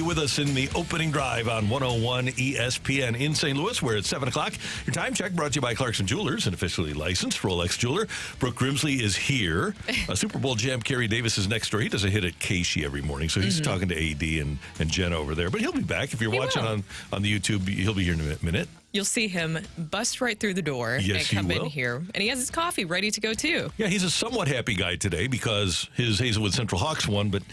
With us in the opening drive on 101 ESPN in St. Louis, where it's 7 o'clock. Your time check brought to you by Clarkson Jewelers, an officially licensed Rolex jeweler. Brooke Grimsley is here. Super Bowl champ Kerry Davis is next door. He does a hit at Casey every morning, so he's talking to AD and Jen over there. But he'll be back. If you're watching on the YouTube, he'll be here in a minute. You'll see him bust right through the door and come in here. And he has his coffee ready to go, too. Yeah, he's a somewhat happy guy today because his Hazelwood Central Hawks won, but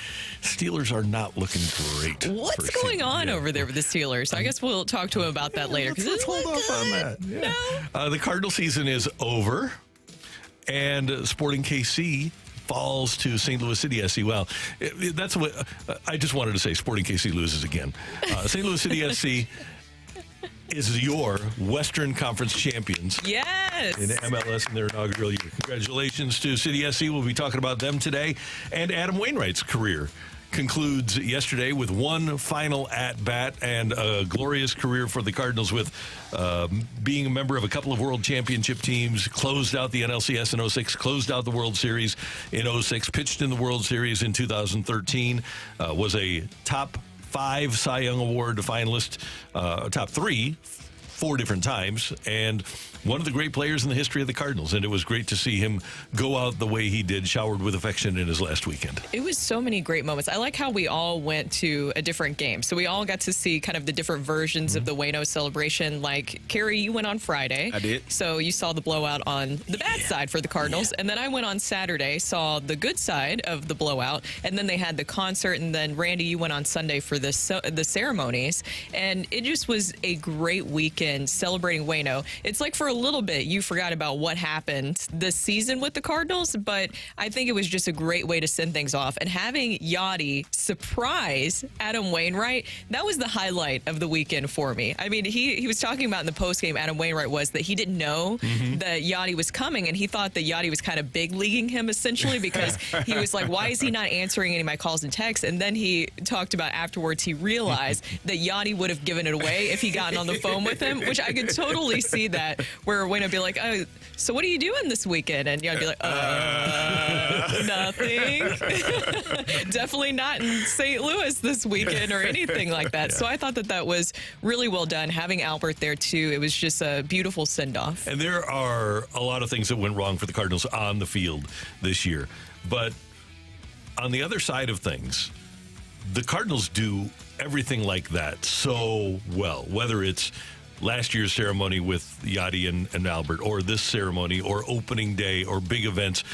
Steelers are not looking great. What's going on over there with the Steelers? I guess we'll talk to him about that later. Let's hold off on that. Yeah. No. The Cardinal season is over, and Sporting KC falls to St. Louis City SC. Well, that's what I just wanted to say. Sporting KC loses again. St. Louis City SC is your Western Conference champions. Yes. In MLS in their inaugural year. Congratulations to City SC. We'll be talking about them today. And Adam Wainwright's career concludes yesterday with one final at-bat and a glorious career for the Cardinals with being a member of a couple of World Championship teams, closed out the NLCS in 06, closed out the World Series in 06, pitched in the World Series in 2013, was a top 5 Cy Young Award finalist, top 3, 4 different times, and one of the great players in the history of the Cardinals. And it was great to see him go out the way he did, showered with affection in his last weekend. It was so many great moments. I like how we all went to a different game. So we all got to see kind of the different versions of the Waino celebration. Like, Kerry, you went on Friday. I did. So you saw the blowout on the bad side for the Cardinals. And then I went on Saturday, saw the good side of the blowout. And then they had the concert. And then, Randy, you went on Sunday for the ceremonies. And it just was a great weekend celebrating Waino. It's like for a little bit you forgot about what happened this season with the Cardinals, but I think it was just a great way to send things off. And having Yachty surprise Adam Wainwright, that was the highlight of the weekend for me. I mean, he was talking about in the postgame, Adam Wainwright, was that he didn't know that Yachty was coming, and he thought that Yachty was kind of big leaguing him essentially because he was like, why is he not answering any of my calls and texts? And then he talked about afterwards he realized that Yachty would have given it away if he gotten on the phone with him, which I could totally see that, where Waino would be like, oh, so what are you doing this weekend? And I'd be like, nothing. Definitely not in St. Louis this weekend or anything like that. So I thought that that was really well done. Having Albert there, too, it was just a beautiful send-off. And there are a lot of things that went wrong for the Cardinals on the field this year. But on the other side of things, the Cardinals do everything like that so well, whether it's last year's ceremony with Yachty and Albert, or this ceremony, or opening day, or big events.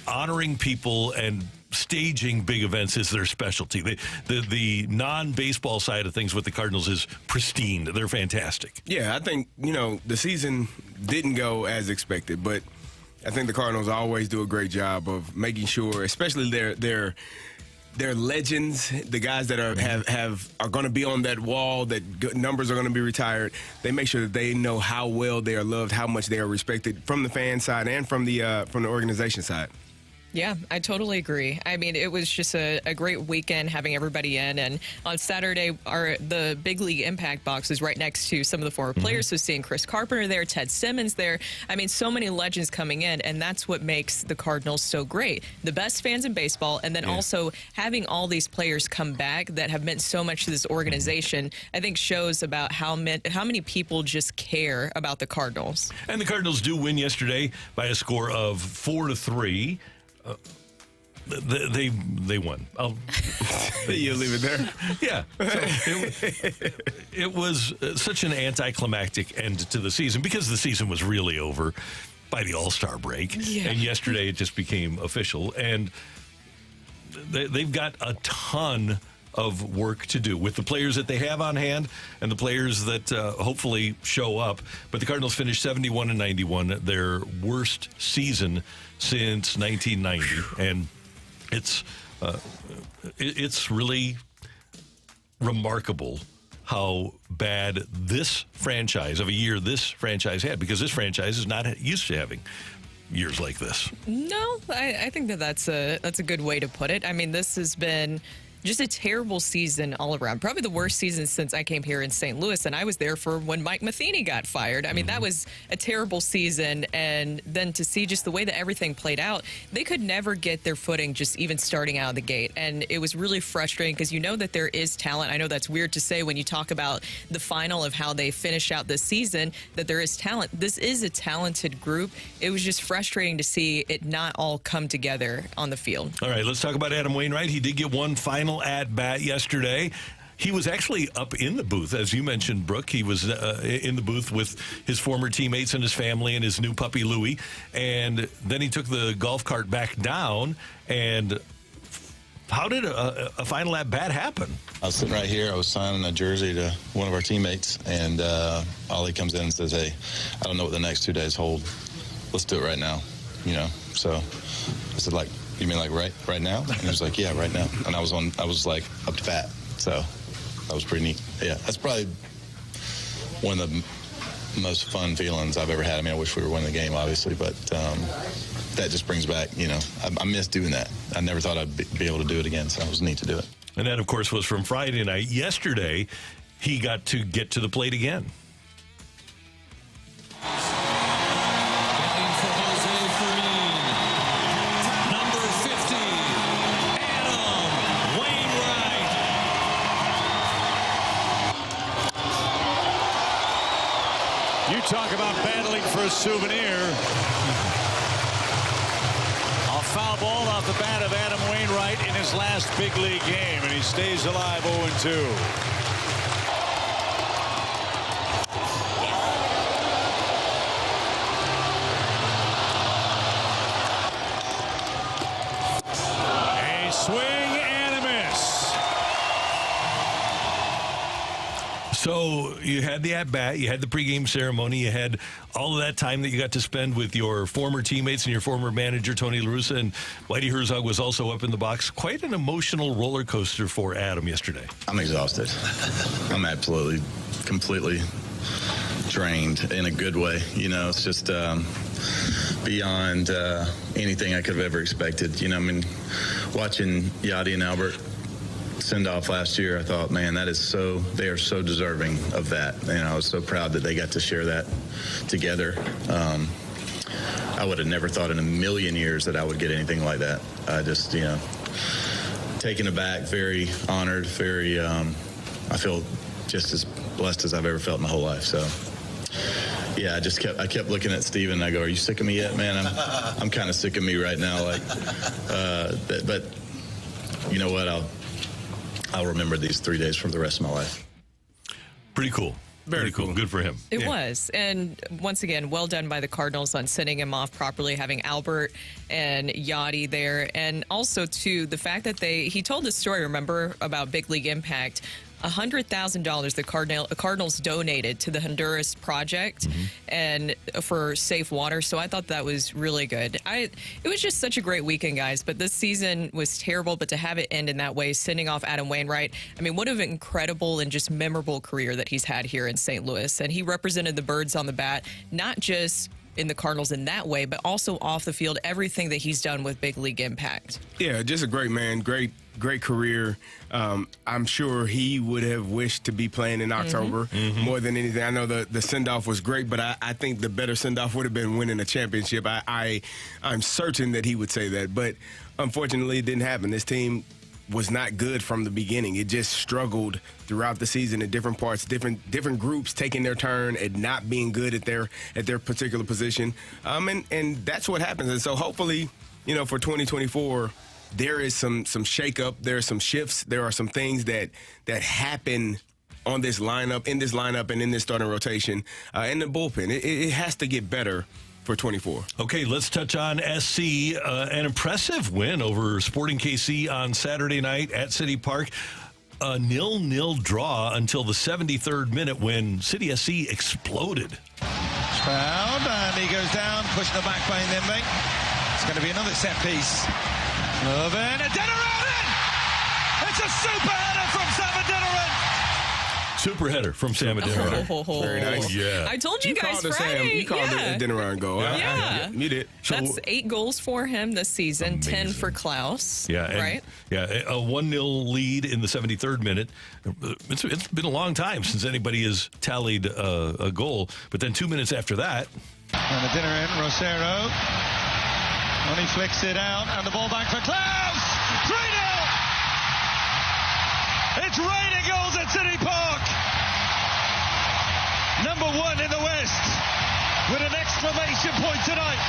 Honoring people and staging big events is their specialty. The non-baseball side of things with the Cardinals is pristine. They're fantastic. Yeah, I think, the season didn't go as expected, but I think the Cardinals always do a great job of making sure, especially their legends, the guys that are going to be on that wall, that numbers are going to be retired. They make sure that they know how well they are loved, how much they are respected from the fan side and from the organization side. Yeah, I totally agree. I mean, it was just a great weekend having everybody in. And on Saturday, the Big League Impact box is right next to some of the former players. So seeing Chris Carpenter there, Ted Simmons there. I mean, so many legends coming in. And that's what makes the Cardinals so great. The best fans in baseball. And then also having all these players come back that have meant so much to this organization, I think shows about how many people just care about the Cardinals. And the Cardinals do win yesterday by a score of 4-3. They won. You leave it there? Yeah. So it was such an anticlimactic end to the season because the season was really over by the All-Star break. Yeah. And yesterday it just became official. And they've got a ton of work to do with the players that they have on hand and the players that hopefully show up. But the Cardinals finished 71-91, their worst season since 1990, and it's really remarkable how bad this franchise had, because this franchise is not used to having years like this. No, I think that's a good way to put it. I mean, this has been just a terrible season all around. Probably the worst season since I came here in St. Louis, and I was there for when Mike Matheny got fired. I mean, that was a terrible season, and then to see just the way that everything played out, they could never get their footing just even starting out of the gate, and it was really frustrating because you know that there is talent. I know that's weird to say when you talk about the final of how they finish out this season, that there is talent. This is a talented group. It was just frustrating to see it not all come together on the field. All right, let's talk about Adam Wainwright. He did get one final at-bat yesterday. He was actually up in the booth, as you mentioned, Brooke. He was in the booth with his former teammates and his family and his new puppy, Louie. And then he took the golf cart back down. And how did a final at-bat happen? I was sitting right here. I was signing a jersey to one of our teammates. And Ollie comes in and says, hey, I don't know what the next 2 days hold. Let's do it right now, you know. So I said, like, you mean like right now? And he was like, yeah, right now. And I was like up to bat. So that was pretty neat. Yeah, that's probably one of the most fun feelings I've ever had. I mean, I wish we were winning the game, obviously, but that just brings back, you know, I miss doing that. I never thought I'd be able to do it again, so it was neat to do it. And that, of course, was from Friday night. Yesterday, he got to get to the plate again. You talk about battling for a souvenir. A foul ball off the bat of Adam Wainwright in his last big league game, and he stays alive 0-2. A swing and a miss. So you had the at-bat, you had the pregame ceremony, you had all of that time that you got to spend with your former teammates and your former manager, Tony La Russa, and Whitey Herzog was also up in the box. Quite an emotional roller coaster for Adam yesterday. I'm exhausted. I'm absolutely, completely drained in a good way. You know, it's just beyond anything I could have ever expected. You know, I mean, watching Yachty and Albert send off last year, I thought, man, they are so deserving of that. You know, I was so proud that they got to share that together. I would have never thought in a million years that I would get anything like that. I just, you know, taken aback, very honored, very, I feel just as blessed as I've ever felt in my whole life. So, yeah, I kept looking at Steven and I go, are you sick of me yet, man? I'm kind of sick of me right now. Like, but you know what? I'll remember these 3 days for the rest of my life. Pretty cool. Very cool. Good for him. It was. And once again, well done by the Cardinals on sending him off properly, having Albert and Yachty there. And also, too, the fact that he told the story, remember, about Big League Impact. $100,000 the Cardinals donated to the Honduras project and for safe water. So I thought that was really good. It was just such a great weekend, guys. But this season was terrible. But to have it end in that way, sending off Adam Wainwright, I mean, what an incredible and just memorable career that he's had here in St. Louis. And he represented the Birds on the bat, not just in the Cardinals in that way, but also off the field, everything that he's done with Big League Impact. Yeah, just a great man, great career. I'm sure he would have wished to be playing in October more than anything. I know the send-off was great, but I think the better send-off would have been winning a championship. I'm certain that he would say that, but unfortunately it didn't happen. This team was not good from the beginning. It just struggled throughout the season at different parts, different groups taking their turn and not being good at their particular position. And that's what happens. And so hopefully, you know, for 2024, there is some shakeup, there are some shifts, there are some things that happen on this lineup, in this lineup, and in this starting rotation, in the bullpen. It has to get better for 24. Okay, let's touch on SC. An impressive win over Sporting KC on Saturday night at City Park. A 0-0 draw until the 73rd minute when City SC exploded. Found, and he goes down, pushing the back by Nimby. It's going to be another set piece. Adeniran! It's a super header from Sam Adeniran! super header from Sam Adeniran. Very nice. Yeah. I told you guys called Friday. You called it Adeniran goal. Yeah. You did. That's 8 goals for him this season, Amazing. 10 for Klaus. Yeah, and, right? Yeah, a 1-0 lead in the 73rd minute. It's been a long time since anybody has tallied a goal. But then 2 minutes after that, And Adeniran, Rosero. And he flicks it out, and the ball back for Klaus. 3-0. It's raining goals at City Park. Number 1 in the West with an exclamation point tonight.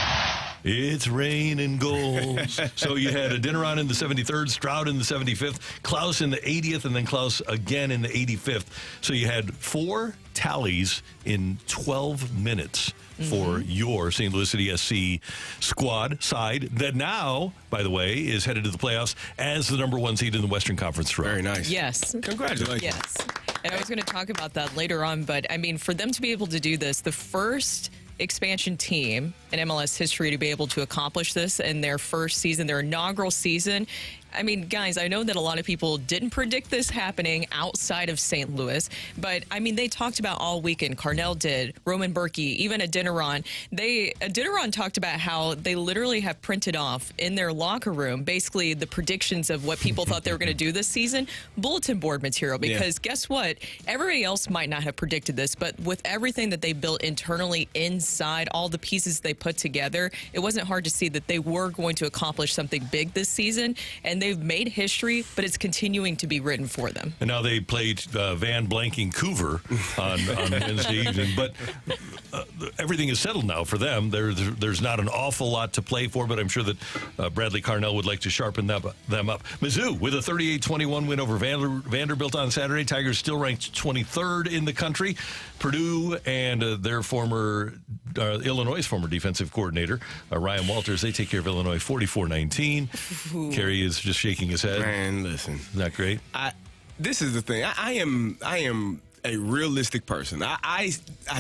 it's raining goals. So you had Adeniran in the 73rd, Stroud in the 75th, Klaus in the 80th, and then Klaus again in the 85th. So you had 4 tallies in 12 minutes for your St. Louis City SC squad side that now, by the way, is headed to the playoffs as the number 1 seed in the Western Conference throw. Very nice. Yes. Congratulations. Yes. And I was going to talk about that later on, but I mean, for them to be able to do this, the first expansion team in MLS history to be able to accomplish this in their first season, their inaugural season. I mean, guys, I know that a lot of people didn't predict this happening outside of St. Louis, but I mean, they talked about all weekend. Carnell did, Roman Berkey, even Adeniran. Adeniran talked about how they literally have printed off in their locker room basically the predictions of what people thought they were going to do this season, bulletin board material, because guess what? Everybody else might not have predicted this, but with everything that they built internally inside, all the pieces they put together, it wasn't hard to see that they were going to accomplish something big this season, and they've made history, but it's continuing to be written for them. And now they played Van Blanking Coover on Wednesday evening. But everything is settled now for them. There's not an awful lot to play for, but I'm sure that Bradley Carnell would like to sharpen them up. Mizzou with a 38-21 win over Vanderbilt on Saturday. Tigers still ranked 23rd in the country. Purdue and their Illinois' former defensive coordinator, Ryan Walters, they take care of Illinois 44-19. Kerry is just shaking his head. Man, listen. Isn't that great? This is the thing. I am a realistic person. I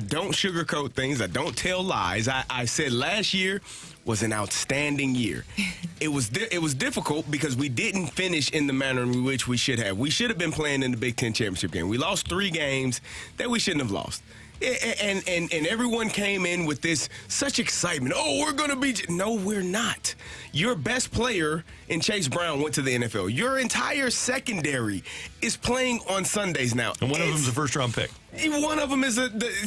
don't sugarcoat things. I don't tell lies. I said last year was an outstanding year. It was difficult because we didn't finish in the manner in which we should have. We should have been playing in the Big Ten championship game. We lost 3 games that we shouldn't have lost. And everyone came in with this such excitement. Oh, we're going to beat you. No, we're not. Your best player in Chase Brown went to the NFL. Your entire secondary is playing on Sundays now. And one of them is a first-round pick. One of them is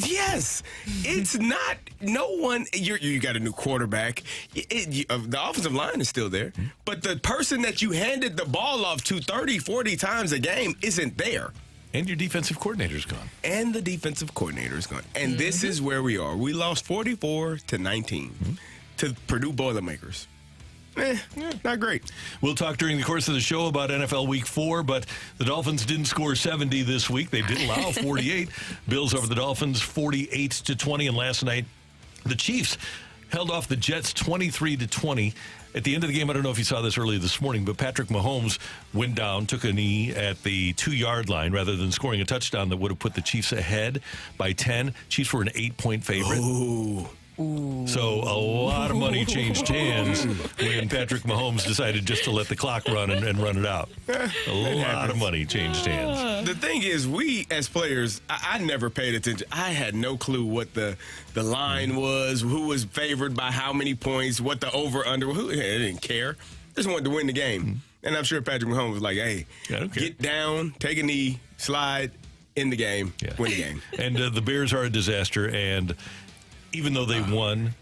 yes. It's not. No one. You got a new quarterback. The offensive line is still there, but the person that you handed the ball off to 30, 40 times a game isn't there. And your defensive coordinator's gone. And the defensive coordinator is gone. And this is where we are. We lost 44-19 to Purdue Boilermakers. Not great. We'll talk during the course of the show about NFL Week 4, but the Dolphins didn't score 70 this week. They did allow 48. Bills over the Dolphins 48-20. And last night, the Chiefs held off the Jets 23-20. At the end of the game, I don't know if you saw this earlier this morning, but Patrick Mahomes went down, took a knee at the 2-yard line rather than scoring a touchdown that would have put the Chiefs ahead by 10. Chiefs were an 8-point favorite. Ooh. So a lot of money changed hands when Patrick Mahomes decided just to let the clock run and run it out. A lot of money changed hands. The thing is, we as players, I never paid attention. I had no clue what the line was, who was favored by how many points, what the over-under. I didn't care. Just wanted to win the game. And I'm sure Patrick Mahomes was like, hey, get down, take a knee, slide, in the game, win the game. And the Bears are a disaster, and even though they won,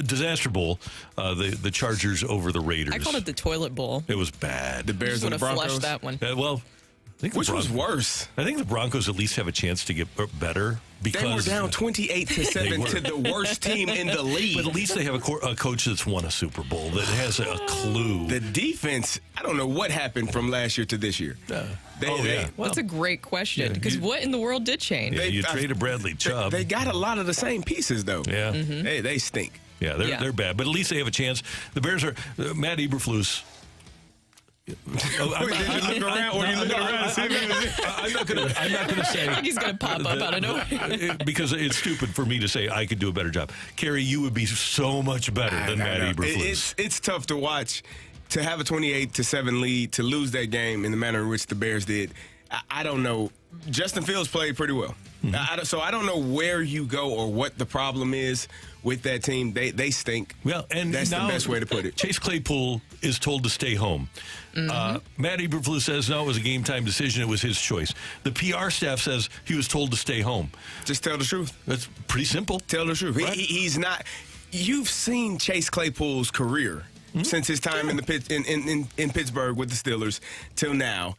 disaster bowl, the Chargers over the Raiders. I called it the toilet bowl. It was bad. The Bears and the Broncos. Flushed that one. I think which was worse? I think the Broncos at least have a chance to get better because they were down 28-7 to the worst team in the league. But at least they have a coach that's won a Super Bowl that has a clue. The defense, I don't know what happened from last year to this year. That's a great question because what in the world did change? You traded Bradley Chubb. They got a lot of the same pieces though. Yeah, they stink. Yeah, they're bad, but at least they have a chance. The Bears are Matt Eberflus. I'm not going to say he's going to pop up out of nowhere because it's stupid for me to say I could do a better job. Kerry, you would be so much better than Matt Eberflus. It's tough to watch, to have a 28-7 lead, to lose that game in the manner in which the Bears did. I don't know. Justin Fields played pretty well. So I don't know where you go or what the problem is with that team. They stink. Well, and that's the now best way to put it. Chase Claypool is told to stay home. Matt Eberflus says no, it was a game time decision. It was his choice. The PR staff says he was told to stay home. Just tell the truth. That's pretty simple. Tell the truth. Right? He's not. You've seen Chase Claypool's career since his time in Pittsburgh with the Steelers till now.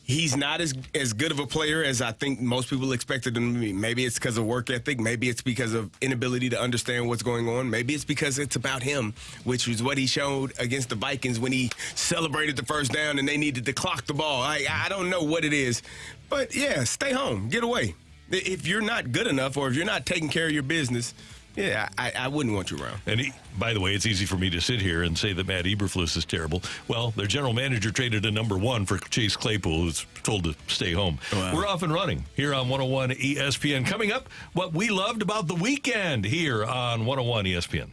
He's not as good of a player as I think most people expected him to be. Maybe it's because of work ethic. Maybe it's because of inability to understand what's going on. Maybe it's because it's about him, which was what he showed against the Vikings when he celebrated the first down and they needed to clock the ball. I don't know what it is. But, yeah, stay home. Get away. If you're not good enough or if you're not taking care of your business, yeah, I wouldn't want you around. And by the way, it's easy for me to sit here and say that Matt Eberflus is terrible. Well, their general manager traded a number 1 for Chase Claypool, who's told to stay home. Wow. We're off and running here on 101 ESPN. Coming up, what we loved about the weekend here on 101 ESPN.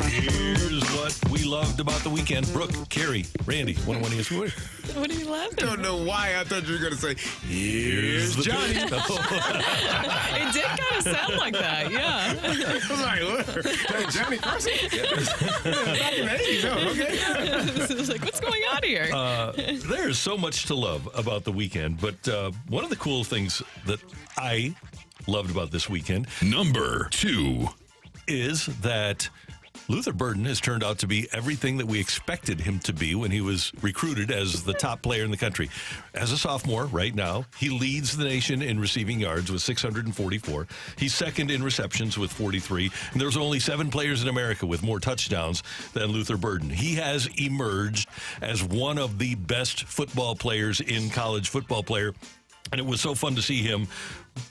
Here's what we loved about the weekend. Brooke, Carrie, Randy, 101 ESPN. What are you laughing I don't know why. I thought you were going to say, here's Johnny. It did kind of sound like that, yeah. I was like, what? Hey, Johnny Carson? Back in the 80s, oh, okay. It was like, what's going on here? There's so much to love about the weekend, but one of the cool things that I loved about this weekend. Number 2 is that Luther Burden has turned out to be everything that we expected him to be when he was recruited as the top player in the country. As a sophomore right now, he leads the nation in receiving yards with 644. He's second in receptions with 43. And there's only 7 players in America with more touchdowns than Luther Burden. He has emerged as one of the best football players in college football player. And it was so fun to see him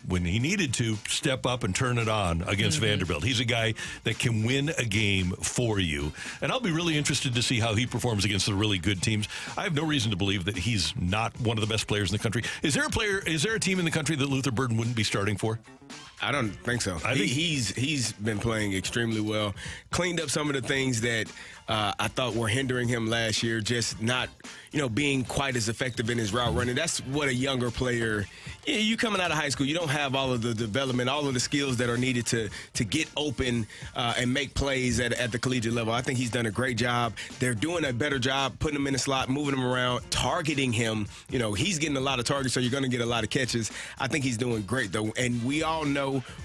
when he needed to step up and turn it on against Vanderbilt. He's a guy that can win a game for you. And I'll be really interested to see how he performs against the really good teams. I have no reason to believe that he's not one of the best players in the country. Is there a team in the country that Luther Burden wouldn't be starting for? I don't think so. I think he's been playing extremely well. Cleaned up some of the things that I thought were hindering him last year, just not, being quite as effective in his route running. That's what a younger player, you coming out of high school, you don't have all of the development, all of the skills that are needed to get open and make plays at the collegiate level. I think he's done a great job. They're doing a better job putting him in the slot, moving him around, targeting him. He's getting a lot of targets, so you're going to get a lot of catches. I think he's doing great, though. And we all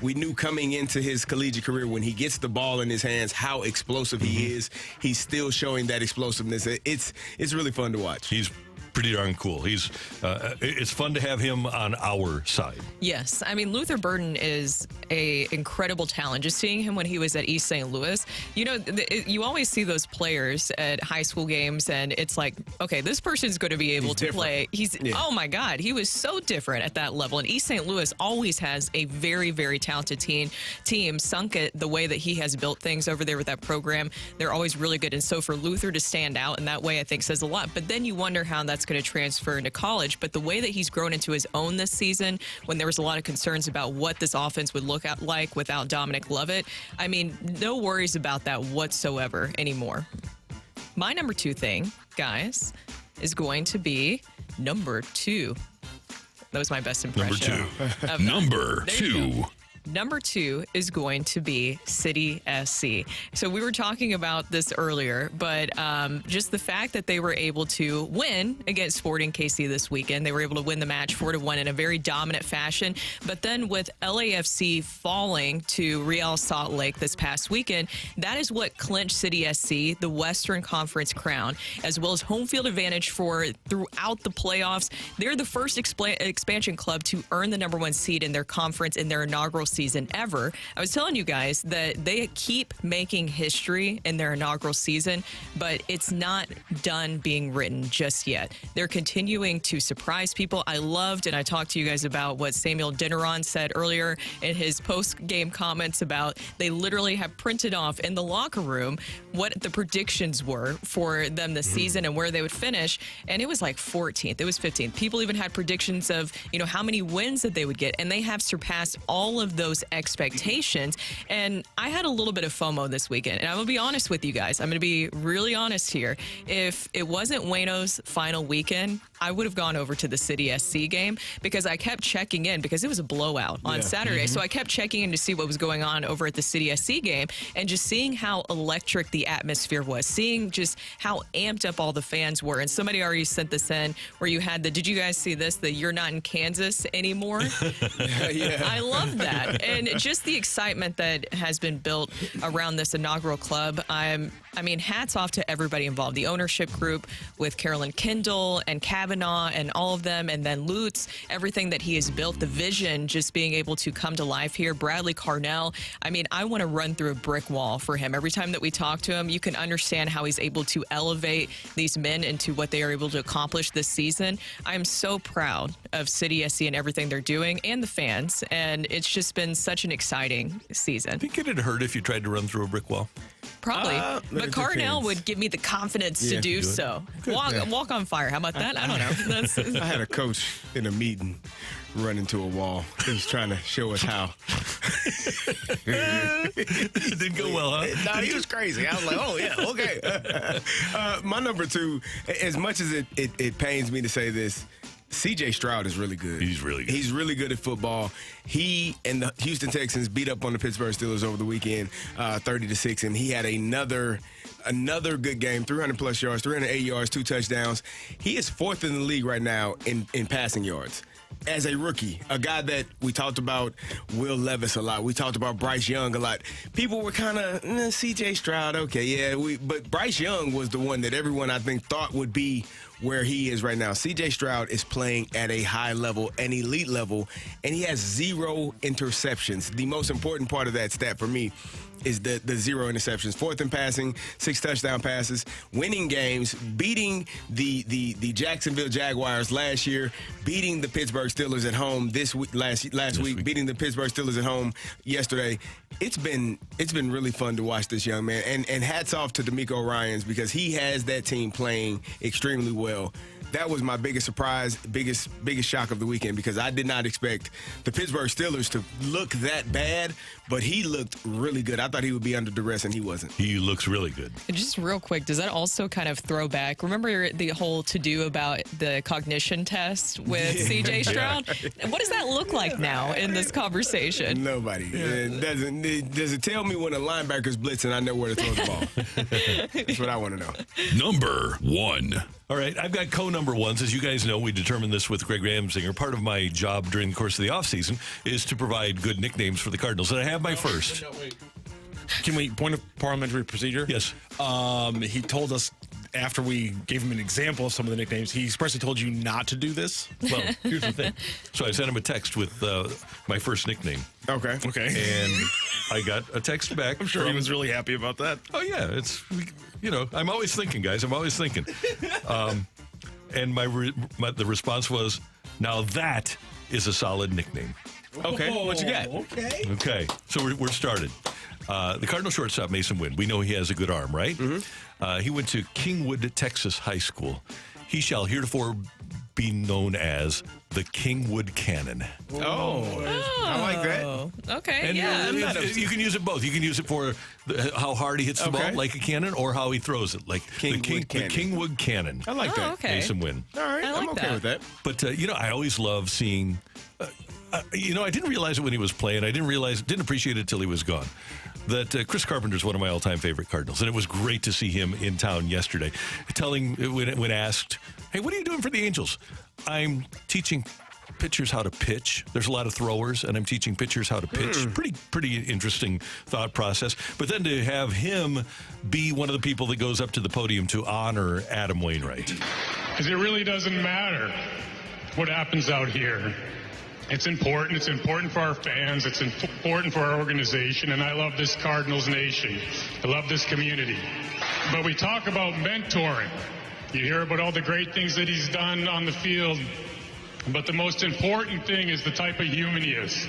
we knew coming into his collegiate career, when he gets the ball in his hands, how explosive he is. He's still showing that explosiveness. It's really fun to watch. He's pretty darn cool. It's fun to have him on our side. Yes. I mean, Luther Burden is a incredible talent. Just seeing him when he was at East St. Louis, you always see those players at high school games, and it's like, okay, this person's going to be able to play. Oh my God, he was so different at that level. And East St. Louis always has a very, very talented team. Sunk it the way that he has built things over there with that program. They're always really good. And so for Luther to stand out in that way, I think says a lot. But then you wonder how that's going to transfer into college. But the way that he's grown into his own this season, when there was a lot of concerns about what this offense would look like without Dominic Lovett, I mean, no worries about that whatsoever anymore. My number 2 thing, guys, is going to be number 2. That was my best impression. Number 2. Number 2 is going to be City SC. So we were talking about this earlier, but just the fact that they were able to win against Sporting KC this weekend, they were able to win the match 4-1 in a very dominant fashion. But then with LAFC falling to Real Salt Lake this past weekend, that is what clinched City SC the Western Conference crown, as well as home field advantage for throughout the playoffs. They're the first expansion club to earn the number 1 seed in their conference in their inaugural season ever. I was telling you guys that they keep making history in their inaugural season, but it's not done being written just yet. They're continuing to surprise people. I loved, and I talked to you guys about what Samuel Dineron said earlier in his post-game comments about they literally have printed off in the locker room what the predictions were for them this season and where they would finish, and it was like 14th. It was 15th. People even had predictions of, how many wins that they would get, and they have surpassed all of those expectations. And I had a little bit of FOMO this weekend, and I'm going to be honest with you guys. I'm going to be really honest here. If it wasn't Wayno's final weekend, I would have gone over to the City SC game because I kept checking in because it was a blowout on Saturday. So I kept checking in to see what was going on over at the City SC game and just seeing how electric the atmosphere was, seeing just how amped up all the fans were. And somebody already sent this in where you had did you guys see this? The "You're not in Kansas anymore." I love that. And just the excitement that has been built around this inaugural club. I mean, hats off to everybody involved. The ownership group with Carolyn Kendall and Kavanaugh and all of them, and then Lutz, everything that he has built, the vision just being able to come to life here. Bradley Carnell, I mean, I want to run through a brick wall for him. Every time that we talk to him, you can understand how he's able to elevate these men into what they are able to accomplish this season. I'm so proud of City SC and everything they're doing and the fans, and it's just been such an exciting season. I think it'd hurt if you tried to run through a brick wall. Probably. But Carnell would give me the confidence to do so. Walk on fire. How about that? I don't know. I had a coach in a meeting run into a wall. He was trying to show us how. It didn't go well, huh? No, he was crazy. I was like, oh, yeah, okay. My number 2, as much as it pains me to say this, C.J. Stroud is really good. He's really good. He's really good at football. He and the Houston Texans beat up on the Pittsburgh Steelers over the weekend, 30-6, and he had another good game, 300-plus yards, 308 yards, 2 touchdowns. He is 4th in the league right now in passing yards. as a rookie, a guy that we talked about, Will Levis, a lot. We talked about Bryce Young a lot. People were kind of, C.J. Stroud, okay, yeah. But Bryce Young was the one that everyone, I think, thought would be where he is right now. C.J. Stroud is playing at a high level, an elite level, and he has 0 interceptions. The most important part of that stat for me is the 0 interceptions. 4th in passing, 6 touchdown passes, winning games, beating the Jacksonville Jaguars last year, beating the Pittsburgh Steelers at home last week, beating the Pittsburgh Steelers at home yesterday. It's been really fun to watch this young man, and hats off to DeMeco Ryans because he has that team playing extremely well. That was my biggest surprise, biggest shock of the weekend because I did not expect the Pittsburgh Steelers to look that bad, but he looked really good. I thought he would be under duress, and he wasn't. He looks really good. Just real quick, does that also kind of throw back? Remember the whole to-do about the cognition test with C.J. Stroud? What does that look like now in this conversation? Nobody. Does it tell me when a linebacker's blitzing, I know where to throw the ball? That's what I want to know. Number 1. All right, I've got co-number ones. As you guys know, we determined this with Greg Ramsinger. Part of my job during the course of the offseason is to provide good nicknames for the Cardinals. And I have my first. No, wait. Can we point of parliamentary procedure? Yes. He told us after we gave him an example of some of the nicknames, he expressly told you not to do this. Well, here's the thing. So I sent him a text with my first nickname. Okay. And I got a text back. I'm sure he was really happy about that. Oh, yeah. It's, I'm always thinking, guys. I'm always thinking. And the response was, now that is a solid nickname. Okay. What you got? Okay. So we're started. The Cardinal shortstop, Mason Wynn. We know he has a good arm, right? Mm-hmm. He went to Kingwood, Texas High School. He shall heretofore be known as the Kingwood Cannon. Oh, I like that. Okay, And yeah. you can use it both. You can use it for how hard he hits the ball, like a cannon, or how he throws it, like the Kingwood Cannon. I like that. Okay. Mason Wynn. All right, I like I'm okay that. with that. But, I always love seeing, I didn't realize it when he was playing. I didn't appreciate it till he was gone. That Chris Carpenter is one of my all-time favorite Cardinals, and it was great to see him in town yesterday, telling when asked, "Hey, what are you doing for the Angels?" "I'm teaching pitchers how to pitch. There's a lot of throwers, and I'm teaching pitchers how to pitch." Pretty interesting thought process. But then to have him be one of the people that goes up to the podium to honor Adam Wainwright. Because it really doesn't matter what happens out here. It's important. It's important for our fans. It's important for our organization. And I love this Cardinals nation. I love this community. But we talk about mentoring. You hear about all the great things that he's done on the field. But the most important thing is the type of human he is.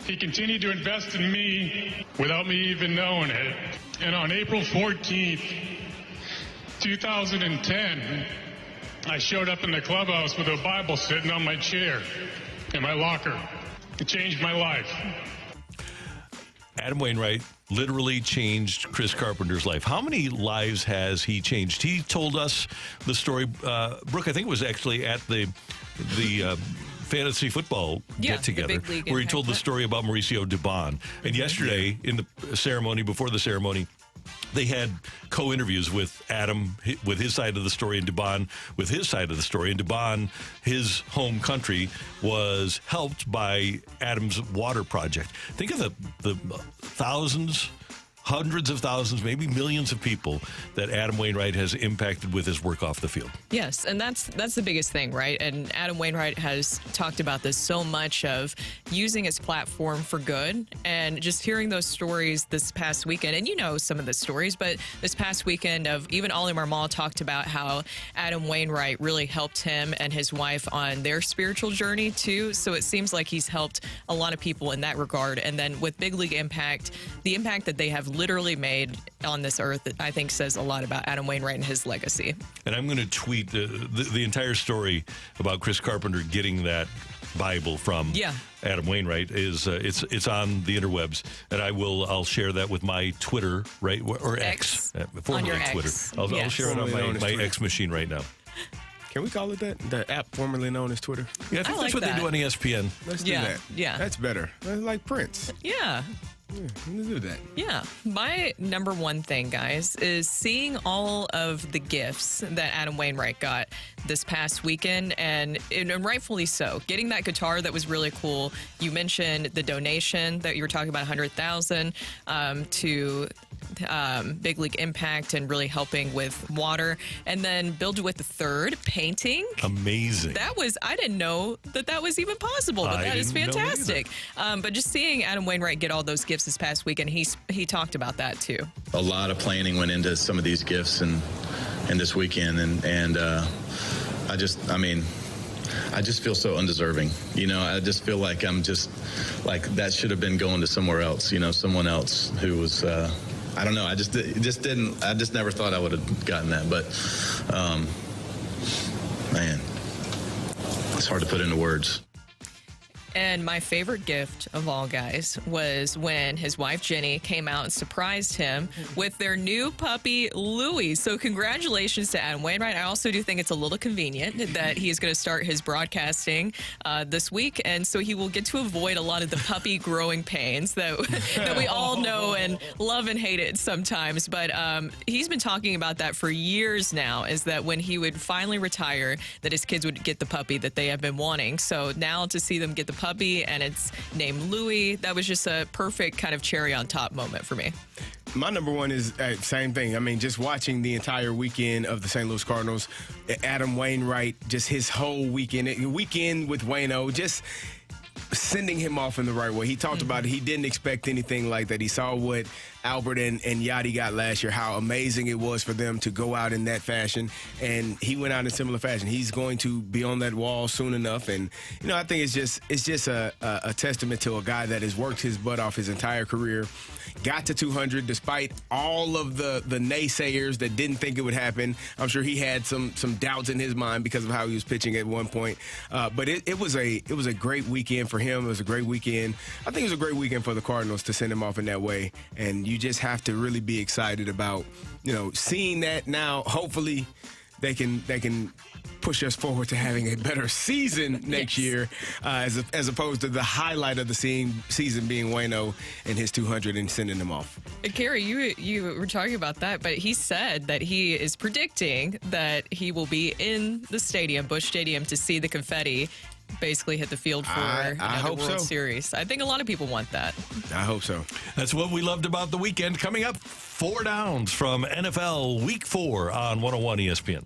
He continued to invest in me without me even knowing it. And on April 14th, 2010, I showed up in the clubhouse with a Bible sitting on my chair in my locker. It changed my life. Adam Wainwright literally changed Chris Carpenter's life. How many lives has he changed? He told us the story, Brooke, I think it was actually at the fantasy football get-together, where he told the story about Mauricio Dubon. And yesterday, in the ceremony, before the ceremony, they had co-interviews with Adam with his side of the story and Dubon with his side of the story. And Dubon, his home country, was helped by Adam's water project. Think of the thousands, hundreds of thousands, maybe millions of people that Adam Wainwright has impacted with his work off the field. Yes, and that's the biggest thing, right? And Adam Wainwright has talked about this so much, of using his platform for good, and just hearing those stories this past weekend. And you know some of the stories, but this past weekend of even Ollie Marmol talked about how Adam Wainwright really helped him and his wife on their spiritual journey too. So it seems like he's helped a lot of people in that regard. And then with Big League Impact, the impact that they have literally made on this earth, I think says a lot about Adam Wainwright and his legacy. And I'm going to tweet the entire story about Chris Carpenter getting that Bible from Adam Wainwright. Is it's on the interwebs, and I'll share that with my Twitter, right, or X, formerly Twitter. I'll share it on my X machine right now. Can we call it that? The app formerly known as Twitter? Yeah, I think that's what they do on ESPN. Let's do that. Yeah. That's better. Like Prince. Yeah. Let's do that. Yeah. My number one thing, guys, is seeing all of the gifts that Adam Wainwright got this past weekend, and rightfully so. Getting that guitar, that was really cool. You mentioned the donation that you were talking about, 100,000 to Big League Impact and really helping with water. And then Build with the Third, painting. Amazing. I didn't know that was even possible, but that is didn't know fantastic. But just seeing Adam Wainwright get all those gifts this past weekend, he talked about that too. A lot of planning went into some of these gifts and this weekend, and I just feel so undeserving. I just feel like I'm just like that should have been going to somewhere else. Someone else who was. I don't know. I just never thought I would have gotten that. But man, it's hard to put into words. And my favorite gift of all, guys, was when his wife, Jenny, came out and surprised him with their new puppy, Louie. So congratulations to Adam Wainwright. I also do think it's a little convenient that he is going to start his broadcasting this week. And so he will get to avoid a lot of the puppy growing pains that we all know and love and hate it sometimes. But he's been talking about that for years now, is that when he would finally retire, that his kids would get the puppy that they have been wanting. So now to see them get the puppy and it's named Louie, that was just a perfect kind of cherry on top moment for me. My number one is same thing. I mean, just watching the entire weekend of the St. Louis Cardinals, Adam Wainwright, just his whole weekend with Waino, just sending him off in the right way. He talked about it. He didn't expect anything like that. He saw what Albert and Yachty got last year, how amazing it was for them to go out in that fashion, and he went out in similar fashion. He's going to be on that wall soon enough, and I think it's just a testament to a guy that has worked his butt off his entire career, got to 200 despite all of the naysayers that didn't think it would happen. I'm sure he had some doubts in his mind because of how he was pitching at one point, but it was a great weekend for him. It was a great weekend. I think it was a great weekend for the Cardinals to send him off in that way, and you just have to really be excited about seeing that. Now hopefully they can push us forward to having a better season next year, as opposed to the highlight of the season being Waino and his 200 and sending them off. Kerry, you were talking about that, but he said that he is predicting that he will be in the stadium, Busch Stadium, to see the confetti basically hit the field for the World Series. I think a lot of people want that. I hope so. That's what we loved about the weekend. Coming up, 4 downs from NFL Week 4 on 101 ESPN.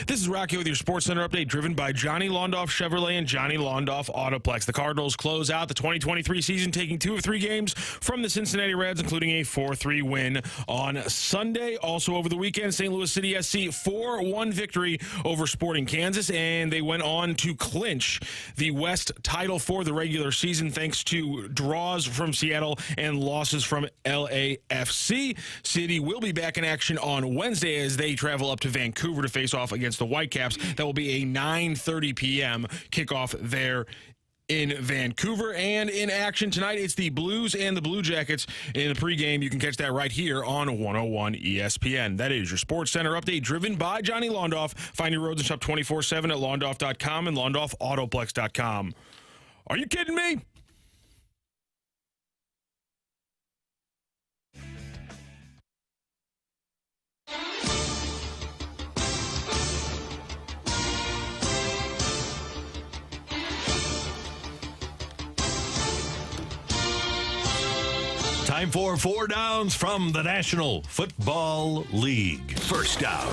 This is Rocky with your Sports Center update, driven by Johnny Londoff Chevrolet and Johnny Londoff Autoplex. The Cardinals close out the 2023 season, taking 2 of 3 games from the Cincinnati Reds, including a 4-3 win on Sunday. Also over the weekend, St. Louis City SC 4-1 victory over Sporting Kansas, and they went on to clinch the West title for the regular season thanks to draws from Seattle and losses from LAFC. City will be back in action on Wednesday as they travel up to Vancouver to face off against the Whitecaps. That will be a 9:30 p.m. kickoff there in Vancouver. And in action tonight, it's the Blues and the Blue Jackets in the pregame. You can catch that right here on 101 ESPN. That is your Sports Center update, driven by Johnny Londoff. Find your roads and shop 24/7 at londoff.com and londoffautoplex.com. Are you kidding me? Time for 4 downs from the National Football League. First down.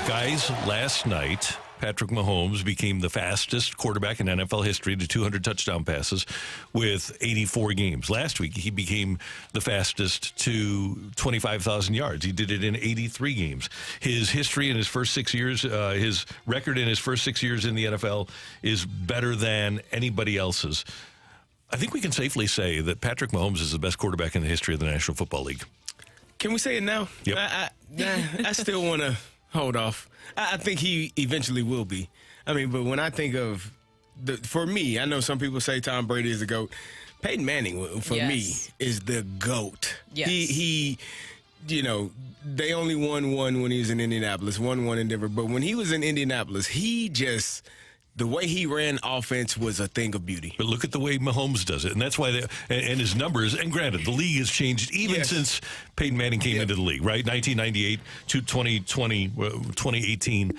Guys, last night, Patrick Mahomes became the fastest quarterback in NFL history to 200 touchdown passes with 84 games. Last week, he became the fastest to 25,000 yards. He did it in 83 games. His history in his first 6 years, his record in his first 6 years in the NFL is better than anybody else's. I think we can safely say that Patrick Mahomes is the best quarterback in the history of the National Football League. Can we say it now? Yep. I still want to hold off. I think he eventually will be. I mean, but when I think of, for me, I know some people say Tom Brady is the GOAT. Peyton Manning, for me, is the GOAT. Yes. He, you know, they only won one when he was in Indianapolis, won one in Denver. But when he was in Indianapolis, the way he ran offense was a thing of beauty. But look at the way Mahomes does it. And that's why, and his numbers, and granted, the league has changed even since Peyton Manning came into the league, right? 1998 to 2020, 2018,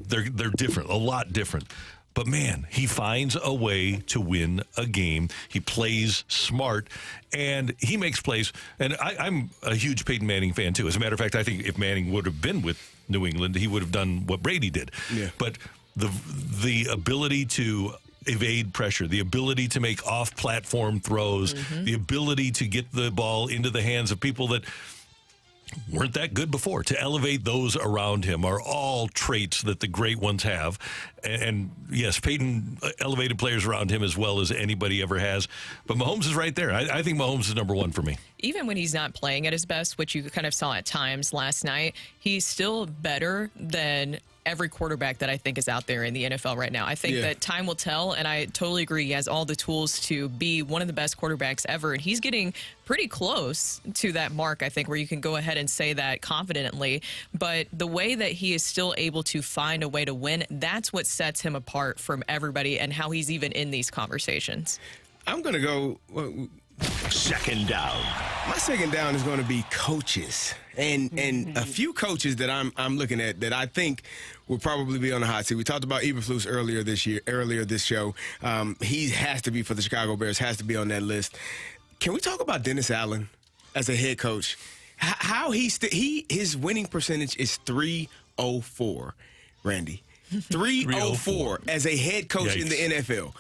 they're different, a lot different. But man, he finds a way to win a game. He plays smart, and he makes plays. And I'm a huge Peyton Manning fan, too. As a matter of fact, I think if Manning would have been with New England, he would have done what Brady did. Yeah. But the ability to evade pressure, the ability to make off-platform throws, the ability to get the ball into the hands of people that weren't that good before, to elevate those around him are all traits that the great ones have. And yes, Peyton elevated players around him as well as anybody ever has. But Mahomes is right there. I think Mahomes is number one for me. Even when he's not playing at his best, which you kind of saw at times last night, he's still better than every quarterback that I think is out there in the NFL right now. I think that time will tell, and I totally agree. He has all the tools to be one of the best quarterbacks ever, and he's getting pretty close to that mark, I think, where you can go ahead and say that confidently. But the way that he is still able to find a way to win, that's what sets him apart from everybody and how he's even in these conversations. I'm going to go... Second down. My second down is going to be coaches, and a few coaches that I'm looking at that I think will probably be on the hot seat. We talked about Eberflus earlier this show. He has to be for the Chicago Bears. Has to be on that list. Can we talk about Dennis Allen as a head coach? How his winning percentage is .304, Randy. 304 as a head coach in the NFL.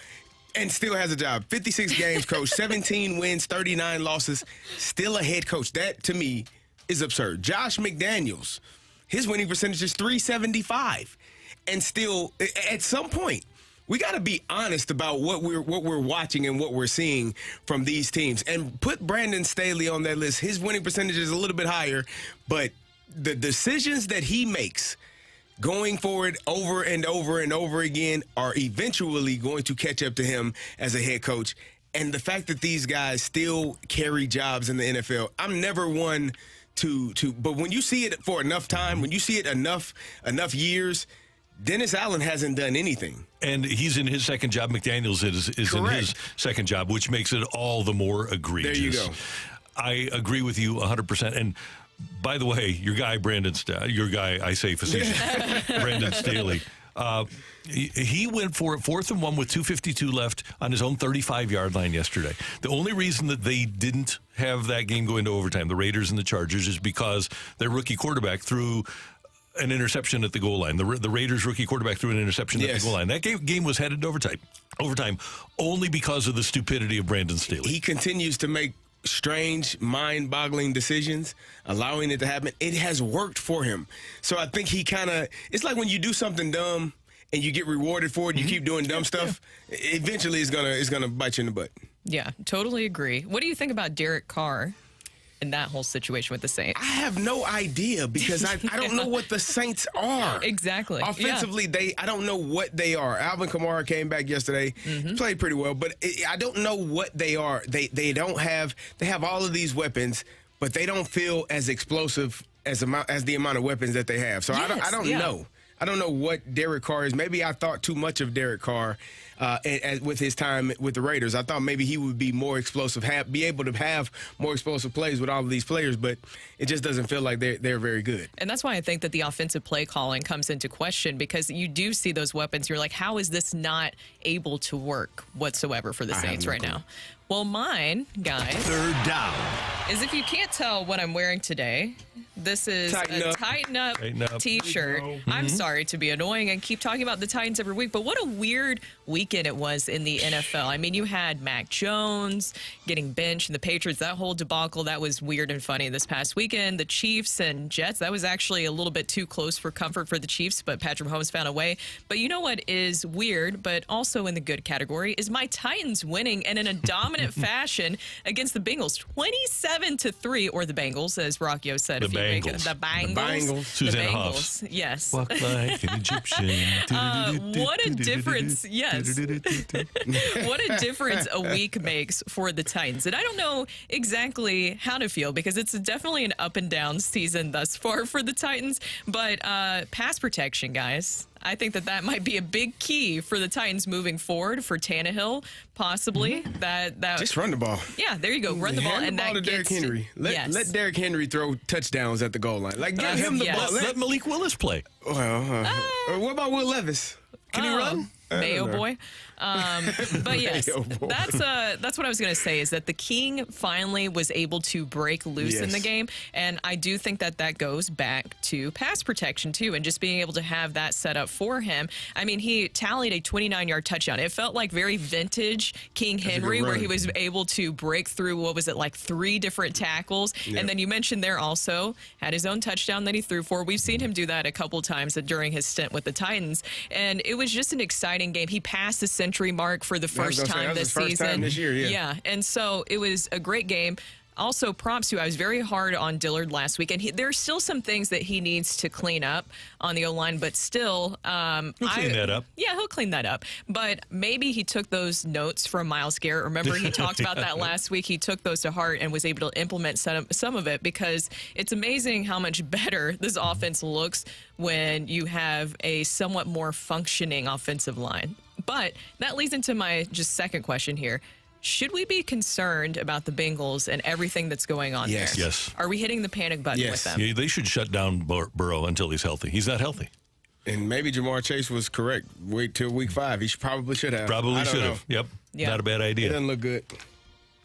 And still has a job. 56 games, coach. 17 wins, 39 losses. Still a head coach. That, to me, is absurd. Josh McDaniels, his winning percentage is .375. And still, at some point, we got to be honest about what we're watching and what we're seeing from these teams. And put Brandon Staley on that list. His winning percentage is a little bit higher, but the decisions that he makes going forward over and over and over again are eventually going to catch up to him as a head coach. And the fact that these guys still carry jobs in the NFL, I'm never one to but when you see it for enough time, when you see it enough years, Dennis Allen hasn't done anything. And he's in his second job. McDaniels is in his second job, which makes it all the more egregious. There you go. I agree with you 100%. And by the way, your guy, I say facetious, Brandon Staley, he went for it 4th and 1 with 2:52 left on his own 35-yard line yesterday. The only reason that they didn't have that game go into overtime, the Raiders and the Chargers, is because their rookie quarterback threw an interception at the goal line. The Raiders rookie quarterback threw an interception at the goal line. That game was headed to overtime only because of the stupidity of Brandon Staley. He continues to make strange, mind-boggling decisions, allowing it to happen. It has worked for him. So I think he kind of – it's like when you do something dumb and you get rewarded for it, you keep doing dumb stuff, eventually it's gonna bite you in the butt. Yeah, totally agree. What do you think about Derek Carr in that whole situation with the Saints? I have no idea because I don't know what the Saints are. Exactly. Offensively, I don't know what they are. Alvin Kamara came back yesterday, played pretty well, but I don't know what they are. They have all of these weapons, but they don't feel as explosive as the amount of weapons that they have. So I don't know. I don't know what Derek Carr is. Maybe I thought too much of Derek Carr with his time with the Raiders. I thought maybe he would be more explosive, be able to have more explosive plays with all of these players, but it just doesn't feel like they're very good. And that's why I think that the offensive play calling comes into question, because you do see those weapons. You're like, how is this not able to work whatsoever for the Saints right now? Well, mine, guys, Third down. is if you can't tell what I'm wearing today, this is a Tighten Up T-shirt. I'm sorry to be annoying and keep talking about the Titans every week, but what a weird weekend it was in the NFL. I mean, you had Mac Jones getting benched and the Patriots, that whole debacle, that was weird and funny this past weekend. The Chiefs and Jets, that was actually a little bit too close for comfort for the Chiefs, but Patrick Mahomes found a way. But you know what is weird, but also in the good category, is my Titans winning and in a dominant fashion against the Bengals, 27-3, or the Bengals, as Rocchio said. The Bengals. The Bengals. Susanna the Hoffs. Bengals. Yes. Walk like an Egyptian. What a difference. Yes. What a difference a week makes for the Titans. And I don't know exactly how to feel, because it's definitely an up and down season thus far for the Titans. But pass protection, guys. I think that might be a big key for the Titans moving forward, for Tannehill, possibly. That Just run the ball. Yeah, there you go. Run the ball. Hand and the ball that to Derrick Henry. Let Derrick Henry throw touchdowns at the goal line. Like, give him the ball. Let Malik Willis play. What about Will Levis? Can he run? Mayo boy. But yes, that's what I was going to say, is that the King finally was able to break loose in the game. And I do think that goes back to pass protection, too, and just being able to have that set up for him. I mean, he tallied a 29-yard touchdown. It felt like very vintage King Henry, where he was able to break through, 3 different tackles. And then you mentioned there also had his own touchdown that he threw for. We've seen him do that a couple times during his stint with the Titans. And it was just an exciting game. He passed the century mark for the first time this season. First time this year, yeah. And so it was a great game. Also, props to, I was very hard on Dillard last week, and there's still some things that he needs to clean up on the O-line, but still... he'll clean that up. Yeah, he'll clean that up. But maybe he took those notes from Myles Garrett. Remember, he talked about that last week. He took those to heart and was able to implement some of it, because it's amazing how much better this offense looks when you have a somewhat more functioning offensive line. But that leads into my second question here. Should we be concerned about the Bengals and everything that's going on there? Yes. Are we hitting the panic button with them? Yeah, they should shut down Burrow until he's healthy. He's not healthy. And maybe Jamar Chase was correct. Wait till week 5. He probably should have. Probably should have. Yep. Not a bad idea. It doesn't look good.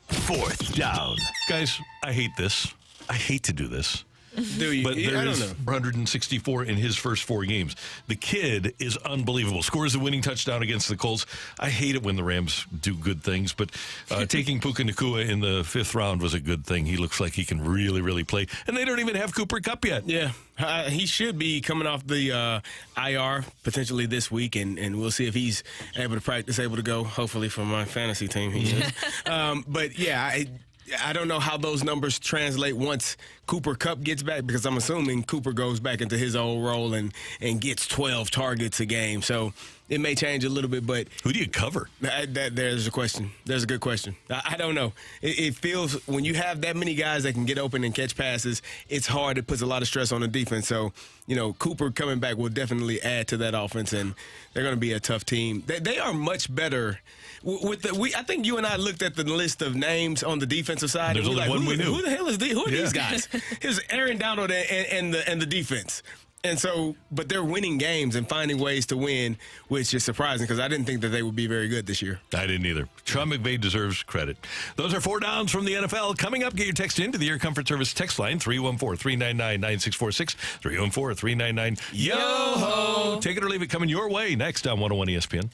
Fourth down. Guys, I hate this. I hate to do this. Do you? But there I is don't know. 164 in his first 4 games. The kid is unbelievable. Scores the winning touchdown against the Colts. I hate it when the Rams do good things, but taking Puka Nacua in the 5th round was a good thing. He looks like he can really, really play. And they don't even have Cooper Kupp yet. Yeah. He should be coming off the IR potentially this week, and we'll see if he's able to practice, able to go, hopefully for my fantasy team he is. But, yeah, I don't know how those numbers translate once Cooper Kupp gets back, because I'm assuming Cooper goes back into his old role and gets 12 targets a game. So it may change a little bit, but who do you cover? There's a question. There's a good question. I don't know. It feels when you have that many guys that can get open and catch passes, it's hard. It puts a lot of stress on the defense. So, Cooper coming back will definitely add to that offense, and they're going to be a tough team. They are much better. I think you and I looked at the list of names on the defensive side. There's only one we knew. Who the hell is Who are these guys? Here's Aaron Donald and the defense. And so, but they're winning games and finding ways to win, which is surprising because I didn't think that they would be very good this year. I didn't either. Sean McVay deserves credit. Those are 4 downs from the NFL. Coming up, get your text into the Air Comfort Service text line, 314-399-9646, 314-399-YO-HO. Take it or leave it, coming your way next on 101 ESPN.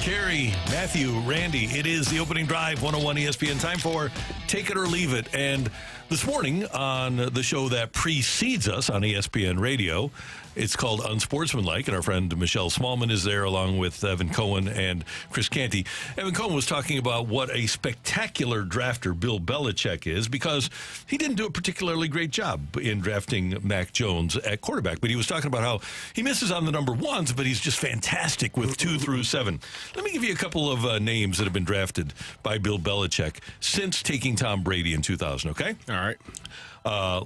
Carrie, Matthew, Randy. It is the opening drive, 101 ESPN. Time for Take It or Leave It. And this morning on the show that precedes us on ESPN Radio, it's called Unsportsmanlike, and our friend Michelle Smallman is there along with Evan Cohen and Chris Canty. Evan Cohen was talking about what a spectacular drafter Bill Belichick is because he didn't do a particularly great job in drafting Mac Jones at quarterback, but he was talking about how he misses on the number ones, but he's just fantastic with 2 through 7. Let me give you a couple of names that have been drafted by Bill Belichick since taking Tom Brady in 2000, okay? All right.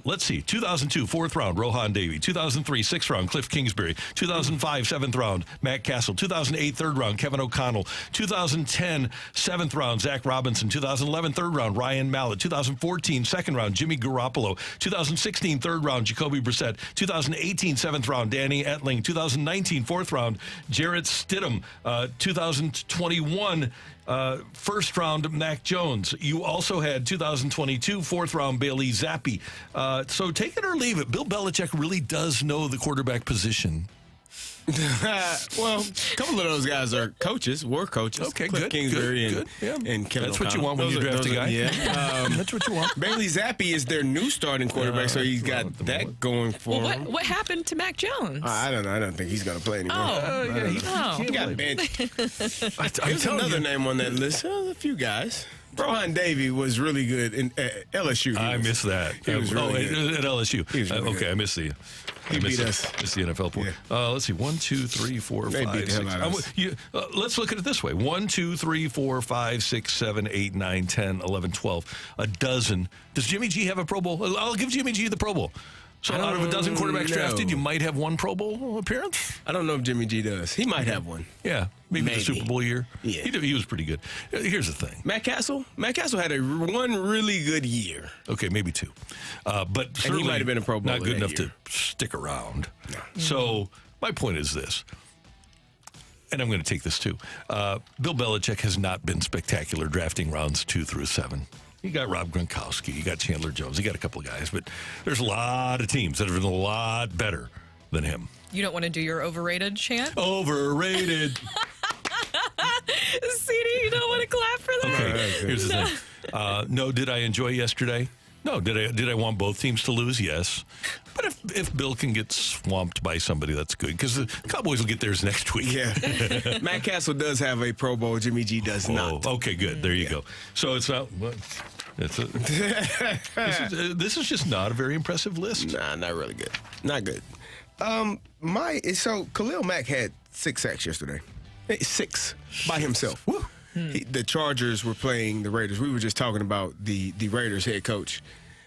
Let's see. 2002, 4th round, Rohan Davey. 2003, 6th round, Cliff Kingsbury. 2005, 7th round, Matt Castle. 2008, 3rd round, Kevin O'Connell. 2010, 7th round, Zach Robinson. 2011, 3rd round, Ryan Mallett. 2014, 2nd round, Jimmy Garoppolo. 2016, 3rd round, Jacoby Brissett. 2018, 7th round, Danny Etling. 2019, 4th round, Jarrett Stidham. 2021, 1st round, Mac Jones. You also had 2022, 4th round, Bailey Zappi. So take it or leave it. Bill Belichick really does know the quarterback position. Well, a couple of those guys are coaches, were coaches. Okay, Cliff good. Kingsbury good. Yeah. and Kevin That's what you O'Connell. want when you draft a guy. Yeah. That's what you want. Bailey Zappi is their new starting quarterback, so he's got that going for Well, him. what happened to Mac Jones? I don't know. I don't think he's going to play anymore. He got benched. There's another name on that list. A few guys. Rohan Davey was really good in LSU. I missed that. He was really good. At LSU. He was really okay, good. I missed the. He beat us. Missed the NFL point. Yeah. Let's see. 1, 2, 3, 4, They 5, beat the hell 6. out of us. Let's look at it this way: 1, 2, 3, 4, 5, 6, 7, 8, 9, 10, 11, 12. A dozen. Does Jimmy G have a Pro Bowl? I'll give Jimmy G the Pro Bowl. So out of a dozen quarterbacks drafted, you might have one Pro Bowl appearance? I don't know if Jimmy G does. He might have one. Yeah, maybe the Super Bowl year. Yeah. He was pretty good. Here's the thing. Matt Castle had one really good year. Okay, maybe 2. But certainly he might have been a Pro Bowler not good that enough year. to stick around. No. So my point is this, and I'm going to take this too. Bill Belichick has not been spectacular drafting rounds 2 through 7. You got Rob Gronkowski, you got Chandler Jones, you got a couple of guys, but there's a lot of teams that have been a lot better than him. You don't want to do your overrated chant? Overrated. CD, you don't want to clap for that? Okay, here's the thing. No, did I enjoy yesterday? No. Did I want both teams to lose? Yes. But if Bill can get swamped by somebody, that's good, because the Cowboys will get theirs next week. Yeah. Matt Castle does have a Pro Bowl. Jimmy G does not. Okay, good. There you go. So it's not. This is just not a very impressive list. Nah, not really good. Not good. So Khalil Mack had 6 sacks yesterday. 6 by himself. Woo. The Chargers were playing the Raiders. We were just talking about the Raiders head coach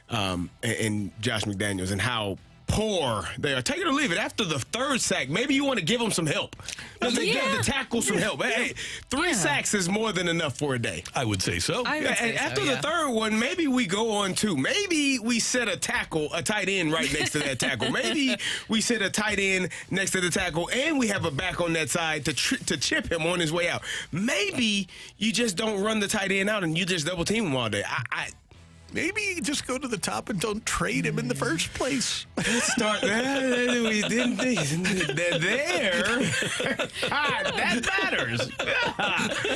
and Josh McDaniels and how poor they are. Take it or leave it. After the 3rd sack, maybe you want to give them some help. They give the tackle some help. Hey, 3 sacks is more than enough for a day. I would say so. After the 3rd one, maybe we go on 2. Maybe we set a tight end right next to that tackle. Maybe we set a tight end next to the tackle, and we have a back on that side to chip him on his way out. Maybe you just don't run the tight end out and you just double team him all day. Maybe you just go to the top and don't trade him in the first place. Let's start that. We didn't think they're there. That matters.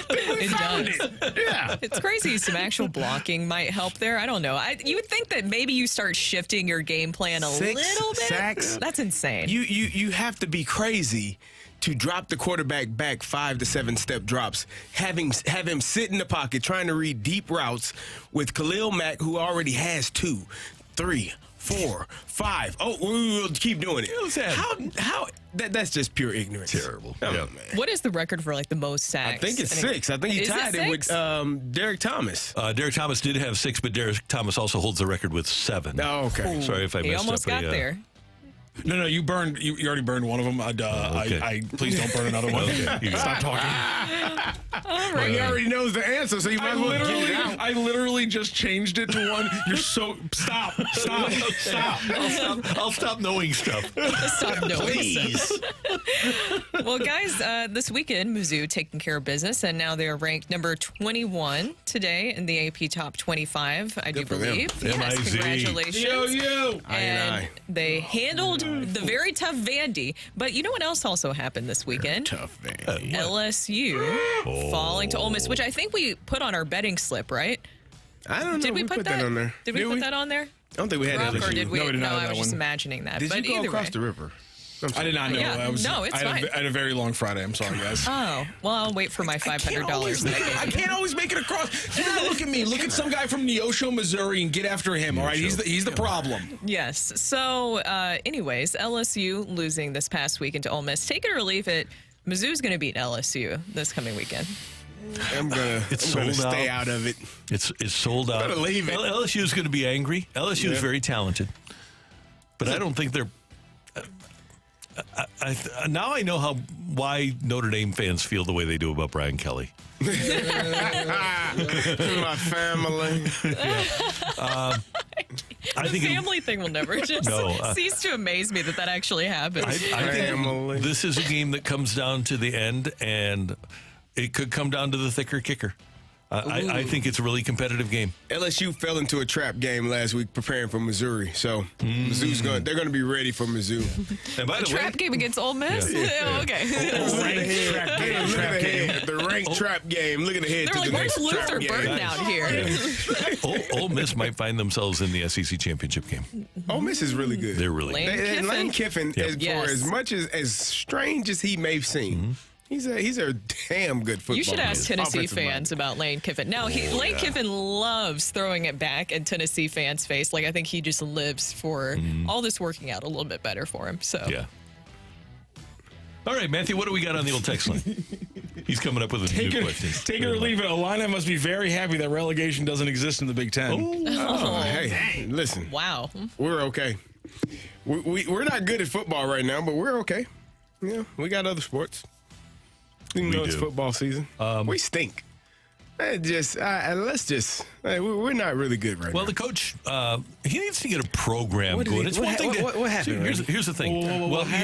It does. Yeah. It's crazy. Some actual blocking might help there. I don't know. You would think that maybe you start shifting your game plan a 6 little bit. sacks. That's insane. You have to be crazy to drop the quarterback back 5 to 7 step drops, have him sit in the pocket trying to read deep routes with Khalil Mack, who already has 2, 3, 4, 5. Oh, we'll keep doing it. How that's just pure ignorance. Terrible. Oh, yeah. man. What is the record for the most sacks? I think it's 6. I think he tied it with Derek Thomas. Derek Thomas did have 6, but Derek Thomas also holds the record with 7. Oh, okay. Sorry if I He messed almost up. got there. No, you already burned one of them. Okay. Please don't burn another one. Okay, you got Stop talking. Well, he already knows the answer, so you might as well get it out. I literally just changed it to one. You're so stop. I'll stop knowing stuff. Stop knowing Please. stuff. Well, guys, this weekend, Mizzou taking care of business, and now they're ranked number 21 today in the AP Top 25, I do for them. believe. Yes, MIZ. congratulations. Yo. And they handled the very tough Vandy. But you know what else also happened this weekend? Tough, man. LSU falling to Ole Miss, which I think we put on our betting slip, right? I don't know. Did we put that on there? Did we put that on there? I don't think we had Rock, LSU. or did we? No, we did not have I that was just one. imagining that. Did but you go either across way. the river? I did not know. Yeah. No, it's fine. I had a very long Friday. I'm sorry, guys. Oh, well, I'll wait for my $500. I can't always make it across. Do not look at me. Look at some guy from Neosho, Missouri, and get after him. All right, he's the problem. Yes. So, anyways, LSU losing this past weekend to Ole Miss. Take it or leave it. Mizzou's going to beat LSU this coming weekend. I'm gonna stay out of it. It's sold out. Better leave it. LSU is going to be angry. LSU is very talented, but I don't think they're. Now I know why Notre Dame fans feel the way they do about Brian Kelly. My family. I think Family thing will never just cease to amaze me that actually happened. I think this is a game that comes down to the end, and it could come down to the thicker kicker. I think it's a really competitive game. LSU fell into a trap game last week preparing for Missouri, so Mizzou's they're going to be ready for Mizzou. And by the Trap way, game against Ole Miss? Yeah. Okay. The ranked trap game. Look at the head They're to like, the where's next trap Luther game. Burden out here? Ole Miss might find themselves in the SEC championship game. Ole Miss is really good. They're really good. And Lane Kiffin, Yep. for as much as strange as he may seem, he's a damn good footballer. You should ask Tennessee Offensive fans about Lane Kiffin. No, Lane Kiffin loves throwing it back in Tennessee fans' face. Like, I think he just lives for all this working out a little bit better for him. So Yeah. All right, Matthew, what do we got on the old text line? He's coming up with a new question. Take it or leave it. Illini must be very happy that relegation doesn't exist in the Big Ten. Oh, hey, listen. Wow. We're okay. We're not good at football right now, but we're okay. Yeah, we got other sports. Even though it's football season. We stink. We're not really good right now. Well, the coach, he needs to get a program going. It's one thing. What happened? Here's the thing.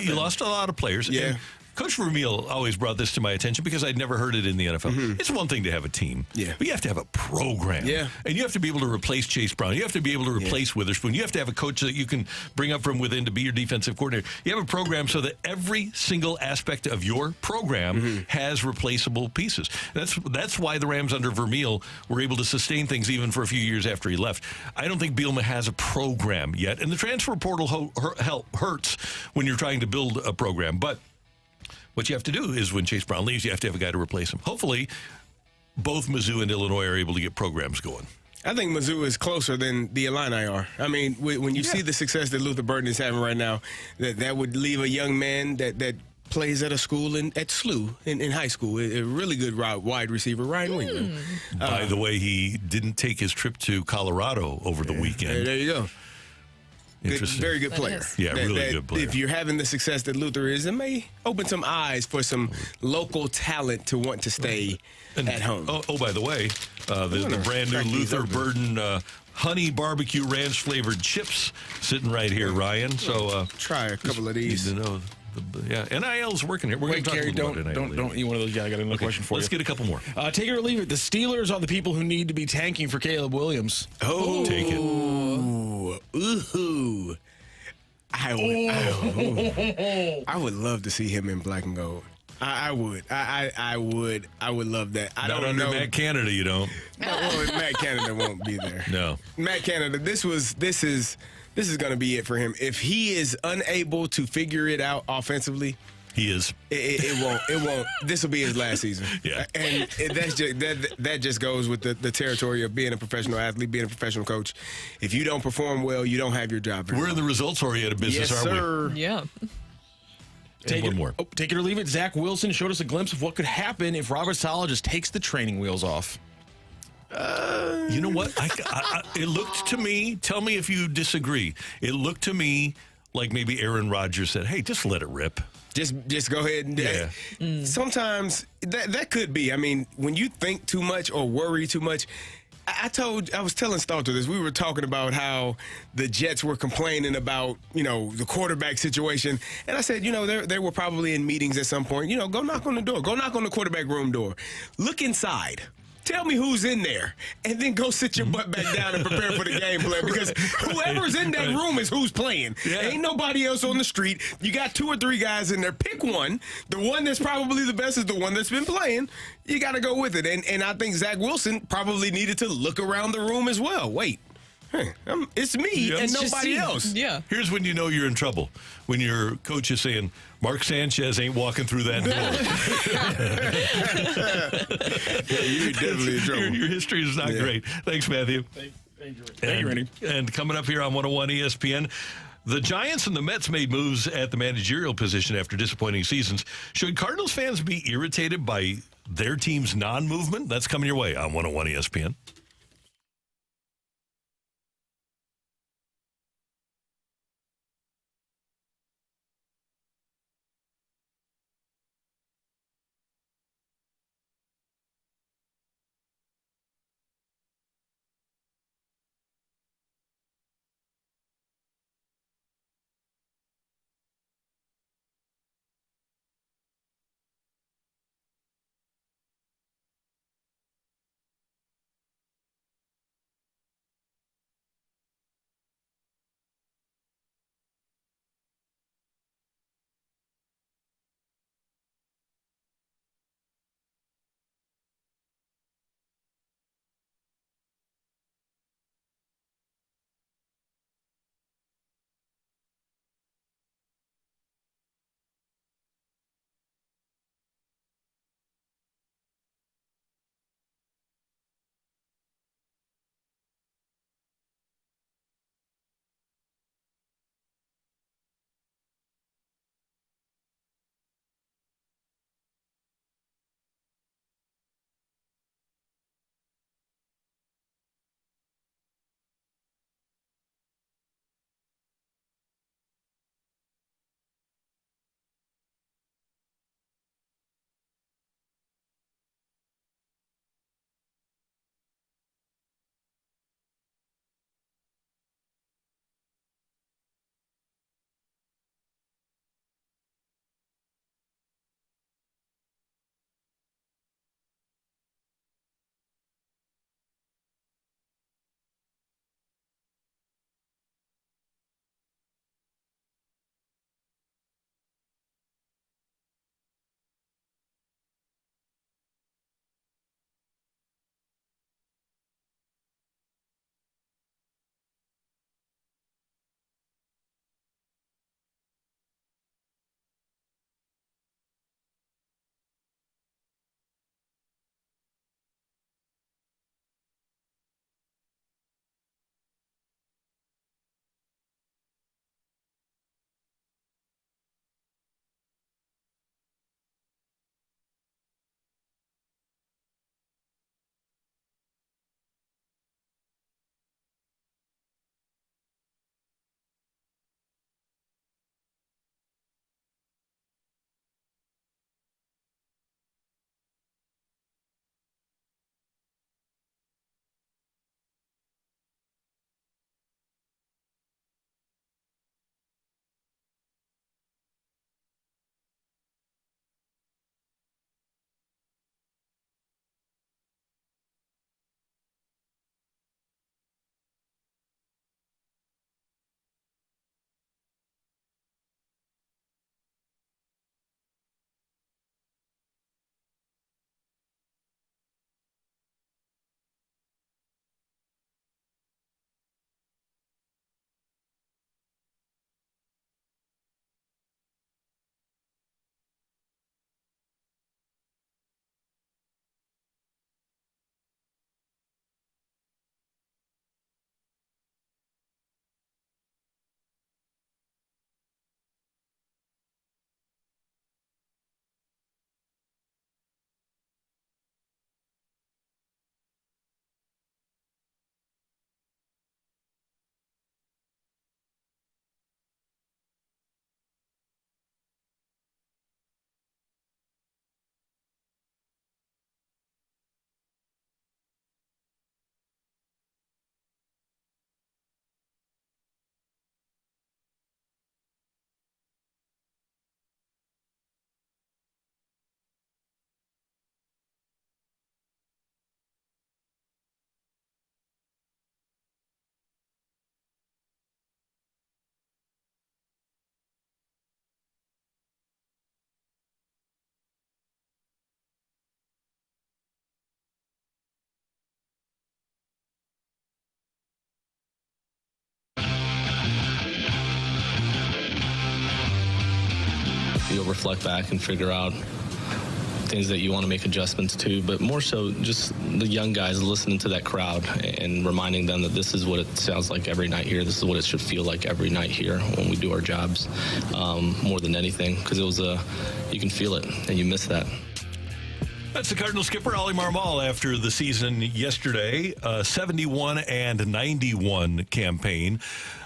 You lost a lot of players. Yeah. And Coach Vermeil always brought this to my attention because I'd never heard it in the NFL. It's one thing to have a team, but you have to have a program. Yeah. And you have to be able to replace Chase Brown. You have to be able to replace Witherspoon. You have to have a coach that you can bring up from within to be your defensive coordinator. You have a program so that every single aspect of your program has replaceable pieces. That's why the Rams under Vermeil were able to sustain things even for a few years after he left. I don't think Bielema has a program yet, and the transfer portal hurts when you're trying to build a program, but what you have to do is when Chase Brown leaves, you have to have a guy to replace him. Hopefully, both Mizzou and Illinois are able to get programs going. I think Mizzou is closer than the Illini are. I mean, when you see the success that Luther Burden is having right now, that would leave a young man that plays at a school at SLU in high school, a really good wide receiver, Ryan Wingman. By the way, he didn't take his trip to Colorado over the weekend. There you go. Interesting. Very good player. Yeah, really good player. If you're having the success that Luther is, it may open some eyes for some local talent to want to stay at home. Oh, by the way, the brand new Luther Burden honey barbecue ranch flavored chips sitting right here, Ryan. So try a couple of these. You know, NIL's working here. We're Wait, Gary, don't eat one of those. Yeah, I got another question for you. Let's get a couple more. Take it or leave it. The Steelers are the people who need to be tanking for Caleb Williams. Oh, take it. Ooh. I would love to see him in black and gold. I would. I would love that. I Not don't under know. Matt Canada, you don't. Matt Canada won't be there. No. Matt Canada, this is going to be it for him. If he is unable to figure it out offensively, he is. It won't. This will be his last season. Yeah. And that just goes with the territory of being a professional athlete, being a professional coach. If you don't perform well, you don't have your job. We're in the results-oriented business, yes, aren't sir. we? Yeah. Take one it, more. Take it or leave it. Zach Wilson showed us a glimpse of what could happen if Robert Saleh just takes the training wheels off. You know what? It looked to me, tell me if you disagree, it looked to me like maybe Aaron Rodgers said, hey, just let it rip. Just go ahead and sometimes that could be. I mean, when you think too much or worry too much, I was telling Stalter this. We were talking about how the Jets were complaining about, the quarterback situation. And I said, they were probably in meetings at some point. Go knock on the door. Go knock on the quarterback room door. Look inside. Tell me who's in there, and then go sit your butt back down and prepare for the game plan, because whoever's in that room is who's playing. Yeah. Ain't nobody else on the street. You got 2 or 3 guys in there. Pick one. The one that's probably the best is the one that's been playing. You got to go with it. And I think Zach Wilson probably needed to look around the room as well. Wait. It's me and nobody else. Yeah. Here's when you know you're in trouble. When your coach is saying, Mark Sanchez ain't walking through that door. You're definitely in trouble. Your history is not great. Thanks, Matthew. Thank you, Randy. And coming up here on 101 ESPN, the Giants and the Mets made moves at the managerial position after disappointing seasons. Should Cardinals fans be irritated by their team's non-movement? That's coming your way on 101 ESPN. reflect back and figure out things that you want to make adjustments to, but more so just the young guys listening to that crowd and reminding them that this is what it sounds like every night here. This is what it should feel like every night here when we do our jobs, more than anything, because you can feel it and you miss that. That's the Cardinal skipper, Ollie Marmol, after the season yesterday, 71-91 campaign.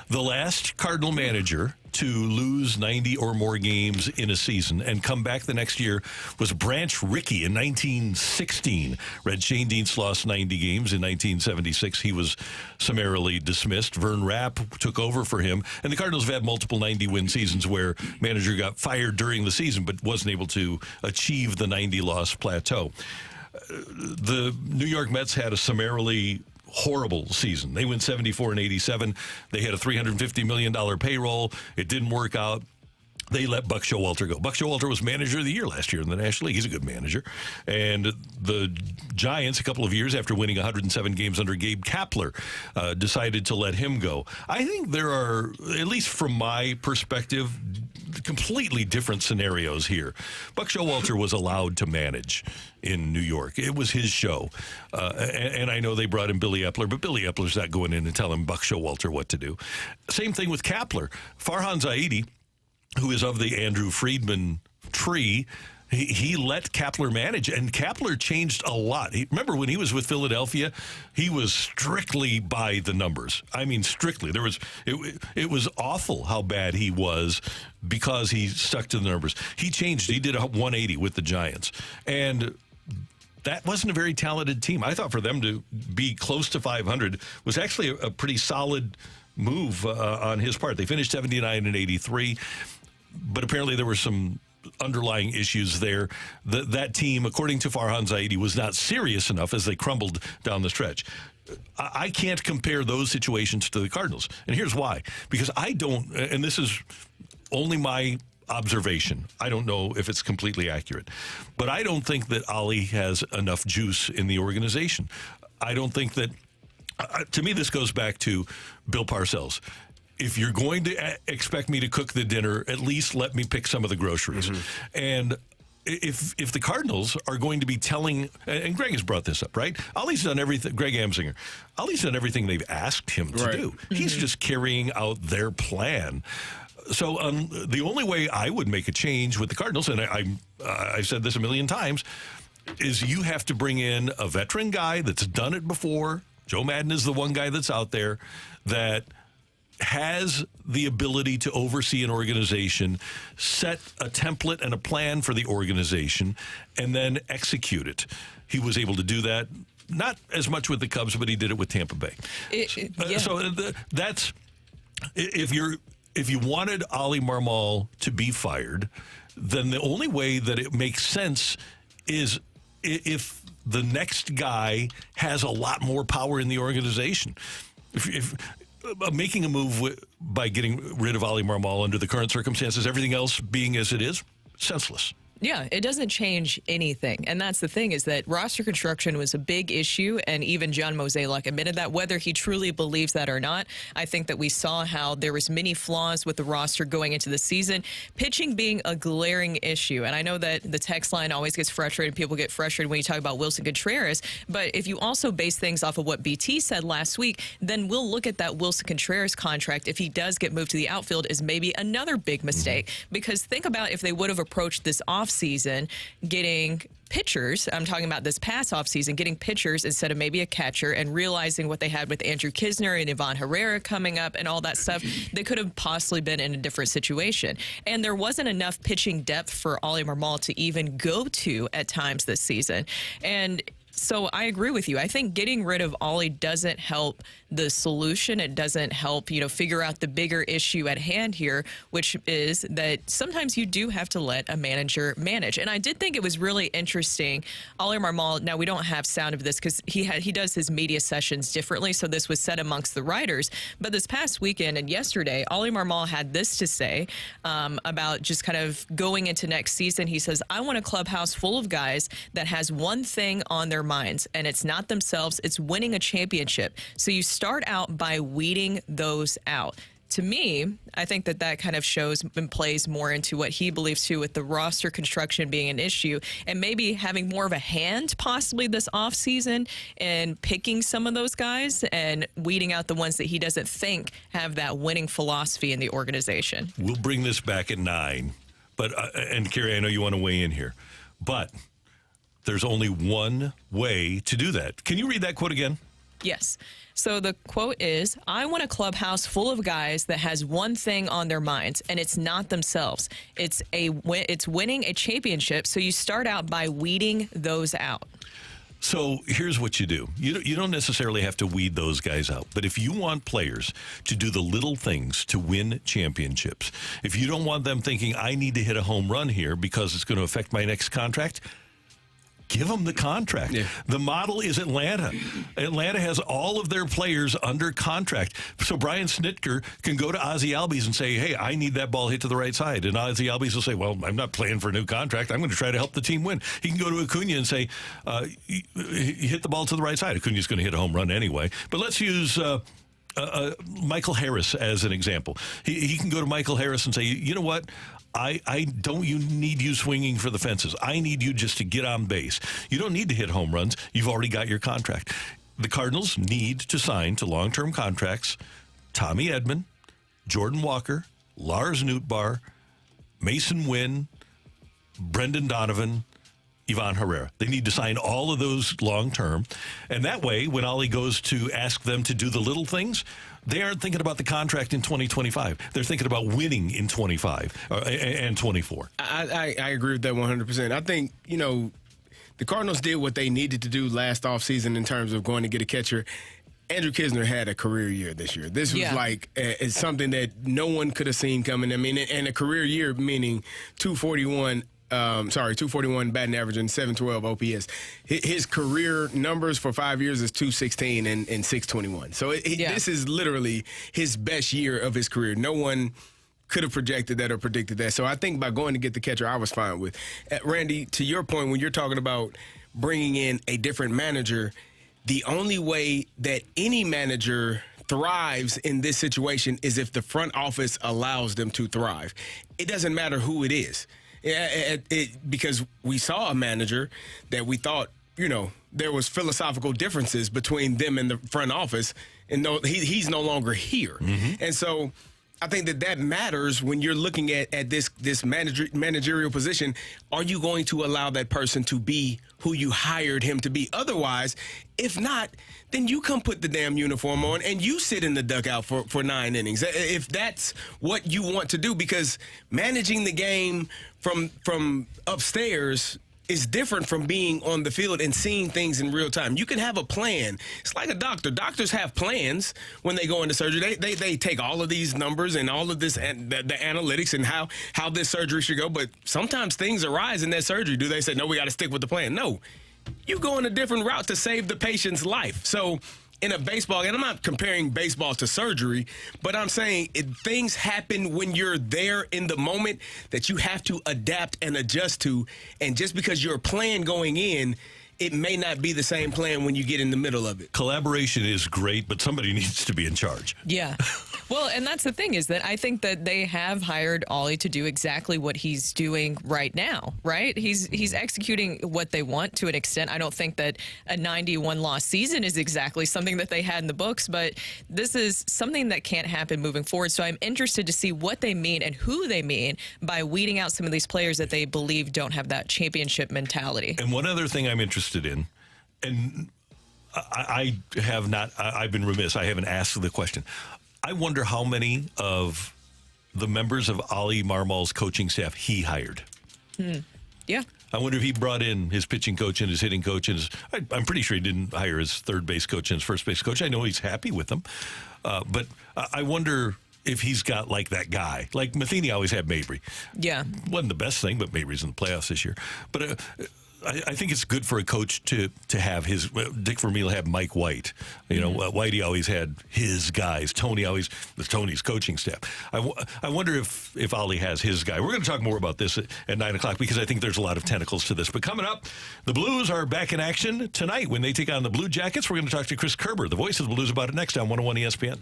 The last Cardinal manager to lose 90 or more games in a season and come back the next year was Branch Rickey in 1916. Red Schoendienst lost 90 games in 1976. He was summarily dismissed. Vern Rapp took over for him. And the Cardinals have had multiple 90-win seasons where manager got fired during the season but wasn't able to achieve the 90-loss plateau. The New York Mets had a summarily horrible season. They went 74-87. They had a $350 million payroll. It didn't work out. They let Buck Showalter go. Buck Showalter was manager of the year last year in the National League. He's a good manager. And the Giants, a couple of years after winning 107 games under Gabe Kapler, decided to let him go. I think there are, at least from my perspective, completely different scenarios here. Buck Showalter was allowed to manage in New York. It was his show. And I know they brought in Billy Epler, but Billy Epler's not going in and telling Buck Showalter what to do. Same thing with Kapler. Farhan Zaidi, who is of the Andrew Friedman tree, he let Kapler manage, and Kapler changed a lot. Remember when he was with Philadelphia, he was strictly by the numbers. I mean, strictly. It was awful how bad he was because he stuck to the numbers. He changed. He did a 180 with the Giants, and that wasn't a very talented team. I thought for them to be close to 500 was actually a pretty solid move on his part. They finished 79-83, but apparently there were some underlying issues there. That team, according to Farhan Zaidi, was not serious enough as they crumbled down the stretch. I can't compare those situations to the Cardinals, and here's why. Because I don't, and this is only my observation. I don't know if it's completely accurate, but I don't think that Ollie has enough juice in the organization. I don't think that, to me, this goes back to Bill Parcells. If you're going to expect me to cook the dinner, at least let me pick some of the groceries. Mm-hmm. And if the Cardinals are going to be telling, and Greg has brought this up, right? Ollie's done everything, Greg Amsinger, Ollie's done everything they've asked him to do. Mm-hmm. He's just carrying out their plan. So the only way I would make a change with the Cardinals, and I've said this a million times, is you have to bring in a veteran guy that's done it before. Joe Madden is the one guy that's out there that has the ability to oversee an organization, set a template and a plan for the organization, and then execute it. He was able to do that, not as much with the Cubs, but he did it with Tampa Bay. That's if you wanted Ollie Marmol to be fired, then the only way that it makes sense is if the next guy has a lot more power in the organization. If making a move by getting rid of Ollie Marmol under the current circumstances, everything else being as it is, senseless. Yeah, it doesn't change anything. And that's the thing, is that roster construction was a big issue, and even John Mozeliak admitted that. Whether he truly believes that or not, I think that we saw how there was many flaws with the roster going into the season, pitching being a glaring issue. And I know that the text line always gets frustrated. People get frustrated when you talk about Wilson Contreras. But if you also base things off of what BT said last week, then we'll look at that Wilson Contreras contract, if he does get moved to the outfield, as maybe another big mistake. Mm-hmm. Because think about if they would have approached this offseason getting pitchers. I'm talking about this past offseason, getting pitchers instead of maybe a catcher, and realizing what they had with Andrew Kisner and Ivan Herrera coming up and all that stuff. They could have possibly been in a different situation. And there wasn't enough pitching depth for Ollie Marmol to even go to at times this season. And so I agree with you. I think getting rid of Ollie doesn't help the solution. It doesn't help, figure out the bigger issue at hand here, which is that sometimes you do have to let a manager manage. And I did think it was really interesting. Ollie Marmol, now we don't have sound of this because he does his media sessions differently, so this was said amongst the writers. But this past weekend and yesterday, Ollie Marmol had this to say about just kind of going into next season. He says, I want a clubhouse full of guys that has one thing on their minds, and it's not themselves, it's winning a championship. So you start out by weeding those out. to me, I think that kind of shows and plays more into what he believes too, with the roster construction being an issue and maybe having more of a hand possibly this offseason and picking some of those guys and weeding out the ones that he doesn't think have that winning philosophy in the organization. We'll bring this back at 9. But and Carrie, I know you want to weigh in here, but there's only one way to do that. Can you read that quote again? Yes. So the quote is, I want a clubhouse full of guys that has one thing on their minds, and it's not themselves. It's winning a championship, so you start out by weeding those out. So here's what you do. You don't necessarily have to weed those guys out. But if you want players to do the little things to win championships, if you don't want them thinking, I need to hit a home run here because it's going to affect my next contract, give them the contract. Yeah. The model is Atlanta. Atlanta has all of their players under contract. So Brian Snitker can go to Ozzie Albies and say, hey, I need that ball hit to the right side. And Ozzie Albies will say, well, I'm not playing for a new contract. I'm going to try to help the team win. He can go to Acuna and say, hit the ball to the right side. Acuna's going to hit a home run anyway. But let's use Michael Harris as an example. He can go to Michael Harris and say, you know what? I don't need you swinging for the fences. I need you just to get on base. You don't need to hit home runs. You've already got your contract. The Cardinals need to sign to long-term contracts Tommy Edman, Jordan Walker, Lars Nootbaar, Mason Wynn, Brendan Donovan, Ivan Herrera. They need to sign all of those long-term. And that way, when Ollie goes to ask them to do the little things, they aren't thinking about the contract in 2025. They're thinking about winning in 25 and 24. I agree with that 100%. I think, the Cardinals did what they needed to do last offseason in terms of going to get a catcher. Andrew Kisner had a career year this year. This was it's something that no one could have seen coming. I mean, and a career year meaning 241 batting average and 712 OPS. His career numbers for 5 years is 216 and 621. So this is literally his best year of his career. No one could have projected that or predicted that. So I think by going to get the catcher, I was fine with. Randy, to your point, when you're talking about bringing in a different manager, the only way that any manager thrives in this situation is if the front office allows them to thrive. It doesn't matter who it is. Because we saw a manager that we thought, there was philosophical differences between them and the front office, and he's no longer here. Mm-hmm. And so I think that matters when you're looking at this managerial position. Are you going to allow that person to be who you hired him to be? Otherwise, if not, then you come put the damn uniform on and you sit in the dugout for 9 innings. If that's what you want to do, because managing the game from upstairs is different from being on the field and seeing things in real time. You can have a plan. It's like a doctor. Doctors have plans when they go into surgery. They take all of these numbers and all of this and the analytics and how this surgery should go. But sometimes things arise in that surgery. Do they say, no, we got to stick with the plan? No. You go on a different route to save the patient's life. So in a baseball, and I'm not comparing baseball to surgery, but I'm saying things happen when you're there in the moment that you have to adapt and adjust to. And just because your plan going in, it may not be the same plan when you get in the middle of it. Collaboration is great, but somebody needs to be in charge. Yeah. Well, and that's the thing, is that I think that they have hired Ollie to do exactly what he's doing right now, right? He's executing what they want to an extent. I don't think that a 91-loss season is exactly something that they had in the books, but this is something that can't happen moving forward. So I'm interested to see what they mean and who they mean by weeding out some of these players that they believe don't have that championship mentality. And one other thing I'm interested in, and I've been remiss, I haven't asked the question. I wonder how many of the members of Ollie Marmol's coaching staff he hired. Yeah. I wonder if he brought in his pitching coach and his hitting coach. And I'm pretty sure he didn't hire his third base coach and his first base coach. I know he's happy with them. But I wonder if he's got like that guy. Like Matheny always had Mabry. Yeah. Wasn't the best thing, but Mabry's in the playoffs this year. But I think it's good for a coach to have his. Dick Vermeil had Mike White. Whitey always had his guys. Tony's coaching staff. I wonder if Ollie has his guy. We're going to talk more about this at 9 o'clock because I think there's a lot of tentacles to this. But coming up, the Blues are back in action tonight when they take on the Blue Jackets. We're going to talk to Chris Kerber, the voice of the Blues, about it next on 101 ESPN.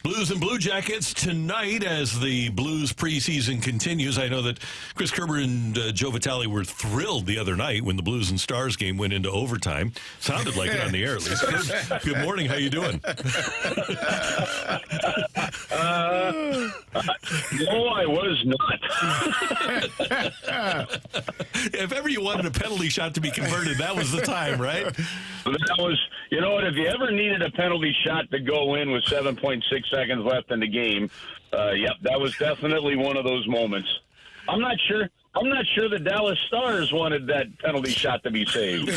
Blues and Blue Jackets tonight as the Blues preseason continues. I know that Chris Kerber and Joe Vitale were thrilled the other night when the Blues and Stars game went into overtime. Sounded like it on the air, at least. Good morning. How you doing? No, I was not. If ever you wanted a penalty shot to be converted, that was the time, right? That was, you know what, if you ever needed a penalty shot to go in with 7.6 seconds left in the game, yep, that was definitely one of those moments. I'm not sure the Dallas Stars wanted that penalty shot to be saved.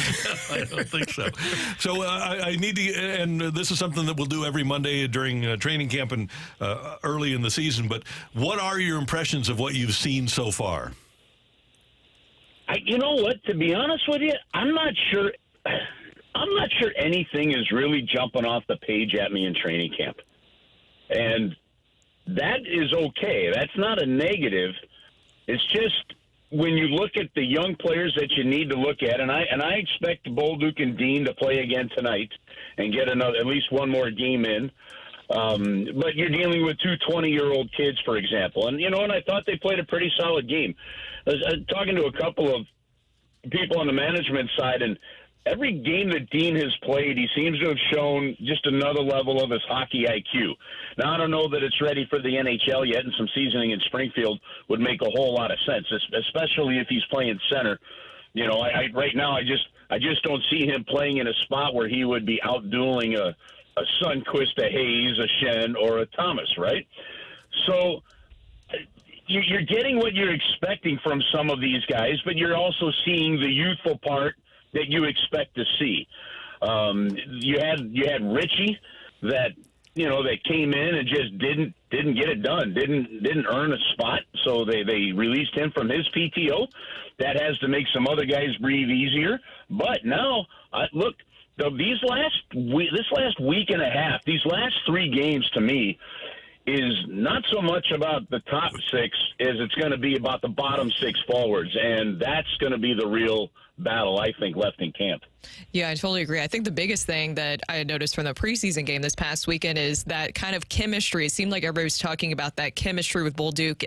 I don't think so. So I need to, and this is something that we'll do every Monday during training camp and early in the season, but what are your impressions of what you've seen so far? You know what, to be honest with you, I'm not sure anything is really jumping off the page at me in training camp. And that is okay. That's not a negative. It's just when you look at the young players that you need to look at, and I expect Bolduc and Dean to play again tonight and get at least one more game in. But you're dealing with two 20-year-old kids, for example. And, and I thought they played a pretty solid game. I was talking to a couple of people on the management side, and every game that Dean has played, he seems to have shown just another level of his hockey IQ. Now, I don't know that it's ready for the NHL yet, and some seasoning in Springfield would make a whole lot of sense, especially if he's playing center. Right now, I just don't see him playing in a spot where he would be out-dueling a Sundqvist, a Hayes, a Shen, or a Thomas, right? So you're getting what you're expecting from some of these guys, but you're also seeing the youthful part that you expect to see. You had Ritchie that came in and just didn't get it done, didn't earn a spot, so they released him from his PTO. That has to make some other guys breathe easier. But now, look, this last week and a half, these last 3 games to me is not so much about the top 6 as it's going to be about the bottom 6 forwards, and that's going to be the real battle, I think, left in camp. Yeah, I totally agree. I think the biggest thing that I had noticed from the preseason game this past weekend is that kind of chemistry. It seemed like everybody was talking about that chemistry with Bolduc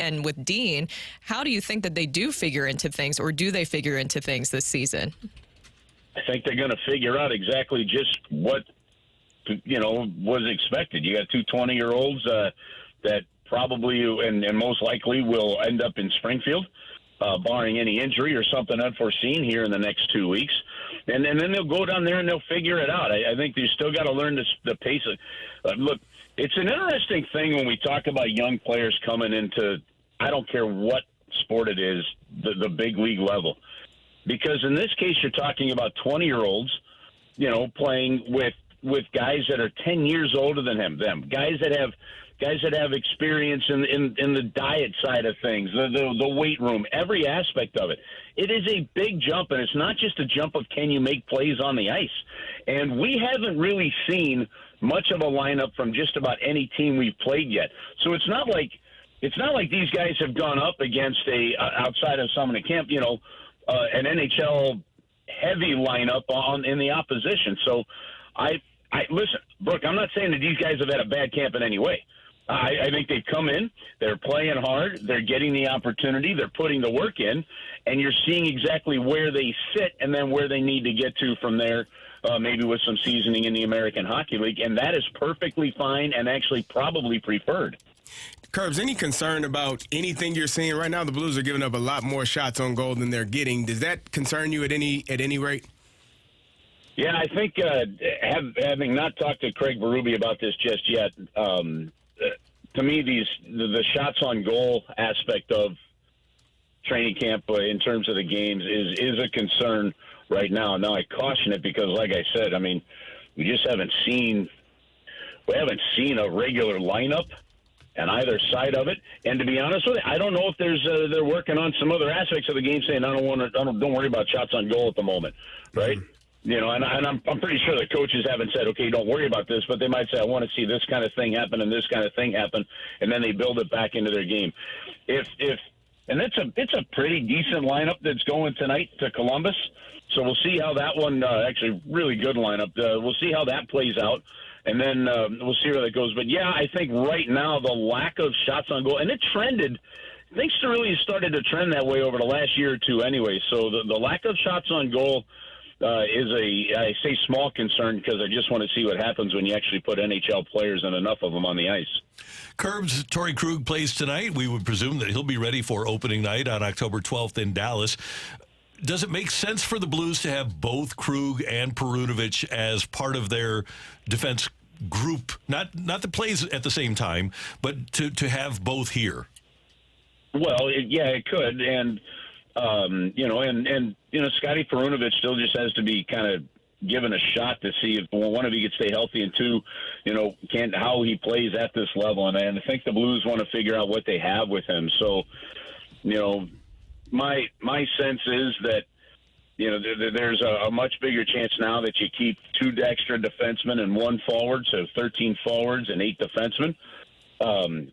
and with Dean. How do you think that they do figure into things, or do they figure into things this season? I think they're going to figure out exactly just what was expected. You got two 20-year-olds that probably and most likely will end up in Springfield, barring any injury or something unforeseen here in the next 2 weeks. And then they'll go down there and they'll figure it out. I think you still got to learn the pace of look, it's an interesting thing when we talk about young players coming into, I don't care what sport it is, the big league level. Because in this case, you're talking about 20-year-olds, playing with guys that are 10 years older than them, guys that have experience in the diet side of things, the weight room, every aspect of it. It is a big jump, and it's not just a jump of can you make plays on the ice. And we haven't really seen much of a lineup from just about any team we've played yet. So it's not like these guys have gone up against outside of some in the camp, an NHL heavy lineup in the opposition. So I listen, Brooke, I'm not saying that these guys have had a bad camp in any way. I think they've come in, they're playing hard, they're getting the opportunity, they're putting the work in, and you're seeing exactly where they sit and then where they need to get to from there, maybe with some seasoning in the American Hockey League, and that is perfectly fine and actually probably preferred. Curbs, any concern about anything you're seeing right now? The Blues are giving up a lot more shots on goal than they're getting. Does that concern you at any rate? Yeah, I think having not talked to Craig Berube about this just yet, to me, the shots on goal aspect of training camp in terms of the games is a concern right now. Now, I caution it because, like I said, I mean, we just haven't seen a regular lineup on either side of it. And to be honest with you, I don't know if they're working on some other aspects of the game, saying don't worry about shots on goal at the moment, right? Mm-hmm. And I'm pretty sure the coaches haven't said, okay, don't worry about this, but they might say, I want to see this kind of thing happen and this kind of thing happen, and then they build it back into their game. And it's a pretty decent lineup that's going tonight to Columbus, so we'll see how that one, actually really good lineup, we'll see how that plays out. And then we'll see where that goes. But, yeah, I think right now the lack of shots on goal, and it trended. Things really started to trend that way over the last year or two anyway. So the lack of shots on goal is I say small concern because I just want to see what happens when you actually put NHL players and enough of them on the ice. Kerb's Torrey Krug plays tonight. We would presume that he'll be ready for opening night on October 12th in Dallas. Does it make sense for the Blues to have both Krug and Perunovic as part of their defense group? Not that plays at the same time, but to have both here. Well, it could, and Scotty Perunovic still just has to be kind of given a shot to see if one of you could stay healthy, and two, how he plays at this level. And I think the Blues want to figure out what they have with him. So, my sense is that there's a much bigger chance now that you keep 2 extra defensemen and 1 forward, so 13 forwards and 8 defensemen.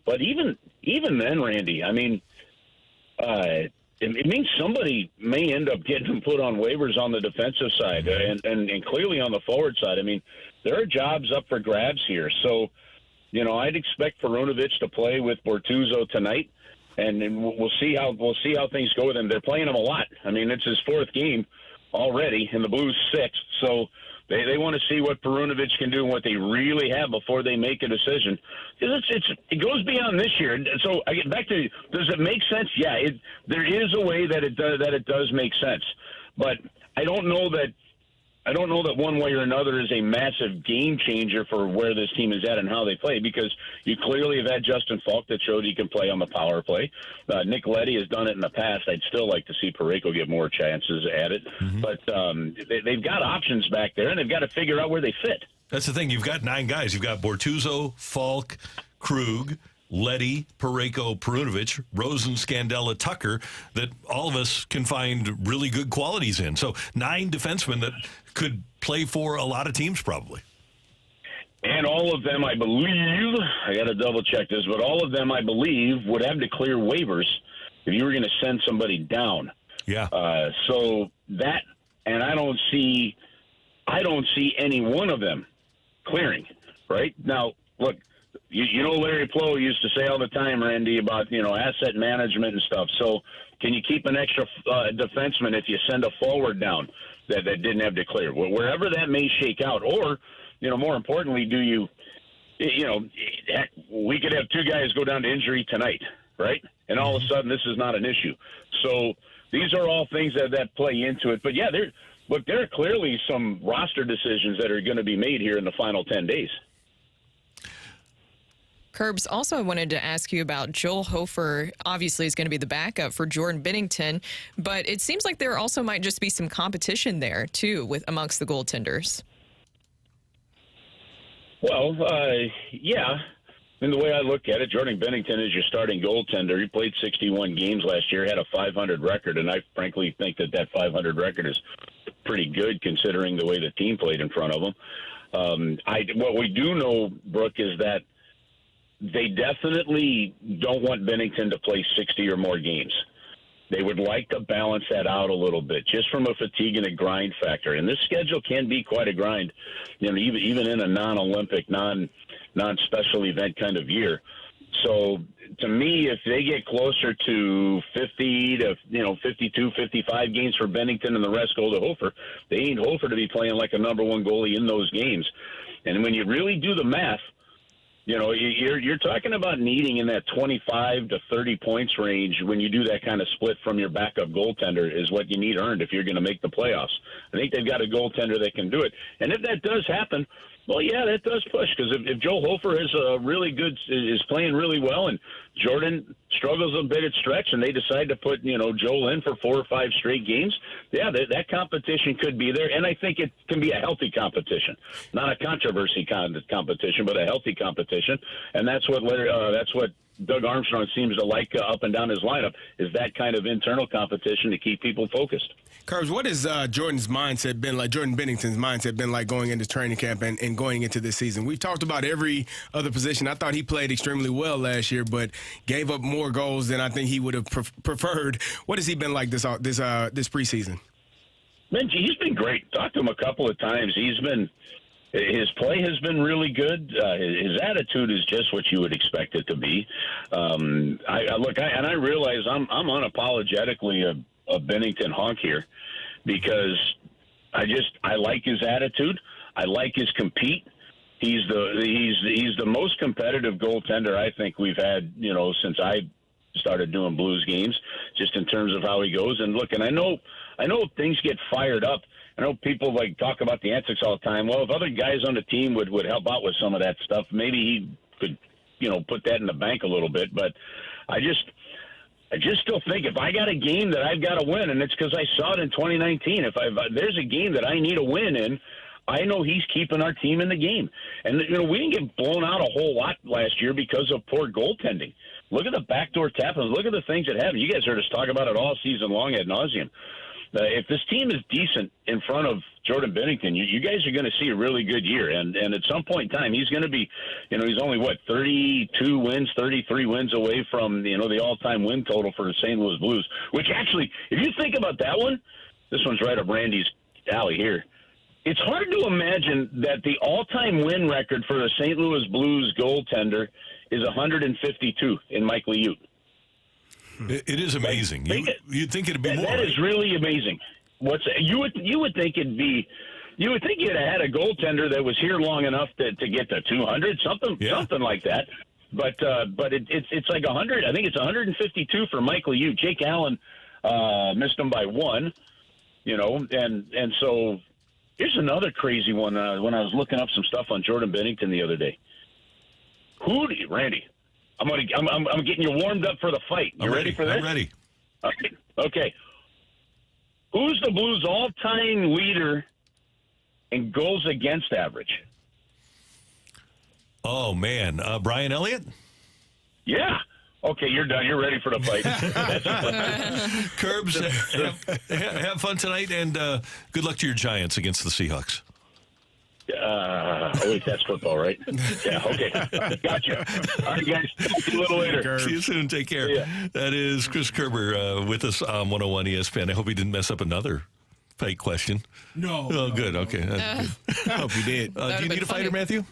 But even then, Randy, I mean, it means somebody may end up getting put on waivers on the defensive side and clearly on the forward side. I mean, there are jobs up for grabs here. So, I'd expect Perunovic to play with Bortuzzo tonight, and we'll see how things go with him. They're playing him a lot. I mean, it's his 4th game already, and the Blues 6th. So they want to see what Perunovic can do and what they really have before they make a decision. It goes beyond this year. So I get back to, does it make sense? Yeah, there is a way that it does make sense, but I don't know that one way or another is a massive game changer for where this team is at and how they play, because you clearly have had Justin Falk that showed he can play on the power play. Nick Leddy has done it in the past. I'd still like to see Parayko get more chances at it. Mm-hmm. But they've got options back there, and they've got to figure out where they fit. That's the thing. You've got 9 guys. You've got Bortuzzo, Falk, Krug, Leddy, Parayko, Perunovic, Rosen, Scandella, Tucker, that all of us can find really good qualities in. So 9 defensemen that could play for a lot of teams probably. And all of them, I believe, I got to double check this, but all of them, I believe, would have to clear waivers if you were going to send somebody down. Yeah. So that, and I don't see any one of them clearing, right? Now, look, Larry Plow used to say all the time, Randy, about, asset management and stuff. So can you keep an extra defenseman if you send a forward down that didn't have to clear? Wherever that may shake out. Or, more importantly, we could have 2 guys go down to injury tonight, right? And all of a sudden this is not an issue. So these are all things that play into it. But, yeah, there are clearly some roster decisions that are going to be made here in the final 10 days. Kerbs, also I wanted to ask you about Joel Hofer. Obviously is going to be the backup for Jordan Binnington, but it seems like there also might just be some competition there, too, amongst the goaltenders. Well, yeah. And the way I look at it, Jordan Binnington is your starting goaltender. He played 61 games last year, had a 500 record, and I frankly think that 500 record is pretty good considering the way the team played in front of him. What we do know, Brooke, is that they definitely don't want Binnington to play 60 or more games. They would like to balance that out a little bit, just from a fatigue and a grind factor. And this schedule can be quite a grind, even in a non-Olympic, non-special event kind of year. So, to me, if they get closer to 50 to 52, 55 games for Binnington and the rest go to Hofer, they need Hofer to be playing like a number 1 goalie in those games. And when you really do the math, you're talking about needing in that 25 to 30 points range when you do that kind of split from your backup goaltender is what you need earned if you're going to make the playoffs. I think they've got a goaltender that can do it. And if that does happen, well, yeah, that does push, because if Joel Hofer is playing really well and Jordan struggles a bit at stretch and they decide to put, Joel in for 4 or 5 straight games, yeah, that competition could be there. And I think it can be a healthy competition, not a controversy competition, but a healthy competition. And that's what Doug Armstrong seems to like up and down his lineup, is that kind of internal competition to keep people focused. Kerbs, what has Jordan Binnington's mindset been like going into training camp and going into this season? We've talked about every other position. I thought he played extremely well last year, but gave up more goals than I think he would have preferred. What has he been like this preseason? Man, he's been great. Talked to him a couple of times. He's been His play has been really good. His attitude is just what you would expect it to be. I realize I'm unapologetically a Bennington honk here because I like his attitude. I like his compete. He's the most competitive goaltender I think we've had, since I started doing Blues games, just in terms of how he goes. And look, and I know things get fired up. I know people talk about the antics all the time. Well, if other guys on the team would help out with some of that stuff, maybe he could, put that in the bank a little bit. But I just still think if I got a game that I've got to win, and it's because I saw it in 2019, if there's a game that I need a win in, I know he's keeping our team in the game. And, we didn't get blown out a whole lot last year because of poor goaltending. Look at the backdoor tapping. Look at the things that happen. You guys heard us talk about it all season long ad nauseum. If this team is decent in front of Jordan Bennington, you guys are going to see a really good year. And at some point in time, he's going to be, he's only, 32 wins, 33 wins away from, the all-time win total for the St. Louis Blues, which actually, if you think about that one, this one's right up Randy's alley here. It's hard to imagine that the all-time win record for the St. Louis Blues goaltender is 152 in Mike Liut. It is amazing. You'd think it'd be more. That is really amazing. You would think it'd be. You would think you'd have had a goaltender that was here long enough to get to 200, something like that. But it's like 100. I think it's 152 for Mike Liut. Jake Allen missed him by one. And so here's another crazy one. When I was looking up some stuff on Jordan Bennington the other day, Randy? I'm getting you warmed up for the fight. You ready for this? I'm ready. Okay. Who's the Blues' all-time leader in goals against average? Oh, man. Brian Elliott? Yeah. Okay, you're done. You're ready for the fight. Curbs, have fun tonight, and good luck to your Giants against the Seahawks. Wait, that's football, right? Yeah, okay. Gotcha. All right, guys. See you a little later. See you soon. Take care. Yeah. That is Chris Kerber with us on 101 ESPN. I hope he didn't mess up another fight question. No. Oh, good. Okay. I hope you did. Do you need a fighter, Matthew?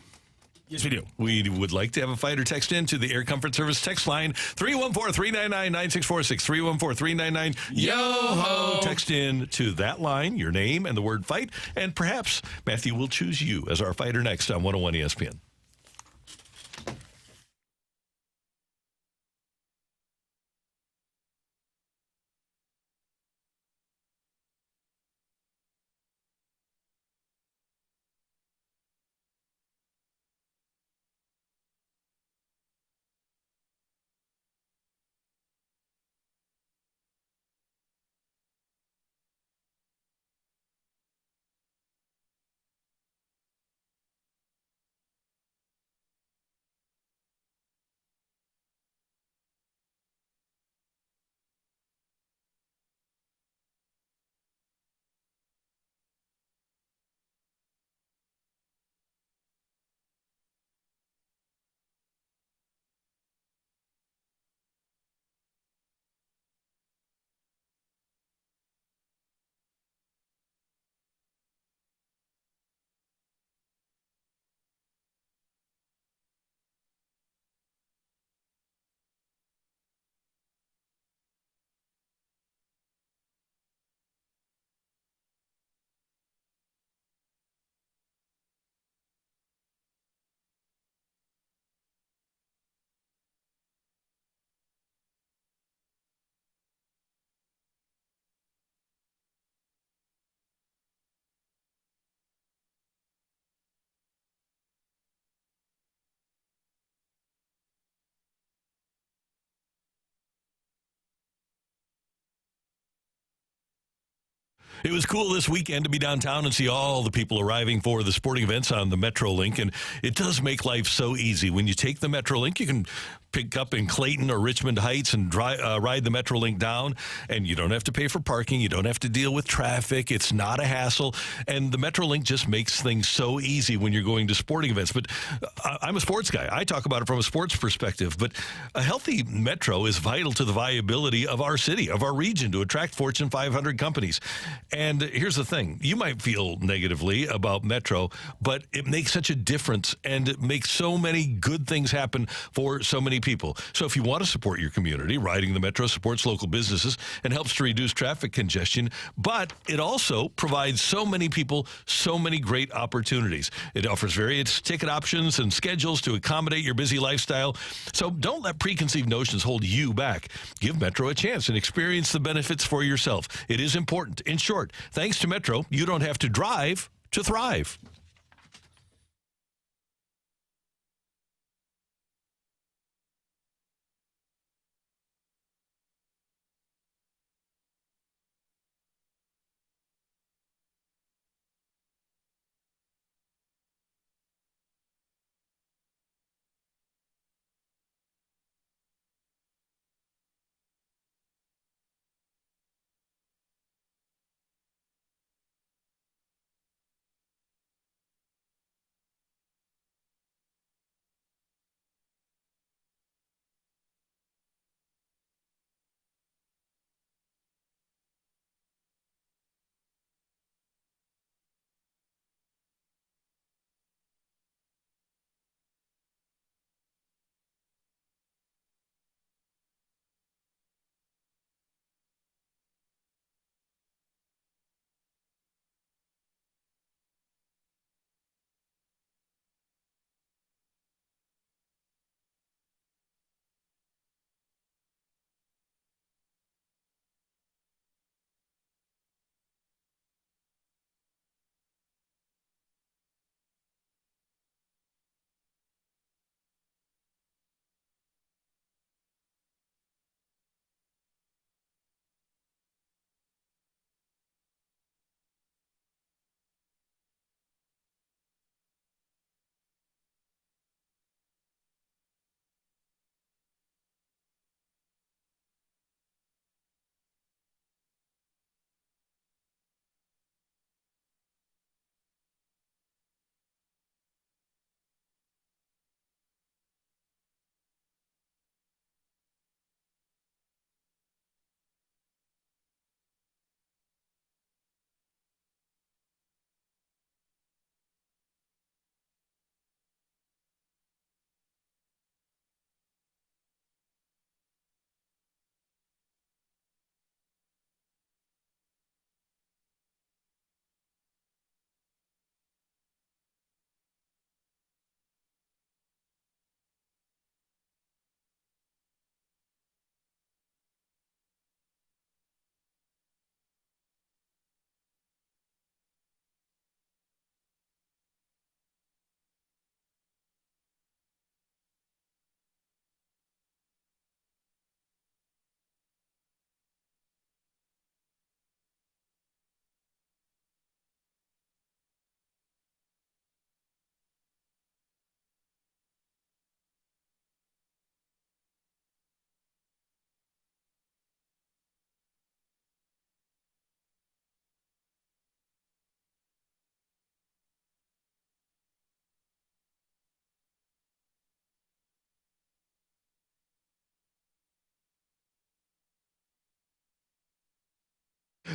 Yes, we do. We would like to have a fighter text in to the Air Comfort Service text line, 314-399-9646, 314-399-YO-HO. Text in to that line, your name and the word fight, and perhaps Matthew will choose you as our fighter next on 101 ESPN. It was cool this weekend to be downtown and see all the people arriving for the sporting events on the MetroLink, and it does make life so easy. When you take the MetroLink, you can pick up in Clayton or Richmond Heights and ride the Metrolink down, and you don't have to pay for parking. You don't have to deal with traffic. It's not a hassle, and the Metrolink just makes things so easy when you're going to sporting events. But I'm a sports guy. I talk about it from a sports perspective, but a healthy metro is vital to the viability of our city, of our region, to attract Fortune 500 companies. And here's the thing. You might feel negatively about Metro, but it makes such a difference, and it makes so many good things happen for so many people. So if you want to support your community, riding the Metro supports local businesses and helps to reduce traffic congestion, but it also provides so many people so many great opportunities. It offers various ticket options and schedules to accommodate your busy lifestyle. So don't let preconceived notions hold you back. Give Metro a chance and experience the benefits for yourself. It is important. In short, thanks to Metro, you don't have to drive to thrive.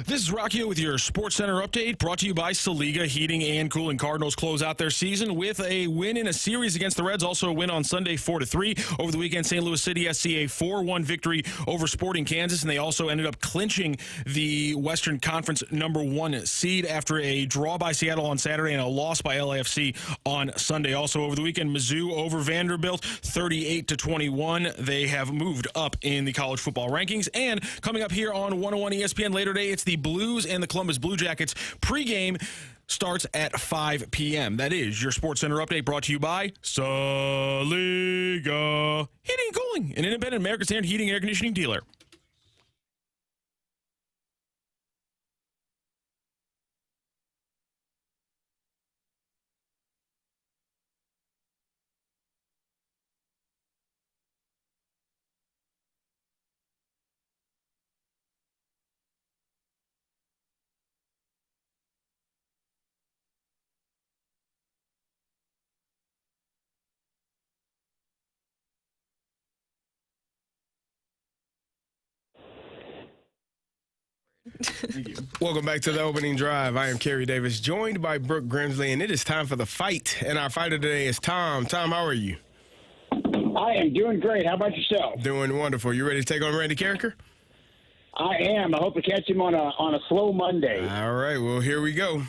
This is Rocky with your Sports Center update, brought to you by Saliga Heating and Cooling. Cardinals close out their season with a win in a series against the Reds. Also a win on Sunday, 4-3. Over the weekend, St. Louis City SC a 4-1 victory over Sporting Kansas, and they also ended up clinching the Western Conference #1 seed after a draw by Seattle on Saturday and a loss by LAFC on Sunday. Also over the weekend, Mizzou over Vanderbilt, 38-21. They have moved up in the college football rankings. And coming up here on 101 ESPN later today, it's the Blues and the Columbus Blue Jackets. Pregame starts at 5 p.m. That is your Sports Center update, brought to you by Saliga Heating and Cooling, an independent American Standard heating and air conditioning dealer. Welcome back to the opening drive. I am Kerry Davis, joined by Brooke Grimsley, and it is time for the fight. And our fighter today is Tom. Tom, how are you? I am doing great. How about yourself? Doing wonderful. You ready to take on Randy Kerber? I am. I hope to catch him on a slow Monday. All right, well, here we go.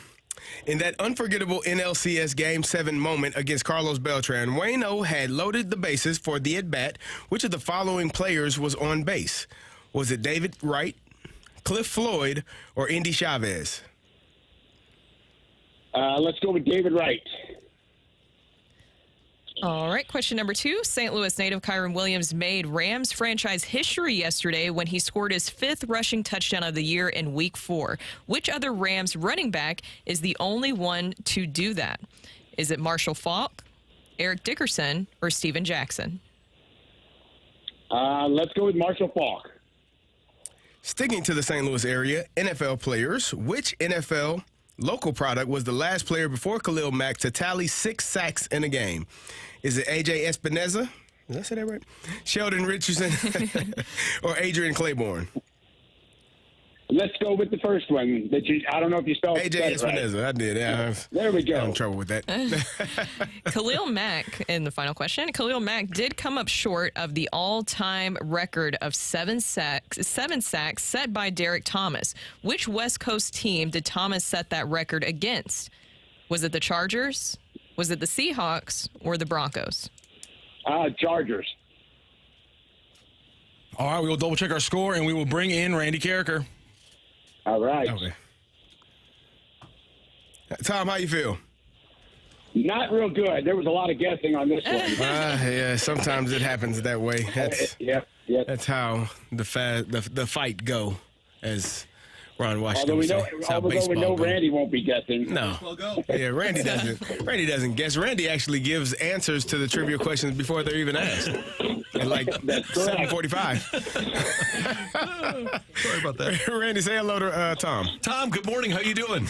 In that unforgettable NLCS Game 7 moment against Carlos Beltran, Wayno had loaded the bases for the at-bat. Which of the following players was on base? Was it David Wright, Cliff Floyd, or Indy Chavez? Let's go with David Wright. All right, question number 2. St. Louis native Kyron Williams made Rams franchise history yesterday when he scored his 5th rushing touchdown of the year in Week 4. Which other Rams running back is the only one to do that? Is it Marshall Faulk, Eric Dickerson, or Steven Jackson? Let's go with Marshall Faulk. Sticking to the St. Louis area, NFL players, which NFL local product was the last player before Khalil Mack to tally 6 sacks in a game? Is it A.J. Espinoza? Did I say that right? Sheldon Richardson or Adrian Claiborne? Let's go with the first one. I don't know if you spelled A.J. Espinoza. Right. I did. Yeah. There we go. I'm in trouble with that. Khalil Mack, in the final question, Khalil Mack did come up short of the all-time record of 7 sacks set by Derek Thomas. Which West Coast team did Thomas set that record against? Was it the Chargers? Was it the Seahawks or the Broncos? Chargers. All right, we will double-check our score, and we will bring in Randy Kerber. All right. Okay. Tom, how you feel? Not real good. There was a lot of guessing on this one. Yeah, sometimes it happens that way. That's Yep. That's how the fight go, as Ron Washington Although would say. That's how we baseball know go. Randy won't be guessing. No. Yeah, Randy doesn't. Randy doesn't guess. Randy actually gives answers to the trivia questions before they're even asked. At like 7:45. Sorry about that. Randy, say hello to Tom. Tom, good morning. How you doing?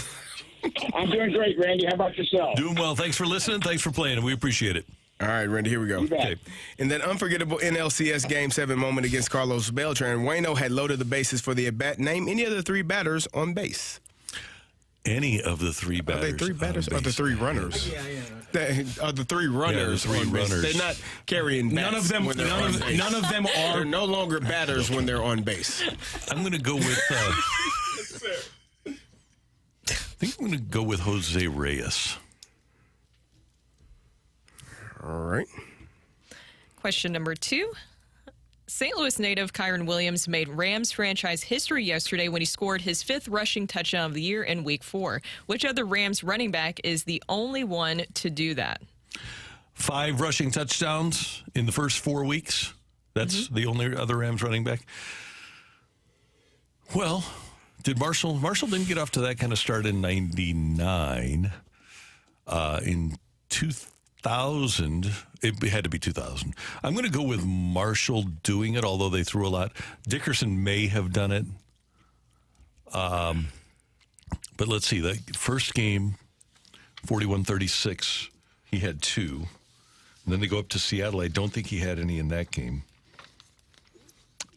I'm doing great, Randy. How about yourself? Doing well. Thanks for listening. Thanks for playing. We appreciate it. All right, Randy, here we go. Okay. In that unforgettable NLCS Game 7 moment against Carlos Beltran, Wayno had loaded the bases for the at-bat. Name any of the 3 batters on base. Any of the 3 batters. Are they 3 batters or the 3 runners? Are the 3 runners? Yeah, the 3 runners. They're not carrying bats. None of them are. They're no longer batters when they're on base. I'm going to go with. I think I'm going to go with Jose Reyes. All right. Question number 2. St. Louis native Kyron Williams made Rams franchise history yesterday when he scored his 5th rushing touchdown of the year in Week 4. Which other Rams running back is the only one to do that? 5 rushing touchdowns in the first 4 weeks. That's the only other Rams running back. Well, did Marshall didn't get off to that kind of start in 99. In 2000, it had to be 2000. I'm going to go with Marshall doing it, although they threw a lot. Dickerson may have done it. But let's see. The first game, 41-36, he had 2. And then they go up to Seattle. I don't think he had any in that game.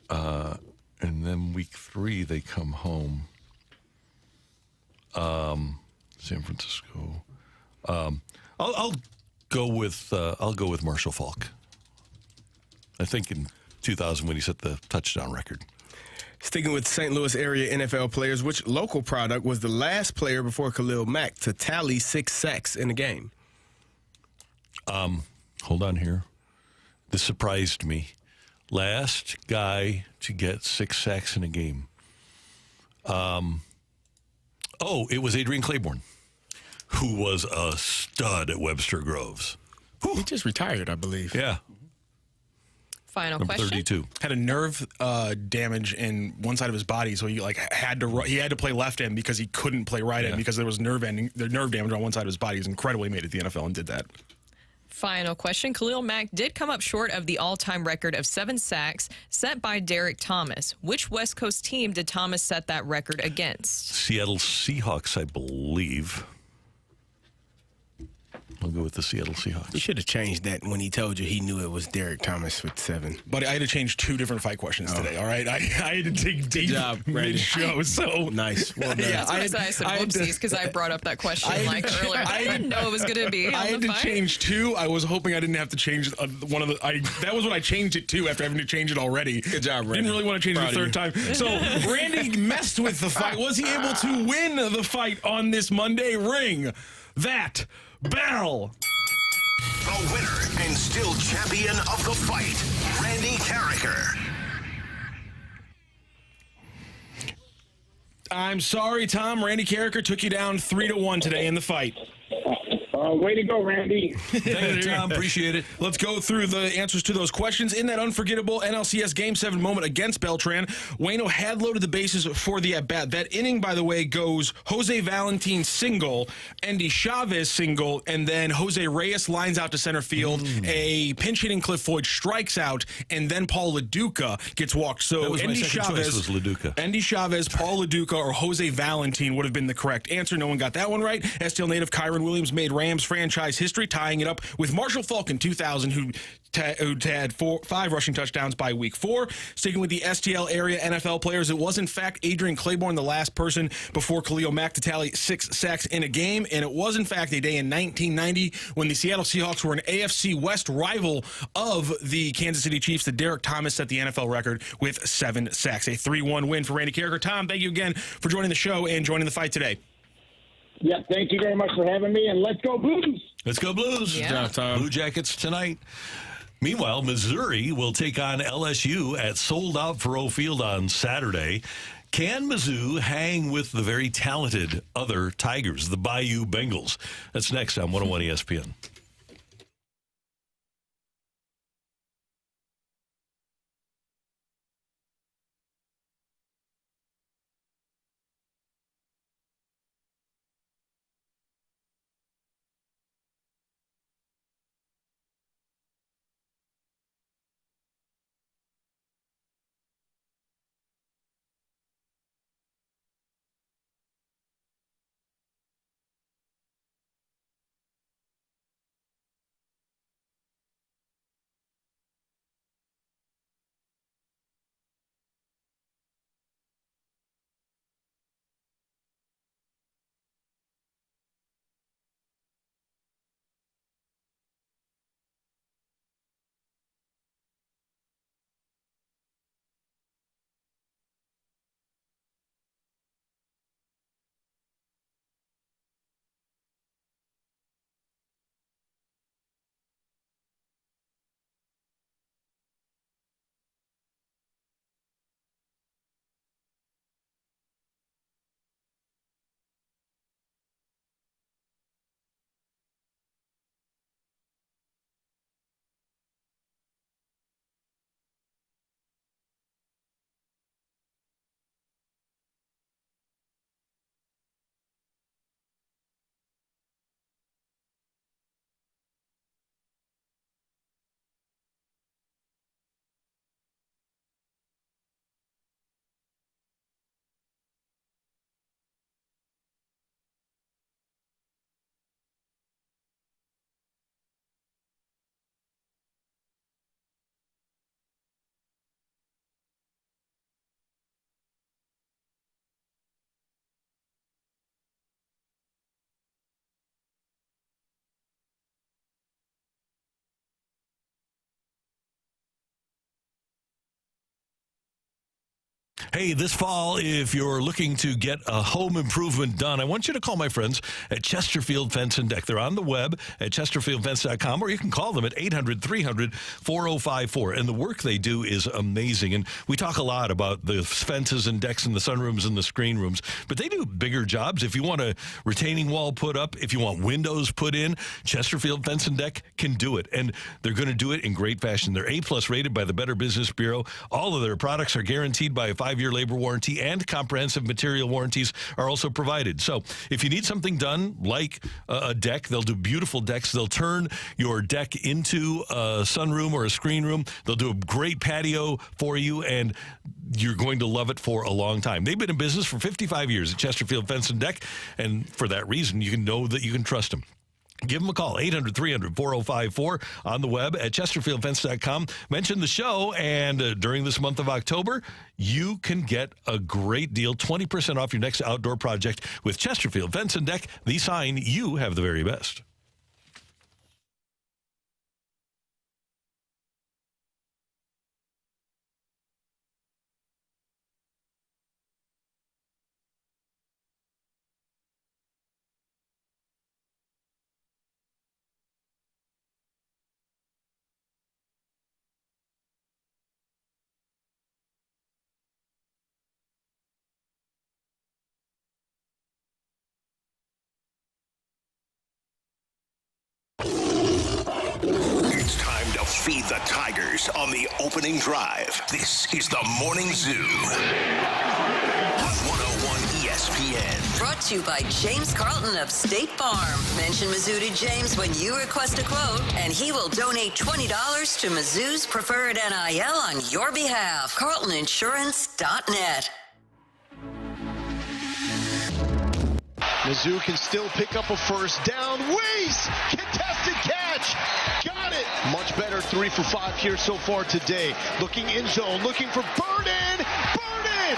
And then week 3, they come home. San Francisco. I'll go with Marshall Faulk. I think in 2000 when he set the touchdown record. Sticking with St. Louis area NFL players, which local product was the last player before Khalil Mack to tally 6 sacks in a game? Hold on here. This surprised me. Last guy to get 6 sacks in a game. It was Adrian Claiborne, who was a stud at Webster Groves. He just retired, I believe. Yeah. Final Number question. 32. Had a nerve damage in one side of his body, so he had to play left end because he couldn't play right end because there was nerve damage on one side of his body. He's incredibly made it to the NFL and did that. Final question. Khalil Mack did come up short of the all-time record of 7 sacks set by Derek Thomas. Which West Coast team did Thomas set that record against? Seattle Seahawks, I believe. I'll go with the Seattle You Seahawks. should have changed that when he told you he knew it was Derek Thomas with 7. But I had to change 2 different fight questions today, all right? I had to dig deep job, Randy. mid-show, so... Nice. Well done. Yeah, That's what I said whoopsies because I brought up that question earlier. I didn't know it was going to be on I had the to fight. change 2. I was hoping I didn't have to change one of the... that was what I changed it to after having to change it already. Good job, Randy. Didn't really want to change Proud it of the third time. So Randy messed with the fight. Was he able to win the fight on this Monday? Ring that bell. The winner and still champion of the fight, Randy Carricker. I'm sorry, Tom. Randy Carricker took you down 3-1 today in the fight. Way to go, Randy. Thank you, Tom. Appreciate it. Let's go through the answers to those questions. In that unforgettable NLCS Game 7 moment against Beltran, Waino had loaded the bases for the at-bat. That inning, by the way, goes Jose Valentin single, Andy Chavez single, and then Jose Reyes lines out to center field. A pinch-hitting Cliff Floyd strikes out, and then Paul LaDuca gets walked. So That was my Andy second Chavez, choice was LaDuca. Andy Chavez, Paul LaDuca, or Jose Valentin would have been the correct answer. No one got that one right. STL native Kyron Williams made Rams franchise history, tying it up with Marshall Falk in 2000, who had 5 rushing touchdowns by week 4. Sticking with the STL area NFL players, it was in fact Adrian Claiborne, the last person before Khalil Mack to tally 6 sacks in a game, and it was in fact a day in 1990 when the Seattle Seahawks were an AFC West rival of the Kansas City Chiefs that Derek Thomas set the NFL record with 7 sacks. A 3-1 win for Randy Carricker. Tom, thank you again for joining the show and joining the fight today. Yeah, thank you very much for having me, and let's go Blues. Let's go Blues. Yeah. Good job, Tom. Blue Jackets tonight. Meanwhile, Missouri will take on LSU at Sold Out Faroe Field on Saturday. Can Mizzou hang with the very talented other Tigers, the Bayou Bengals? That's next on 101 ESPN. Hey, this fall, if you're looking to get a home improvement done, I want you to call my friends at Chesterfield Fence and Deck. They're on the web at chesterfieldfence.com, or you can call them at 800-300-4054. And the work they do is amazing. And we talk a lot about the fences and decks and the sunrooms and the screen rooms, but they do bigger jobs. If you want a retaining wall put up, if you want windows put in, Chesterfield Fence and Deck can do it. And they're going to do it in great fashion. They're A+ rated by the Better Business Bureau. All of their products are guaranteed by a 5-year labor warranty, and comprehensive material warranties are also provided. So if you need something done like a deck, they'll do beautiful decks. They'll turn your deck into a sunroom or a screen room. They'll do a great patio for you, and you're going to love it for a long time. They've been in business for 55 years at Chesterfield Fence and Deck, and for that reason, you can know that you can trust them. Give them a call, 800-300-4054, on the web at chesterfieldfence.com. Mention the show, and during this month of October, you can get a great deal, 20% off your next outdoor project with Chesterfield Fence and Deck, the sign you have the very best. It's time to feed the Tigers on the opening drive. This is the Morning Zoo on 101 ESPN. Brought to you by James Carlton of State Farm. Mention Mizzou to James when you request a quote, and he will donate $20 to Mizzou's preferred NIL on your behalf. CarltonInsurance.net. Mizzou can still pick up a first down. Wease, contested catch. Got it. Much better 3 for 5 here so far today. Looking in zone, looking for Burden. Burden!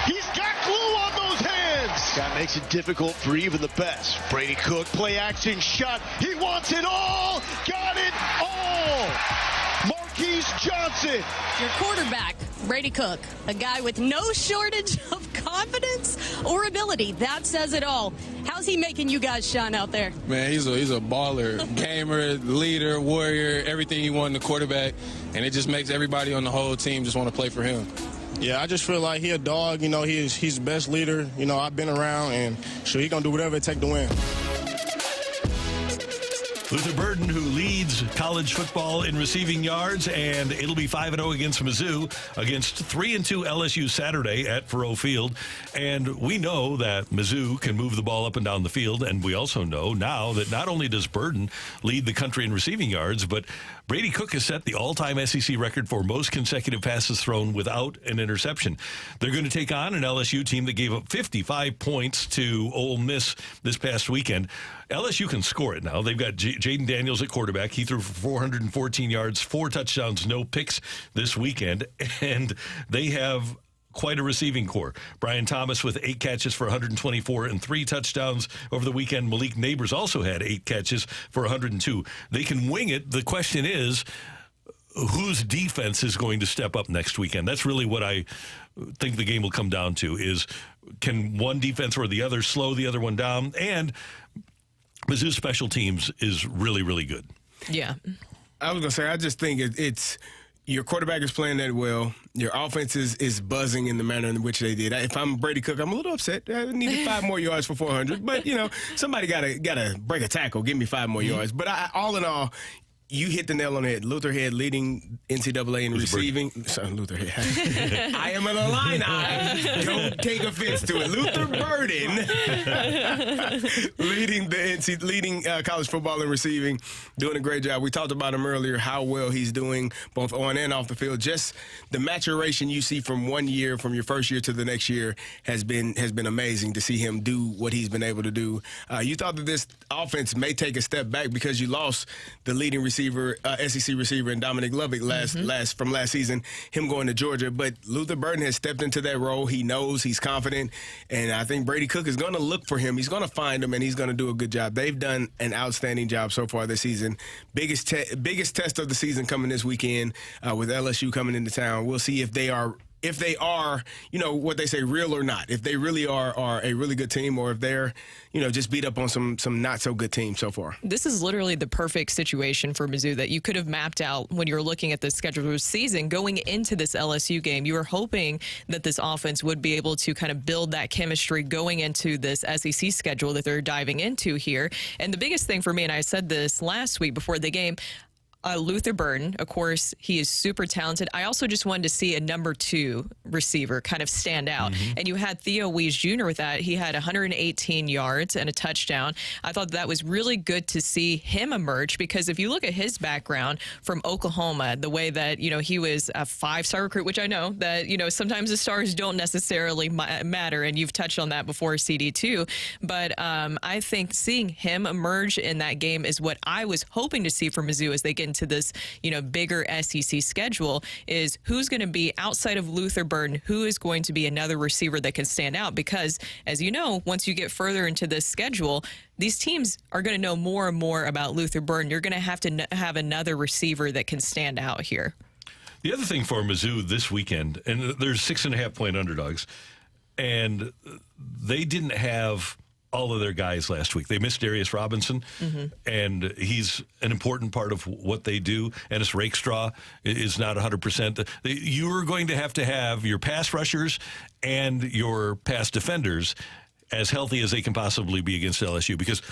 He's got glue on those hands. That makes it difficult for even the best. Brady Cook, play action shot. He wants it all. Got it all. Marquise Johnson. Your quarterback, Brady Cook, a guy with no shortage of confidence or ability. That says it all. How's he making you guys shine out there? Man, he's a baller, gamer, leader, warrior, everything you want in the quarterback, and it just makes everybody on the whole team just want to play for him. Yeah, I just feel like he a dog. You know, he's the best leader. You know, I've been around, and sure, he going to do whatever it takes to win. Luther Burden, who leads college football in receiving yards, and it'll be 5-0 against Mizzou, against 3-2 LSU Saturday at Faurot Field. And we know that Mizzou can move the ball up and down the field, and we also know now that not only does Burden lead the country in receiving yards, but Brady Cook has set the all-time SEC record for most consecutive passes thrown without an interception. They're going to take on an LSU team that gave up 55 points to Ole Miss this past weekend. LSU can score it now. They've got Jaden Daniels at quarterback. He threw for 414 yards, 4 touchdowns, no picks this weekend, and they have quite a receiving core. Brian Thomas with 8 catches for 124 and 3 touchdowns over the weekend. Malik Neighbors also had 8 catches for 102. They can wing it. The question is, whose defense is going to step up next weekend? That's really what I think the game will come down to, is can one defense or the other slow the other one down? And Mizzou's special teams is really, really good. Yeah. I was going to say, I just think it's your quarterback is playing that well. Your offense is buzzing in the manner in which they did. If I'm Brady Cook, I'm a little upset. I needed 5 more yards for 400. But, you know, somebody got to break a tackle, give me 5 more yards. But all in all, you hit the nail on the head. Luther Head leading NCAA in receiving. Sorry, Luther Head. I am an Illini. Don't take offense to it. Luther Burden leading college football in receiving, doing a great job. We talked about him earlier, how well he's doing both on and off the field. Just the maturation you see from one year, from your first year to the next year, has been amazing to see him do what he's been able to do. You thought that this offense may take a step back because you lost the leading receiver, SEC receiver, and Dominic Lovick from last season, him going to Georgia. But Luther Burden has stepped into that role. He knows, he's confident, and I think Brady Cook is going to look for him. He's going to find him, and he's going to do a good job. They've done an outstanding job so far this season. Biggest test of the season coming this weekend with LSU coming into town. We'll see if they are, you know, what they say, real or not. If they really are a really good team, or if they're, you know, just beat up on some not so good teams so far. This is literally the perfect situation for Mizzou that you could have mapped out when you're looking at the schedule of the season. Going into this LSU game, you were hoping that this offense would be able to kind of build that chemistry going into this SEC schedule that they're diving into here. And the biggest thing for me, and I said this last week before the game, Luther Burden, of course, he is super talented. I also just wanted to see a number 2 receiver kind of stand out. And you had Theo Wease Jr. with that. He had 118 yards and a touchdown. I thought that was really good to see him emerge, because if you look at his background from Oklahoma, the way that, he was a 5-star recruit, which I know that, sometimes the stars don't necessarily matter. And you've touched on that before, CD, too. But I think seeing him emerge in that game is what I was hoping to see from Mizzou as they get into this, bigger SEC schedule, is who's going to be outside of Luther Burden, who is going to be another receiver that can stand out. Because, as you know, once you get further into this schedule, these teams are going to know more and more about Luther Burden. You're going to have another receiver that can stand out here. The other thing for Mizzou this weekend, and there's 6.5-point underdogs, and they didn't have all of their guys last week. They missed Darius Robinson, and he's an important part of what they do. Ennis Rakestraw is not 100%. You are going to have your pass rushers and your pass defenders as healthy as they can possibly be against LSU, because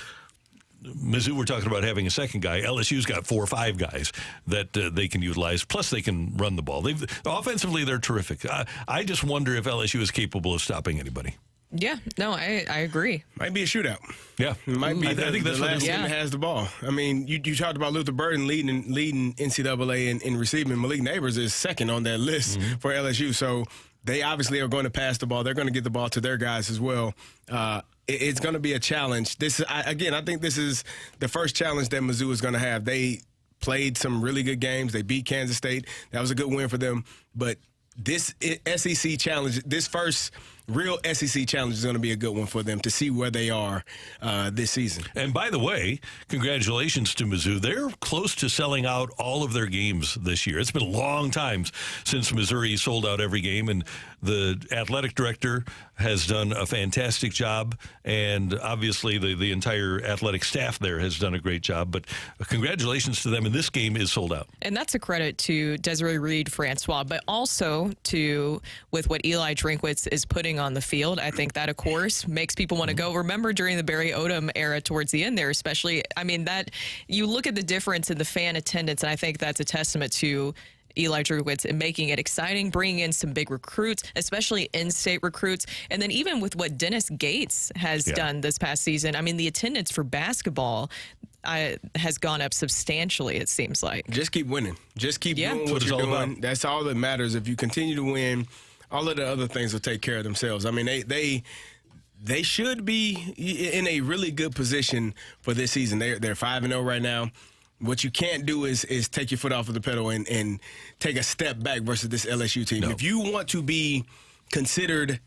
Mizzou, we're talking about having a second guy. LSU's got 4 or 5 guys that they can utilize. Plus, they can run the ball. Offensively, they're terrific. I just wonder if LSU is capable of stopping anybody. Yeah, no, I agree. Might be a shootout. Yeah. Might be I think that's the what last team that has the ball. I mean, you talked about Luther Burden leading NCAA in receiving. Malik Neighbors is second on that list for LSU. So they obviously are going to pass the ball. They're going to get the ball to their guys as well. It's going to be a challenge. I think this is the first challenge that Mizzou is going to have. They played some really good games. They beat Kansas State. That was a good win for them. But this SEC challenge, this first real SEC challenge, is going to be a good one for them to see where they are this season. And by the way, congratulations to Mizzou. They're close to selling out all of their games this year. It's been a long time since Missouri sold out every game, and the athletic director has done a fantastic job, and obviously the entire athletic staff there has done a great job. But congratulations to them, and this game is sold out. And that's a credit to Desiree Reed-Francois, but also with what Eli Drinkwitz is putting on the field. I think that, of course, makes people want to go. Remember during the Barry Odom era towards the end there, especially, that you look at the difference in the fan attendance, and I think that's a testament to Eli Drinkwitz and making it exciting, bringing in some big recruits, especially in-state recruits. And then even with what Dennis Gates has done this past season, the attendance for basketball has gone up substantially, it seems like. Just keep winning. Just keep doing what you're doing. That's all that matters. If you continue to win, all of the other things will take care of themselves. They should be in a really good position for this season. They're 5-0 right now. What you can't do is take your foot off of the pedal and take a step back versus this LSU team. No. If you want to be considered,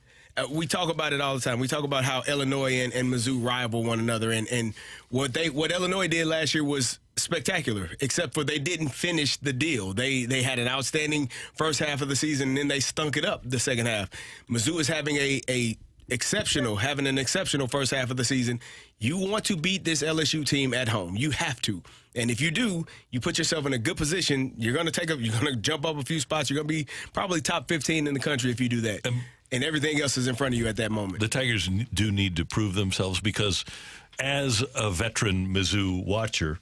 we talk about it all the time. We talk about how Illinois and Mizzou rival one another, and what Illinois did last year was spectacular, except for they didn't finish the deal. They had an outstanding first half of the season, and then they stunk it up the second half. Mizzou is having an exceptional first half of the season. You want to beat this LSU team at home. You have to. And if you do, you put yourself in a good position. You're going to jump up a few spots. You're going to be probably top 15 in the country if you do that. And everything else is in front of you at that moment. The Tigers do need to prove themselves, because as a veteran Mizzou watcher,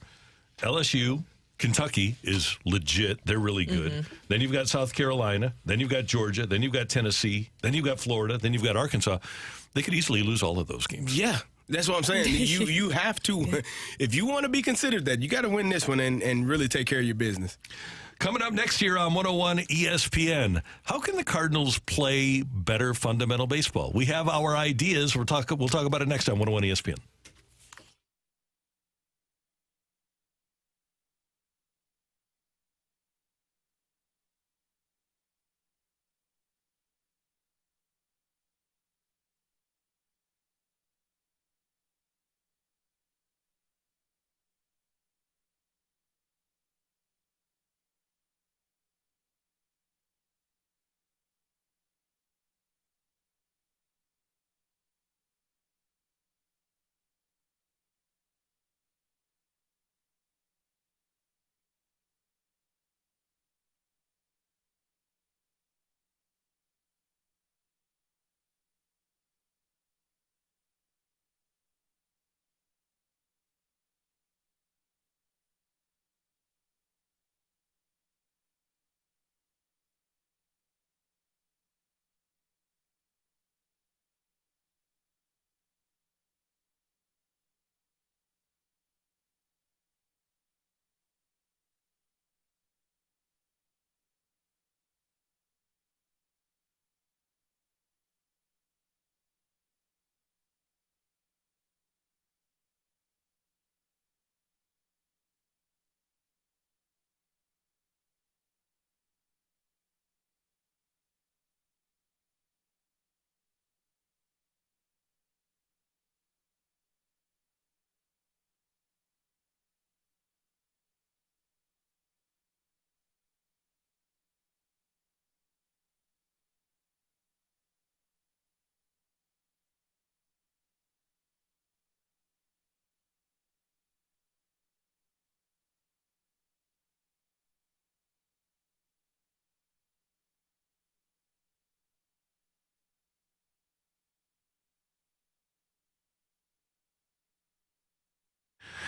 LSU, Kentucky is legit. They're really good. Then you've got South Carolina. Then you've got Georgia. Then you've got Tennessee. Then you've got Florida. Then you've got Arkansas. They could easily lose all of those games. Yeah, that's what I'm saying. You have to. If you want to be considered that, you got to win this one and really take care of your business. Coming up next year on 101 ESPN, how can the Cardinals play better fundamental baseball? We have our ideas. We'll talk about it next time, 101 ESPN.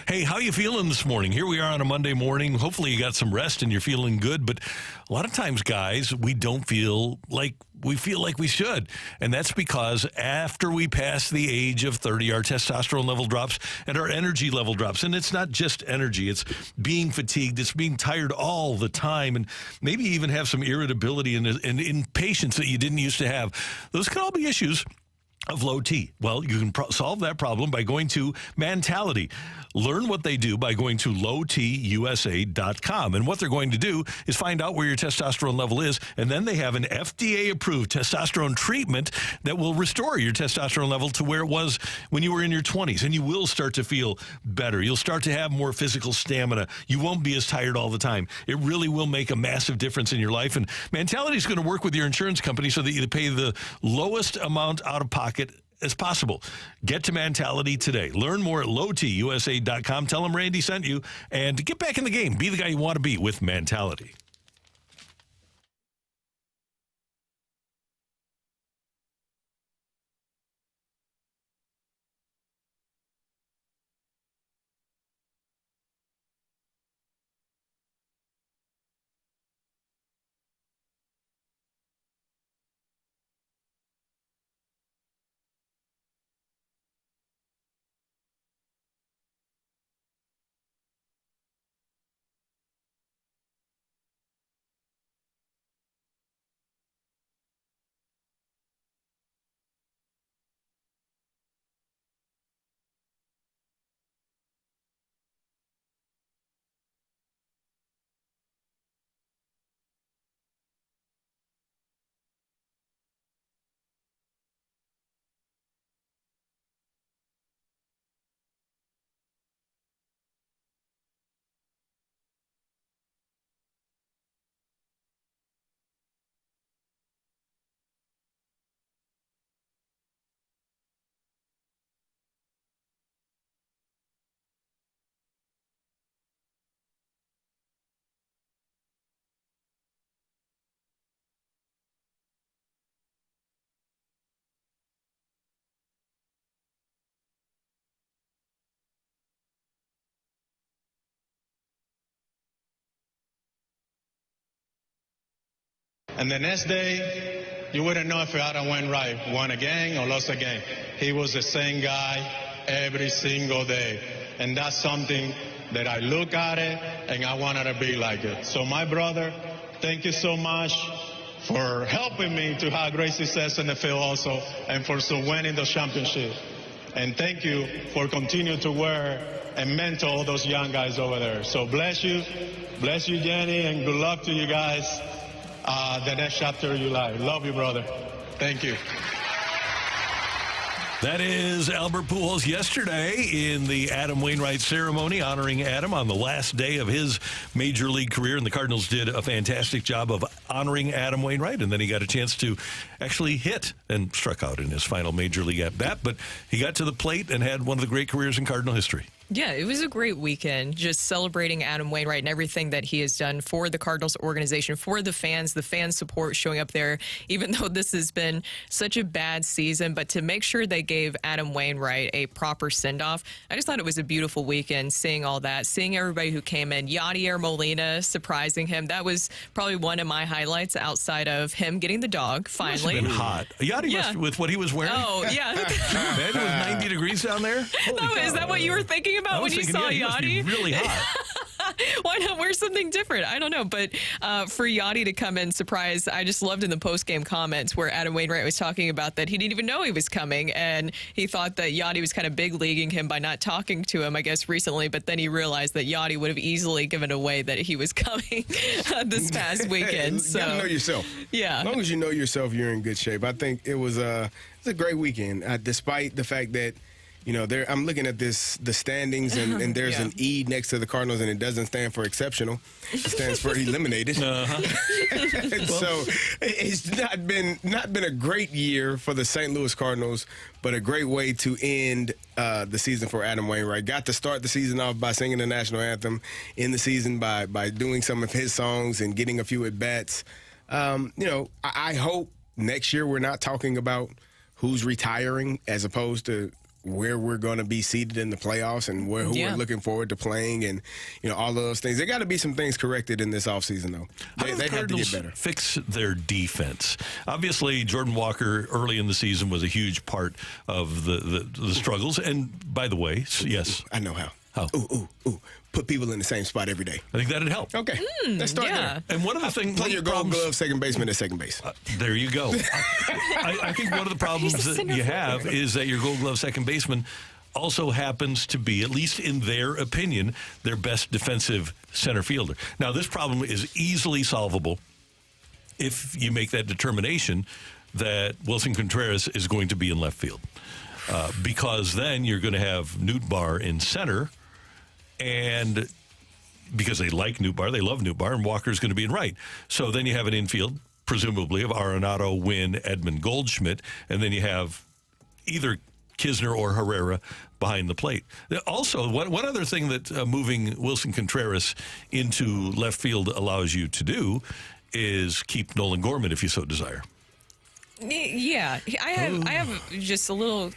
Hey, how you feeling this morning? Here we are on a Monday morning. Hopefully you got some rest and you're feeling good. But a lot of times, guys, we don't feel like we should. And that's because after we pass the age of 30, our testosterone level drops and our energy level drops. And it's not just energy. It's being fatigued. It's being tired all the time. And maybe even have some irritability and impatience that you didn't used to have. Those can all be issues of low T. Well, you can solve that problem by going to Mentality. Learn what they do by going to lowtusa.com. And what they're going to do is find out where your testosterone level is, and then they have an FDA-approved testosterone treatment that will restore your testosterone level to where it was when you were in your 20s, and you will start to feel better. You'll start to have more physical stamina. You won't be as tired all the time. It really will make a massive difference in your life, and Mentality is going to work with your insurance company so that you pay the lowest amount out of pocket as possible. Get to Mentality today. Learn more at lowtusa.com. Tell them Randy sent you, and get back in the game. Be the guy you want to be with Mentality. And the next day, you wouldn't know if Adam Wainwright won a game or lost a game. He was the same guy every single day. And that's something that I look at it and I wanted to be like it. So my brother, thank you so much for helping me to have great success in the field also, and for winning the championship. And thank you for continuing to wear and mentor all those young guys over there. So bless you, Jenny, and good luck to you guys. The next chapter of your life. Love you, brother. Thank you. That is Albert Pujols yesterday in the Adam Wainwright ceremony, honoring Adam on the last day of his major league career. And the Cardinals did a fantastic job of honoring Adam Wainwright. And then he got a chance to actually hit and struck out in his final major league at bat. But he got to the plate and had one of the great careers in Cardinal history. Yeah, it was a great weekend, just celebrating Adam Wainwright and everything that he has done for the Cardinals organization, for the fan support showing up there, even though this has been such a bad season. But to make sure they gave Adam Wainwright a proper send-off, I just thought it was a beautiful weekend, seeing all that, seeing everybody who came in. Yadier Molina surprising him. That was probably one of my highlights outside of him getting the dog, finally. It must have been hot. Yadier with what he was wearing? Oh, yeah. Man, it was 90 degrees down there? Is that what you were thinking about when you saw Yachty? Really hot. Why not wear something different? I don't know. But for Yachty to come in surprise, I just loved in the post-game comments where Adam Wainwright was talking about that he didn't even know he was coming, and he thought that Yachty was kind of big-leaguing him by not talking to him, I guess, recently. But then he realized that Yachty would have easily given away that he was coming this past weekend. You gotta know yourself. Yeah. As long as you know yourself, you're in good shape. I think it was a great weekend, despite the fact that, you know, I'm looking at the standings, and there's an E next to the Cardinals, and it doesn't stand for exceptional. It stands for eliminated. And so it's not been a great year for the St. Louis Cardinals, but a great way to end the season for Adam Wainwright. Got to start the season off by singing the national anthem, end the season by doing some of his songs and getting a few at-bats. You know, I hope next year we're not talking about who's retiring as opposed to where we're going to be seated in the playoffs and who we're looking forward to playing and, all of those things. There got to be some things corrected in this offseason, though. They have to get better. Fix their defense. Obviously, Jordan Walker early in the season was a huge part of the struggles. And by the way, yes. I know how. How? Ooh. Put people in the same spot every day. I think that'd help. Okay. Let's start there. And one of the things... Play your gold glove second baseman at second base. There you go. I think one of the problems that you have is that your gold glove second baseman also happens to be, at least in their opinion, their best defensive center fielder. Now, this problem is easily solvable if you make that determination that Wilson Contreras is going to be in left field. Because then you're going to have Nootbaar in center, and because they like Nootbaar, they love Nootbaar, and Walker's going to be in right. So then you have an infield, presumably, of Arenado, Wynn, Edman, Goldschmidt, and then you have either Kisner or Herrera behind the plate. Also, one other thing that moving Wilson Contreras into left field allows you to do is keep Nolan Gorman if you so desire. Yeah, I have just a little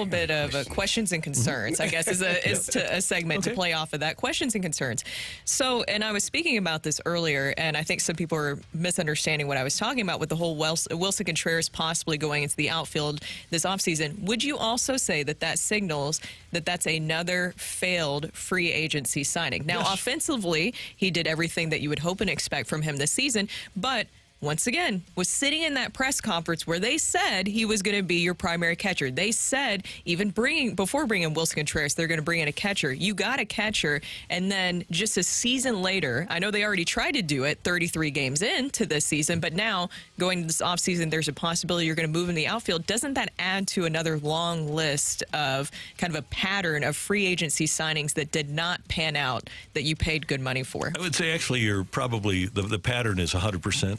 bit of questions and concerns, I guess, is a segment to play off of that. Questions and concerns. So, and I was speaking about this earlier, and I think some people are misunderstanding what I was talking about with the whole Wilson Contreras possibly going into the outfield this offseason. Would you also say that signals that that's another failed free agency signing? Now, offensively, he did everything that you would hope and expect from him this season, but once again, was sitting in that press conference where they said he was going to be your primary catcher. They said even before bringing Wilson Contreras, they're going to bring in a catcher. You got a catcher, and then just a season later, I know they already tried to do it 33 games into this season, but now going to this offseason, there's a possibility you're going to move in the outfield. Doesn't that add to another long list of kind of a pattern of free agency signings that did not pan out that you paid good money for? I would say actually you're probably, the pattern is 100%.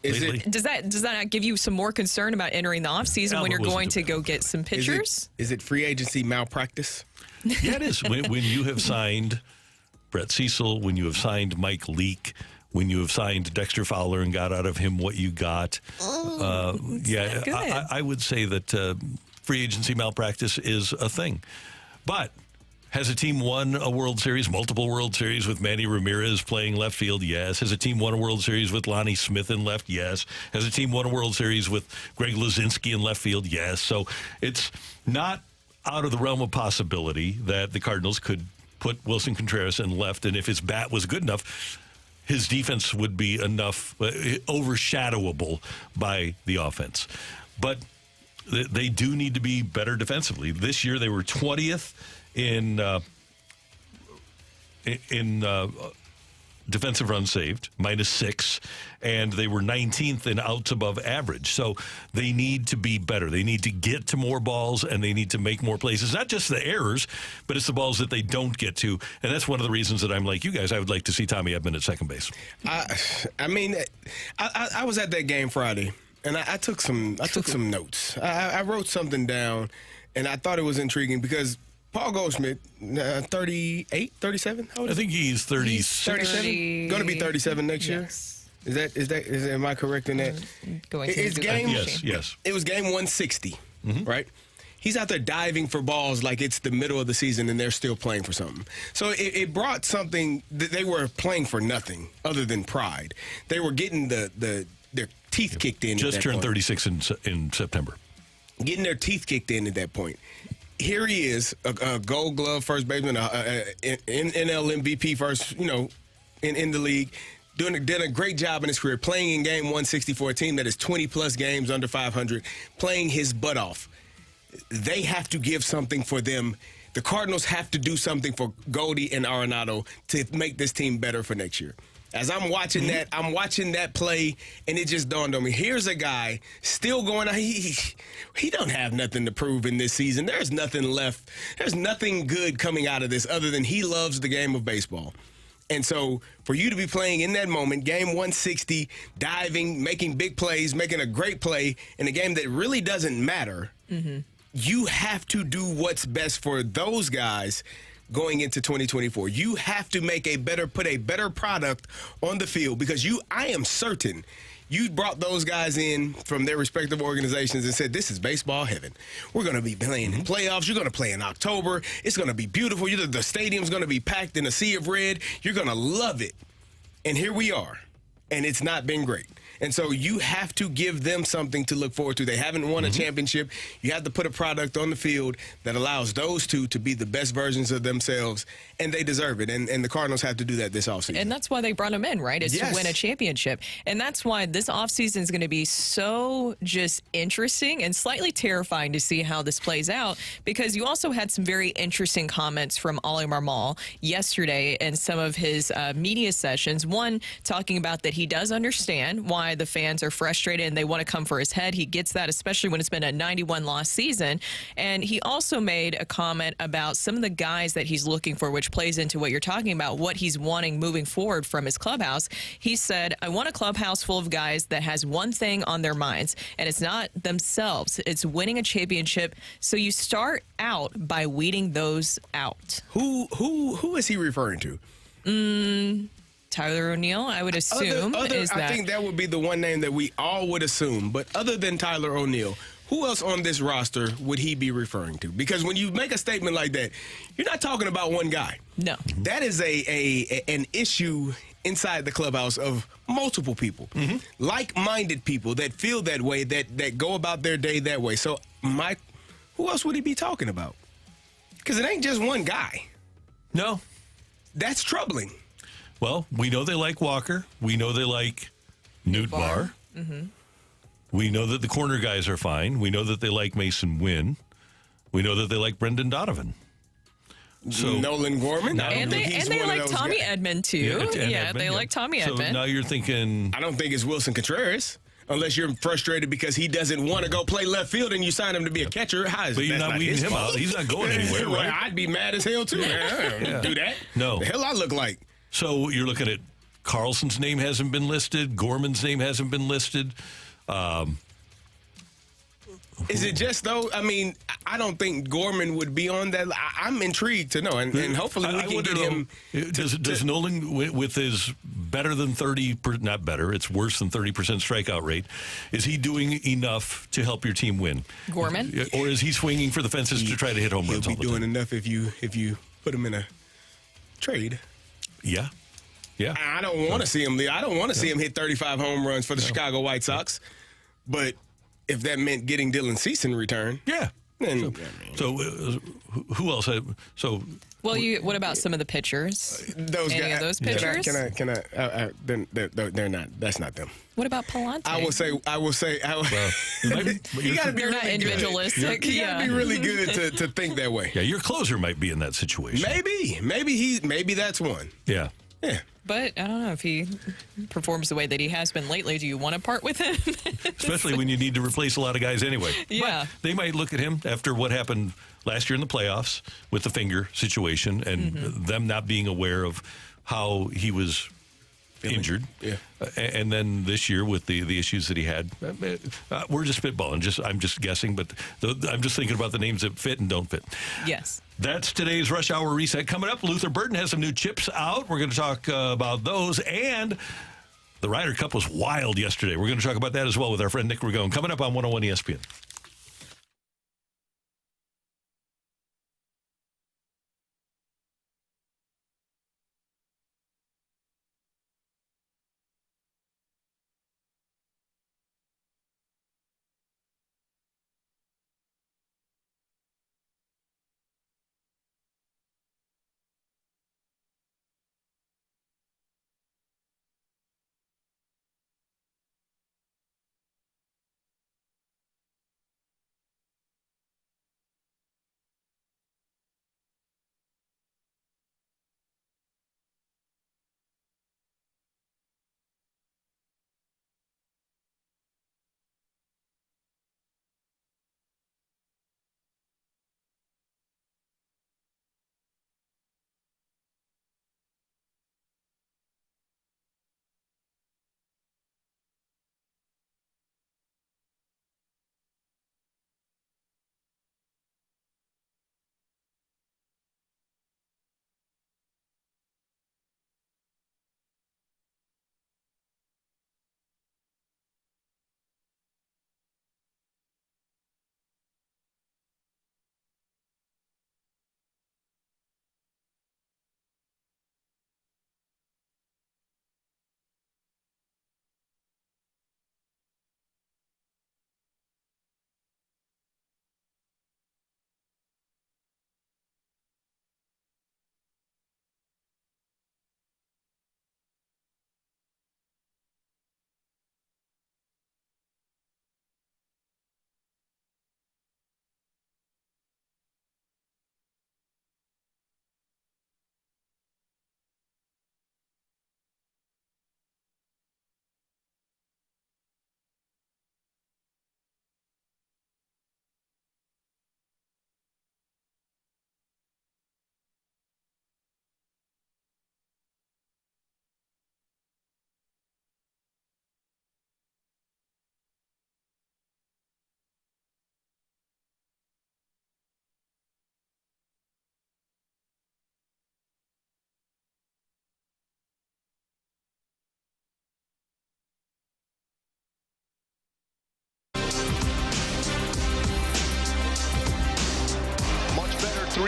Does that not give you some more concern about entering the offseason when you're going to go get some pitchers? Is it free agency malpractice? Yeah, it is. When you have signed Brett Cecil, when you have signed Mike Leake, when you have signed Dexter Fowler and got out of him what you got. I would say that free agency malpractice is a thing. But has a team won a World Series, multiple World Series with Manny Ramirez playing left field? Yes. Has a team won a World Series with Lonnie Smith in left? Yes. Has a team won a World Series with Greg Luzinski in left field? Yes. So it's not out of the realm of possibility that the Cardinals could put Wilson Contreras in left, and if his bat was good enough, his defense would be enough overshadowable by the offense. But they do need to be better defensively. This year they were 20th in defensive runs saved, -6, and they were 19th in outs above average. So they need to be better. They need to get to more balls, and they need to make more plays. It's not just the errors, but it's the balls that they don't get to. And that's one of the reasons that I'm like you guys. I would like to see Tommy Edman at second base. I was at that game Friday, and I took some notes. I wrote something down, and I thought it was intriguing because Paul Goldschmidt, 38, 37? I think he's 36. 37? Going to be 37 next year? Am I correct in that? Yes. It was game 160, right? He's out there diving for balls like it's the middle of the season and they're still playing for something. So it brought something that they were playing for nothing other than pride. They were getting their teeth kicked in. Just turned 36 in September. Getting their teeth kicked in at that point. Here he is, a Gold Glove first baseman, NL MVP first, in the league, did a great job in his career, playing in game 160 for a team that is 20-plus games under 500, playing his butt off. They have to give something for them. The Cardinals have to do something for Goldie and Arenado to make this team better for next year. As I'm watching that play, and it just dawned on me. Here's a guy still going on. He don't have nothing to prove in this season. There's nothing left. There's nothing good coming out of this other than he loves the game of baseball. And so for you to be playing in that moment, game 160, diving, making big plays, making a great play in a game that really doesn't matter, you have to do what's best for those guys going into 2024. You have to put a better product on the field because I am certain you brought those guys in from their respective organizations and said, this is baseball heaven. We're going to be playing in playoffs. You're going to play in October. It's going to be beautiful. The stadium's going to be packed in a sea of red. You're going to love it. And here we are. And it's not been great. And so you have to give them something to look forward to. They haven't won a championship. You have to put a product on the field that allows those two to be the best versions of themselves, and they deserve it. And the Cardinals have to do that this offseason. And that's why they brought him in, right? Is to win a championship. And that's why this offseason is going to be so just interesting and slightly terrifying to see how this plays out, because you also had some very interesting comments from Oli Marmol yesterday in some of his media sessions. One, talking about that he does understand why the fans are frustrated and they want to come for his head. He gets that, especially when it's been a 91-loss season. And he also made a comment about some of the guys that he's looking for, which plays into what you're talking about, what he's wanting moving forward from his clubhouse. He said, I want a clubhouse full of guys that has one thing on their minds, and it's not themselves. It's winning a championship. So you start out by weeding those out. Who is he referring to? Tyler O'Neill, I would assume. I think that would be the one name that we all would assume. But other than Tyler O'Neill, who else on this roster would he be referring to? Because when you make a statement like that, you're not talking about one guy. No. That is an issue inside the clubhouse of multiple people, like-minded people that feel that way, that go about their day that way. So, Mike, who else would he be talking about? Because it ain't just one guy. No. That's troubling. Well, we know they like Walker. We know they like Newt Barr. We know that the corner guys are fine. We know that they like Mason Wynn. We know that they like Brendan Donovan. So Nolan Gorman. And they like Tommy Edmond, too. Yeah, they like Tommy Edmond. So now you're thinking... I don't think it's Wilson Contreras. Unless you're frustrated because he doesn't want to go play left field and you sign him to be a catcher. But you're not weeding him out. He's not going anywhere, right? Well, I'd be mad as hell, too. Man. I don't do that. No. The hell I look like. So you're looking at Carlson's name hasn't been listed. Gorman's name hasn't been listed. Is it just, though? I mean, I don't think Gorman would be on that. I'm intrigued to know, and hopefully we can get him. Does Nolan, with his better than 30, not better, it's worse than 30% strikeout rate, is he doing enough to help your team win? Gorman? Or is he swinging for the fences to try to hit home runs all the time? He'll be doing enough if you put him in a trade. Yeah. I don't want to see him. I don't want to see him hit 35 home runs for the Chicago White Sox. But if that meant getting Dylan Cease in return, then so who else? Well, what about some of the pitchers? Those Any guys, of those pitchers? Can I? They're not. That's not them. What about Palante? I will say. You got to be. They're not individualistic. You got to be really good to think that way. Yeah, your closer might be in that situation. Maybe that's one. Yeah. But I don't know if he performs the way that he has been lately. Do you want to part with him? Especially when you need to replace a lot of guys anyway. Yeah. But they might look at him after what happened last year in the playoffs with the finger situation and them not being aware of how he was injured. Yeah. And then this year with the issues that he had. We're just spitballing. I'm just guessing, but I'm just thinking about the names that fit and don't fit. Yes. That's today's Rush Hour Reset. Coming up, Luther Burden has some new chips out. We're going to talk about those. And the Ryder Cup was wild yesterday. We're going to talk about that as well with our friend Nick Ragone. Coming up on 101 ESPN.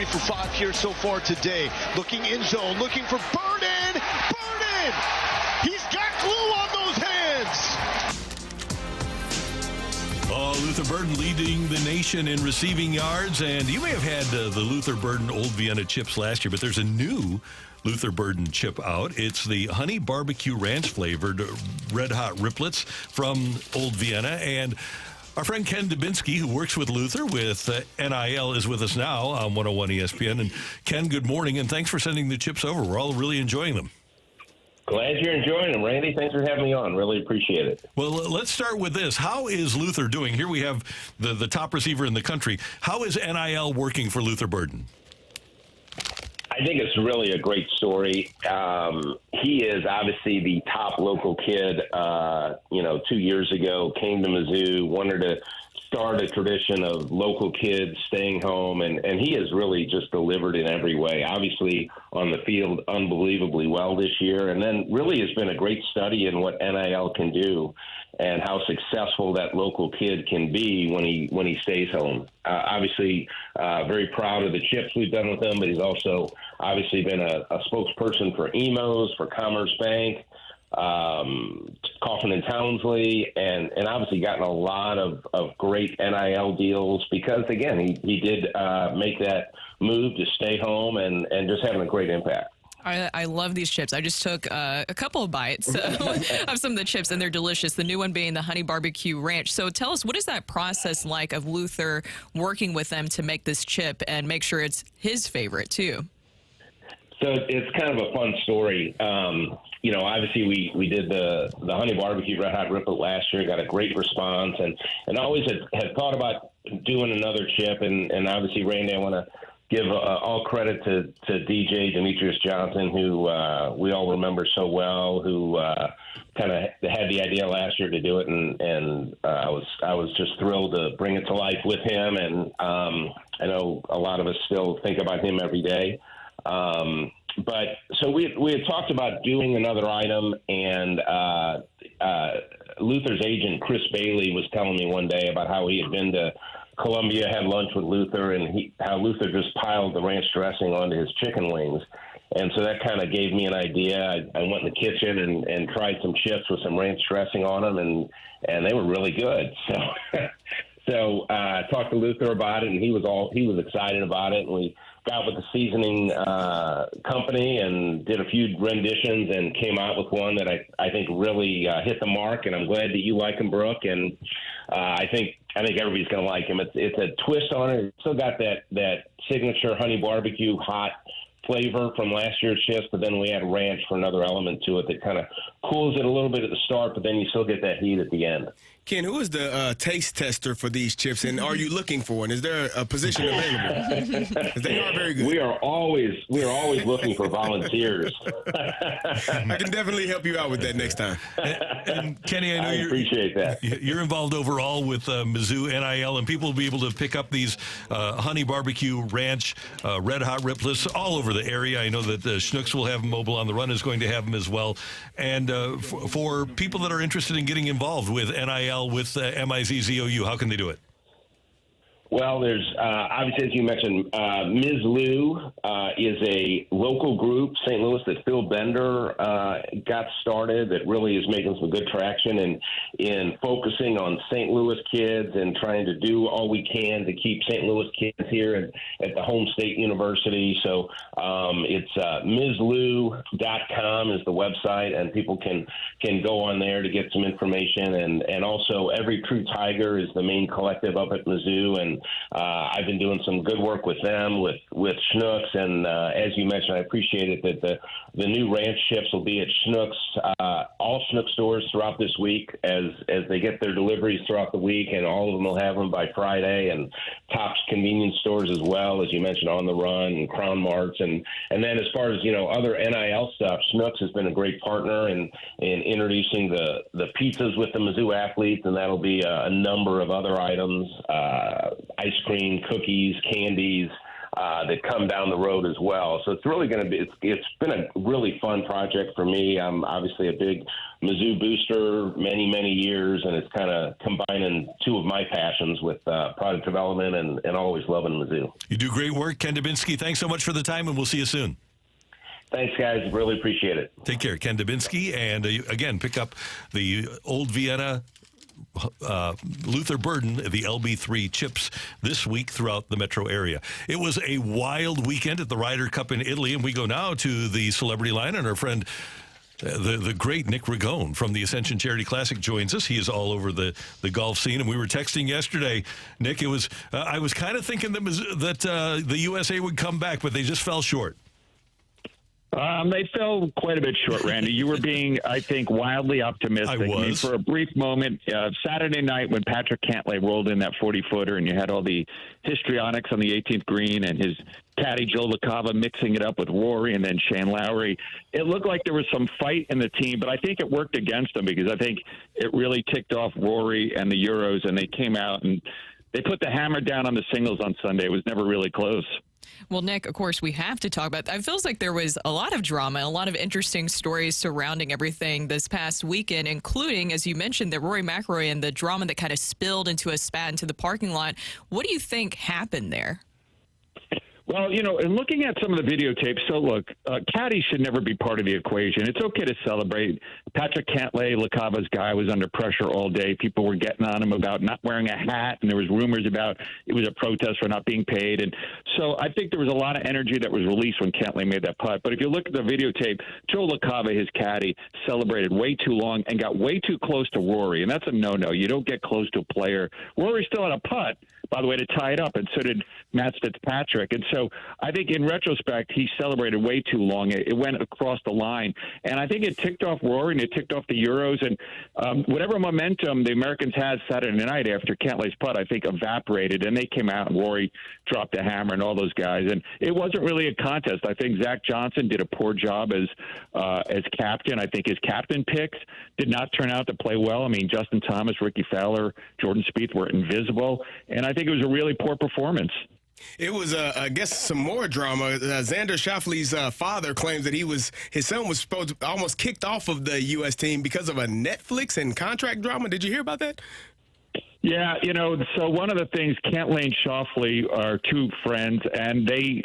3 for 5 here so far today. Looking in zone, looking for Burden. Burden! He's got glue on those hands. Oh, Luther Burden leading the nation in receiving yards. And you may have had the Luther Burden Old Vienna chips last year, but there's a new Luther Burden chip out. It's the honey barbecue ranch flavored red hot riplets from Old Vienna. And our friend Ken Dubinsky, who works with Luther with NIL, is with us now on 101 ESPN. And Ken, good morning, and thanks for sending the chips over. We're all really enjoying them. Glad you're enjoying them, Randy. Thanks for having me on. Really appreciate it. Well, let's start with this. How is Luther doing? Here we have the top receiver in the country. How is NIL working for Luther Burden? I think it's really a great story. He is obviously the top local kid, 2 years ago, came to Mizzou, wanted to start a tradition of local kids staying home, and he has really just delivered in every way. Obviously, on the field, unbelievably well this year, and then really has been a great study in what NIL can do and how successful that local kid can be when he stays home. Obviously, very proud of the chips we've done with him, but he's also obviously been a spokesperson for Emos, for Commerce Bank, Coffin and Townsley, and obviously gotten a lot of great NIL deals because, again, he did make that move to stay home and just having a great impact. I love these chips. I just took a couple of bites of some of the chips, and they're delicious. The new one being the honey barbecue ranch. So tell us, what is that process like of Luther working with them to make this chip and make sure it's his favorite, too? So it's kind of a fun story. Obviously we did the honey barbecue red hot ripple last year, got a great response, and always had thought about doing another chip. And obviously, Randy, I want to give all credit to DJ Demetrius Johnson, who we all remember so well, who kind of had the idea last year to do it, and I was just thrilled to bring it to life with him. And I know a lot of us still think about him every day. But so we had talked about doing another item, and Luther's agent, Chris Bailey, was telling me one day about how he had been to Columbia, had lunch with Luther, and how Luther just piled the ranch dressing onto his chicken wings. And so that kind of gave me an idea. I went in the kitchen and tried some chips with some ranch dressing on them, and they were really good. So I talked to Luther about it, and he was excited about it, and we got with the seasoning company and did a few renditions and came out with one that I think really hit the mark. And I'm glad that you like him, Brooke. And I think everybody's going to like him. It's a twist on it. It's still got that signature honey barbecue hot flavor from last year's chips, but then we add ranch for another element to it that kind of cools it a little bit at the start, but then you still get that heat at the end. Ken, who is the taste tester for these chips, and are you looking for one? Is there a position available? They are very good. We are always looking for volunteers. I can definitely help you out with that next time. And Kenny, I know you appreciate that. You're involved overall with Mizzou NIL, and people will be able to pick up these honey barbecue ranch red hot riplets all over the area. I know that Schnucks will have them. Mobile on the Run is going to have them as well. And for people that are interested in getting involved with NIL, with MIZZOU, how can they do it? Well, there's obviously, as you mentioned, Mizzou is a local group, St. Louis, that Phil Bender got started, that really is making some good traction in focusing on St. Louis kids and trying to do all we can to keep St. Louis kids here at the home state university. So it's MizzLou.com is the website, and people can go on there to get some information. And also, Every True Tiger is the main collective up at Mizzou, and I've been doing some good work with them, with Schnucks, and as you mentioned, I appreciate it that the new ranch chips will be at Schnucks, all Schnucks stores throughout this week as they get their deliveries throughout the week, and all of them will have them by Friday, and Tops convenience stores as well, as you mentioned, On the Run and Crown Marts, and then as far as other NIL stuff, Schnucks has been a great partner in introducing the pizzas with the Mizzou athletes, and that'll be a number of other items. Ice cream, cookies, candies, that come down the road as well. So it's really going to be, it's been a really fun project for me. I'm obviously a big Mizzou booster many years, and it's kind of combining two of my passions with product development and always loving Mizzou. You do great work, Ken Dubinsky. Thanks so much for the time, and we'll see you soon. Thanks, guys. Really appreciate it. Take care, Ken Dubinsky. And again, pick up the Old Vienna Luther Burden, the LB3 chips this week throughout the metro area. It was a wild weekend at the Ryder Cup in Italy, and we go now to the celebrity line, and our friend, the great Nick Ragone from the Ascension Charity Classic joins us. He is all over the golf scene, and we were texting yesterday, Nick. It was I was kind of thinking that the USA would come back, but they just fell short. They fell quite a bit short, Randy. You were being, I think, wildly optimistic. I was. I mean, for a brief moment, Saturday night when Patrick Cantlay rolled in that 40-footer and you had all the histrionics on the 18th green and his caddy Joe LaCava mixing it up with Rory and then Shane Lowry, it looked like there was some fight in the team, but I think it worked against them because I think it really ticked off Rory and the Euros, and they came out and they put the hammer down on the singles on Sunday. It was never really close. Well, Nick, of course, we have to talk about that. It feels like there was a lot of drama, a lot of interesting stories surrounding everything this past weekend, including, as you mentioned, the Rory McIlroy and the drama that kind of spilled into a spat into the parking lot. What do you think happened there? Well, you know, and looking at some of the videotapes, so look, caddies should never be part of the equation. It's okay to celebrate. Patrick Cantlay, LaCava's guy, was under pressure all day. People were getting on him about not wearing a hat, and there was rumors about it was a protest for not being paid. And so I think there was a lot of energy that was released when Cantlay made that putt. But if you look at the videotape, Joe LaCava, his caddy, celebrated way too long and got way too close to Rory, and that's a no-no. You don't get close to a player. Rory still had a putt, by the way, to tie it up, and so did Matt Fitzpatrick. And so I think in retrospect, he celebrated way too long. It went across the line. And I think it ticked off Rory and it ticked off the Euros. And whatever momentum the Americans had Saturday night after Cantlay's putt, I think evaporated. And they came out and Rory dropped the hammer and all those guys. And it wasn't really a contest. I think Zach Johnson did a poor job as captain. I think his captain picks did not turn out to play well. I mean, Justin Thomas, Ricky Fowler, Jordan Spieth were invisible. And I think it was a really poor performance. It was, I guess, some more drama. Xander Schauffele's father claims that his son was supposed to almost kicked off of the U.S. team because of a Netflix and contract drama. Did you hear about that? Yeah, you know, so one of the things, Cantlay and Schauffele are two friends, and they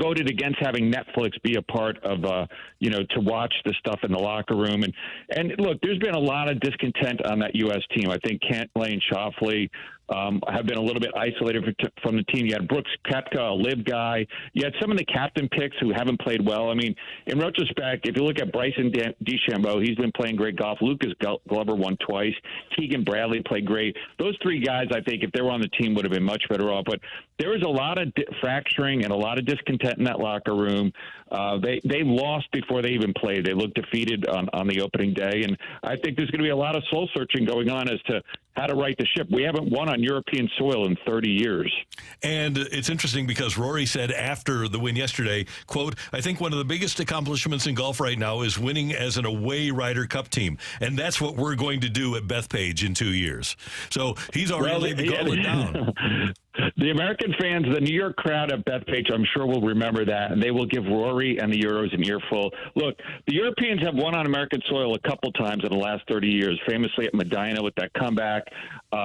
voted against having Netflix be a part of, to watch the stuff in the locker room. And look, there's been a lot of discontent on that U.S. team. I think Cantlay and Schauffele have been a little bit isolated from the team. You had Brooks Koepka, a LIV guy. You had some of the captain picks who haven't played well. I mean, in retrospect, if you look at Bryson DeChambeau, he's been playing great golf. Lucas Glover won twice. Keegan Bradley played great. Those three guys, I think, if they were on the team, would have been much better off. But there was a lot of fracturing and a lot of discontent in that locker room. They lost before they even played. They looked defeated on the opening day. And I think there's going to be a lot of soul searching going on as to how to right the ship. We haven't won on European soil in 30 years. And it's interesting because Rory said after the win yesterday, quote, "I think one of the biggest accomplishments in golf right now is winning as an away Ryder Cup team. And that's what we're going to do at Bethpage in 2 years." So he's already laid the gauntlet down. The American fans, the New York crowd at Bethpage, I'm sure will remember that, and they will give Rory and the Euros an earful. Look, the Europeans have won on American soil a couple times in the last 30 years, famously at Medina with that comeback.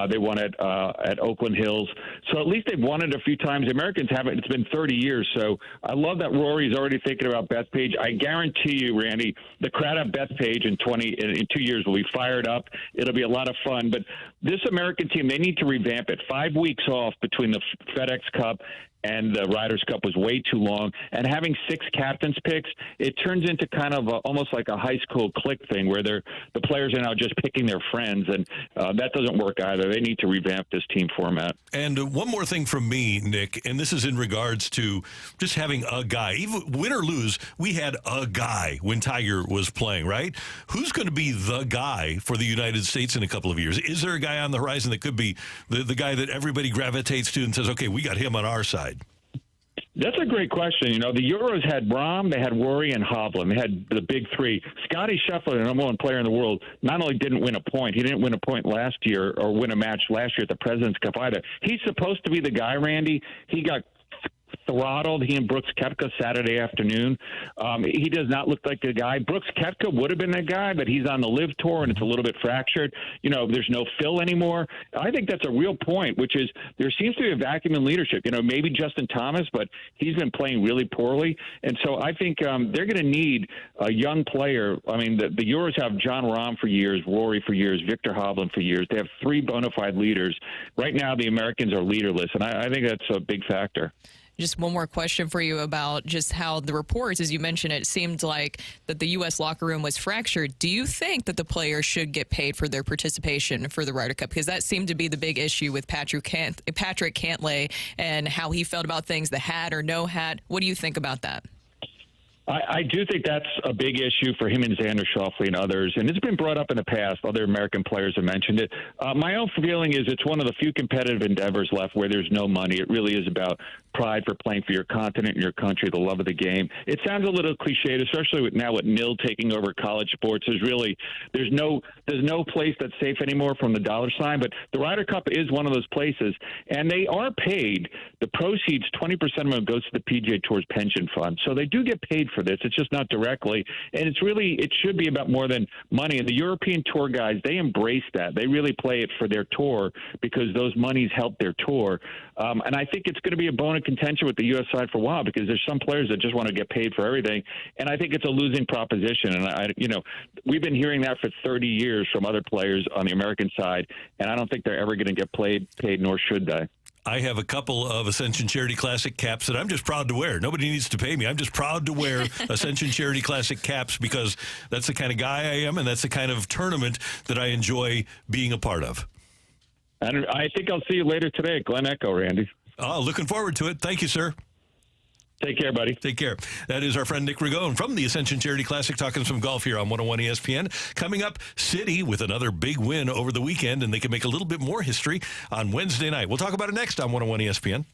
They won it at Oakland Hills. So at least they've won it a few times. The Americans haven't. It's been 30 years. So I love that Rory's already thinking about Bethpage. I guarantee you, Randy, the crowd at Bethpage in 2 years will be fired up. It'll be a lot of fun. But this American team, they need to revamp it. 5 weeks off between the FedEx Cup and the Ryder Cup was way too long. And having 6 captains picks, it turns into kind of almost like a high school clique thing where the players are now just picking their friends, and that doesn't work either. They need to revamp this team format. And one more thing from me, Nick, and this is in regards to just having a guy. Even win or lose, we had a guy when Tiger was playing, right? Who's going to be the guy for the United States in a couple of years? Is there a guy on the horizon that could be the guy that everybody gravitates to and says, okay, we got him on our side? That's a great question. You know, the Euros had Rahm, they had Rory, and Hovland. They had the big three. Scotty Scheffler, the number one player in the world, not only didn't win a point, he didn't win a point last year or win a match last year at the President's Cup either. He's supposed to be the guy, Randy. He got throttled. He and Brooks Koepka Saturday afternoon. He does not look like the guy. Brooks Koepka would have been that guy, but he's on the Live Tour, and it's a little bit fractured. You know, there's no Phil anymore. I think that's a real point, which is there seems to be a vacuum in leadership. You know, maybe Justin Thomas, but he's been playing really poorly. And so I think they're going to need a young player. I mean, the Euros have John Rahm for years, Rory for years, Victor Hovland for years. They have three bona fide leaders. Right now, the Americans are leaderless, and I think that's a big factor. Just one more question for you about just how the reports, as you mentioned, it seemed like that the U.S. locker room was fractured. Do you think that the players should get paid for their participation for the Ryder Cup? Because that seemed to be the big issue with Patrick Cantlay and how he felt about things, the hat or no hat. What do you think about that? I do think that's a big issue for him and Xander Schauffele and others, and it's been brought up in the past. Other American players have mentioned it. My own feeling is it's one of the few competitive endeavors left where there's no money. It really is about pride for playing for your continent and your country, the love of the game. It sounds a little cliched, especially with NIL taking over college sports. There's no place that's safe anymore from the dollar sign, but the Ryder Cup is one of those places, and they are paid. The proceeds, 20% of them goes to the PGA Tour's pension fund, so they do get paid for this. It's just not directly, and it should be about more than money. And the European Tour guys, they embrace that. They really play it for their tour because those monies help their tour. And I think it's going to be a bone of contention with the U.S. side for a while because there's some players that just want to get paid for everything, and I think it's a losing proposition. And we've been hearing that for 30 years from other players on the American side, and I don't think they're ever going to get paid, nor should they. I have a couple of Ascension Charity Classic caps that I'm just proud to wear. Nobody needs to pay me. I'm just proud to wear Ascension Charity Classic caps because that's the kind of guy I am, and that's the kind of tournament that I enjoy being a part of. And I think I'll see you later today at Glen Echo, Randy. Oh, looking forward to it. Thank you, sir. Take care, buddy. Take care. That is our friend Nick Ragone from the Ascension Charity Classic talking some golf here on 101 ESPN. Coming up, City with another big win over the weekend, and they can make a little bit more history on Wednesday night. We'll talk about it next on 101 ESPN.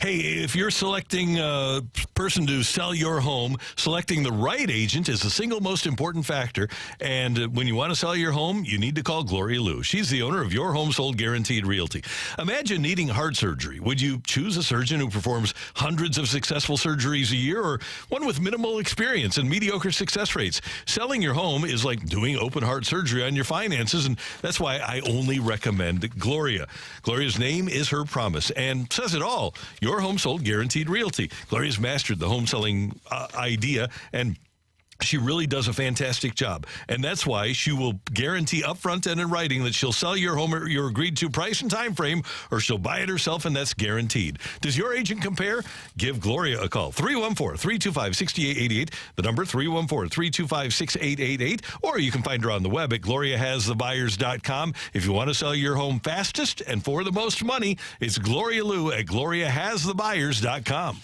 Hey, if you're selecting a person to sell your home, selecting the right agent is the single most important factor. And when you want to sell your home, you need to call Gloria Liu. She's the owner of Your Home Sold Guaranteed Realty. Imagine needing heart surgery. Would you choose a surgeon who performs hundreds of successful surgeries a year, or one with minimal experience and mediocre success rates? Selling your home is like doing open heart surgery on your finances, and that's why I only recommend Gloria. Gloria's name is her promise and says it all. Your Home Sold Guaranteed Realty. Gloria's mastered the home selling idea, and she really does a fantastic job. And that's why she will guarantee upfront and in writing that she'll sell your home at your agreed to price and time frame, or she'll buy it herself, and that's guaranteed. Does your agent compare? Give Gloria a call. 314-325-6888. The number 314-325-6888. Or you can find her on the web at gloriahasthebuyers.com. If you want to sell your home fastest and for the most money, it's Gloria Liu at gloriahasthebuyers.com.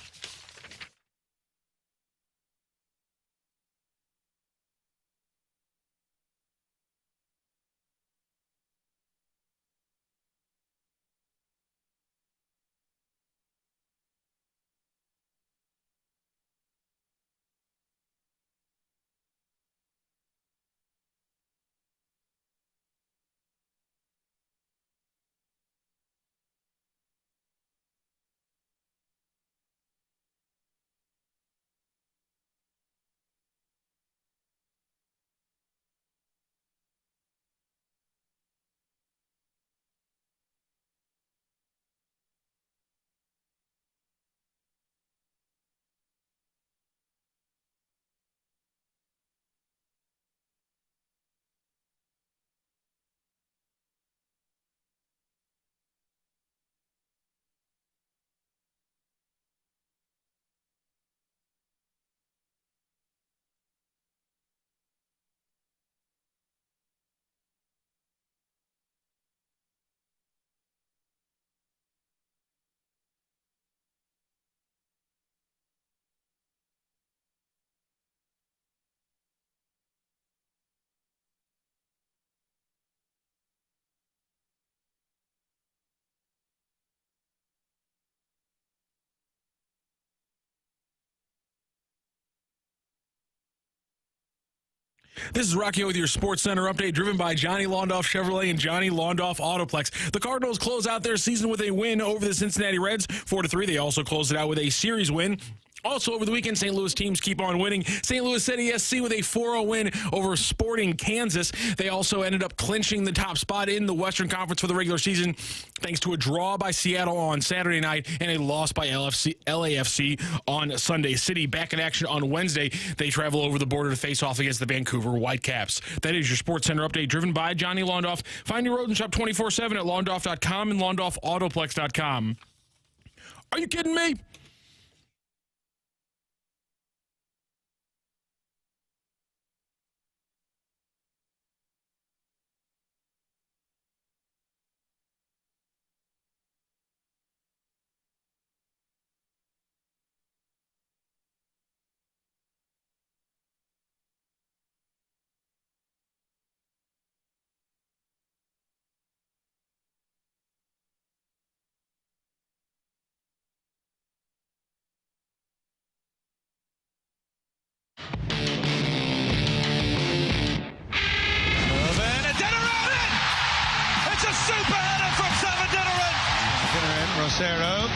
This is Rocky with your Sports Center update, driven by Johnny Londoff Chevrolet and Johnny Londoff Autoplex. The Cardinals close out their season with a win over the Cincinnati Reds, 4-3. They also closed it out with a series win. Also over the weekend, St. Louis teams keep on winning. St. Louis City SC with a 4-0 win over Sporting Kansas. They also ended up clinching the top spot in the Western Conference for the regular season, thanks to a draw by Seattle on Saturday night and a loss by LAFC on Sunday. City back in action on Wednesday. They travel over the border to face off against the Vancouver Whitecaps. That is your Sports Center update, driven by Johnny Londoff. Find your road and shop 24/7 at londoff.com and londoffautoplex.com. Are you kidding me? Rosero,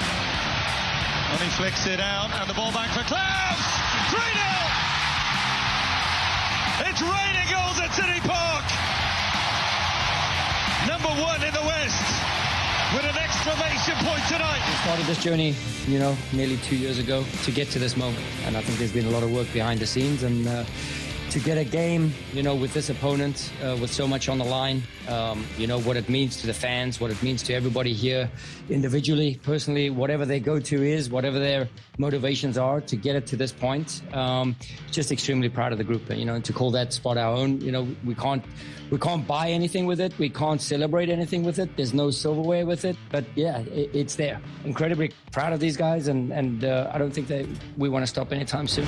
and he flicks it out, and the ball back for Klaus. 3-0. It's raining goals at City Park. Number one in the West with an exclamation point tonight. We started this journey, nearly 2 years ago to get to this moment, and I think there's been a lot of work behind the scenes, and to get a game, with this opponent, with so much on the line, what it means to the fans, what it means to everybody here individually, personally, whatever their go-to is, whatever their motivations are to get it to this point. Just extremely proud of the group, and to call that spot our own, we can't buy anything with it. We can't celebrate anything with it. There's no silverware with it, but yeah, it's there. Incredibly proud of these guys, and I don't think that we want to stop anytime soon.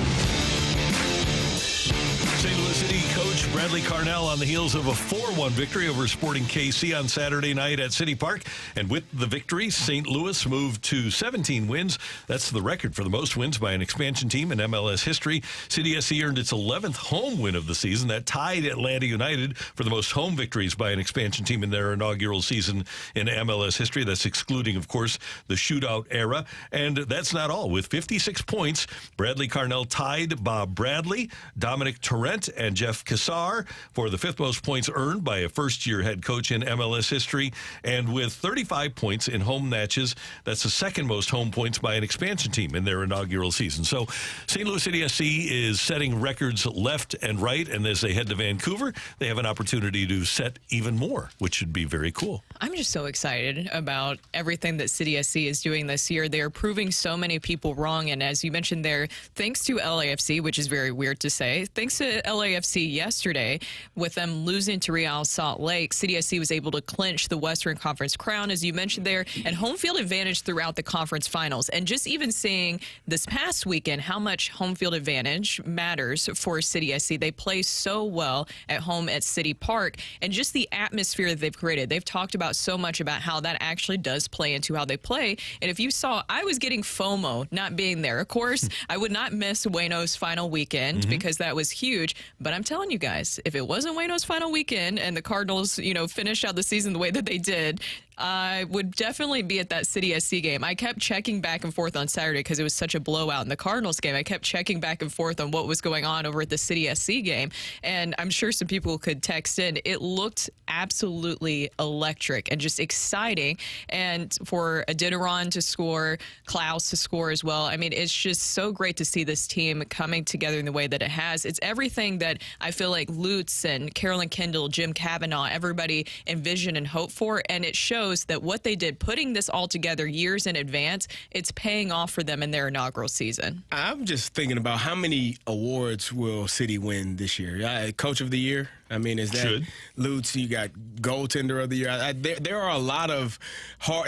St. Louis City coach Coach Bradley Carnell on the heels of a 4-1 victory over Sporting KC on Saturday night at City Park. And with the victory, St. Louis moved to 17 wins. That's the record for the most wins by an expansion team in MLS history. City SC earned its 11th home win of the season. That tied Atlanta United for the most home victories by an expansion team in their inaugural season in MLS history. That's excluding, of course, the shootout era. And that's not all. With 56 points, Bradley Carnell tied Bob Bradley, Dominic Torrent, and Jeff Cassar for the 5th most points earned by a first-year head coach in MLS history. And with 35 points in home matches, that's the 2nd most home points by an expansion team in their inaugural season. So St. Louis City SC is setting records left and right, and as they head to Vancouver, they have an opportunity to set even more, which should be very cool. I'm just so excited about everything that City SC is doing this year. They are proving so many people wrong, and as you mentioned there, thanks to LAFC, which is very weird to say, thanks to LAFC yesterday, with them losing to Real Salt Lake, City SC was able to clinch the Western Conference crown, as you mentioned there, and home field advantage throughout the conference finals. And just even seeing this past weekend how much home field advantage matters for City SC. They play so well at home at City Park, and just the atmosphere that they've created. They've talked about so much about how that actually does play into how they play. And if you saw, I was getting FOMO not being there. Of course, I would not miss Wayno's final weekend because that was huge. But I'm telling you guys, if it wasn't Wayno's final weekend and the Cardinals, finished out the season the way that they did, I would definitely be at that City SC game. I kept checking back and forth on Saturday because it was such a blowout in the Cardinals game. I kept checking back and forth on what was going on over at the City SC game. And I'm sure some people could text in. It looked absolutely electric and just exciting. And for Adeniran to score, Klaus to score as well. I mean, it's just so great to see this team coming together in the way that it has. It's everything that I feel like Lutz and Carolyn Kendall, Jim Cavanaugh, everybody envisioned and hoped for. And it shows that what they did, putting this all together years in advance, it's paying off for them in their inaugural season. I'm just thinking about how many awards will City win this year? Coach of the Year? I mean, is that Lutz? You got goaltender of the year. There are a lot of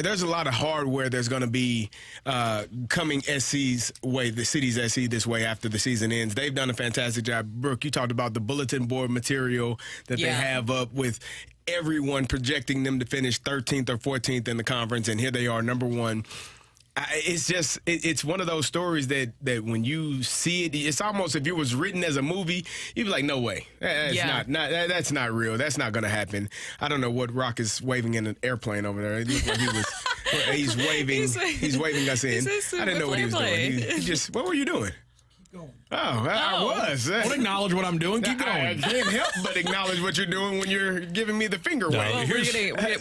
there's a lot of hardware that's going to be coming SC's way, the City's SC this way after the season ends. They've done a fantastic job. Brooke, you talked about the bulletin board material that they have up with everyone projecting them to finish 13th or 14th in the conference, and here they are, number 1. It's one of those stories that when you see it, it's almost if it was written as a movie, you'd be like, no way. That's not real. That's not going to happen. I don't know what Rocc is waving in an airplane over there. It looked like he's waving. He's waving us in. I didn't know what he was doing. What were you doing? I was. Don't acknowledge what I'm doing. Keep going. I can't help but acknowledge what you're doing when you're giving me the finger wave.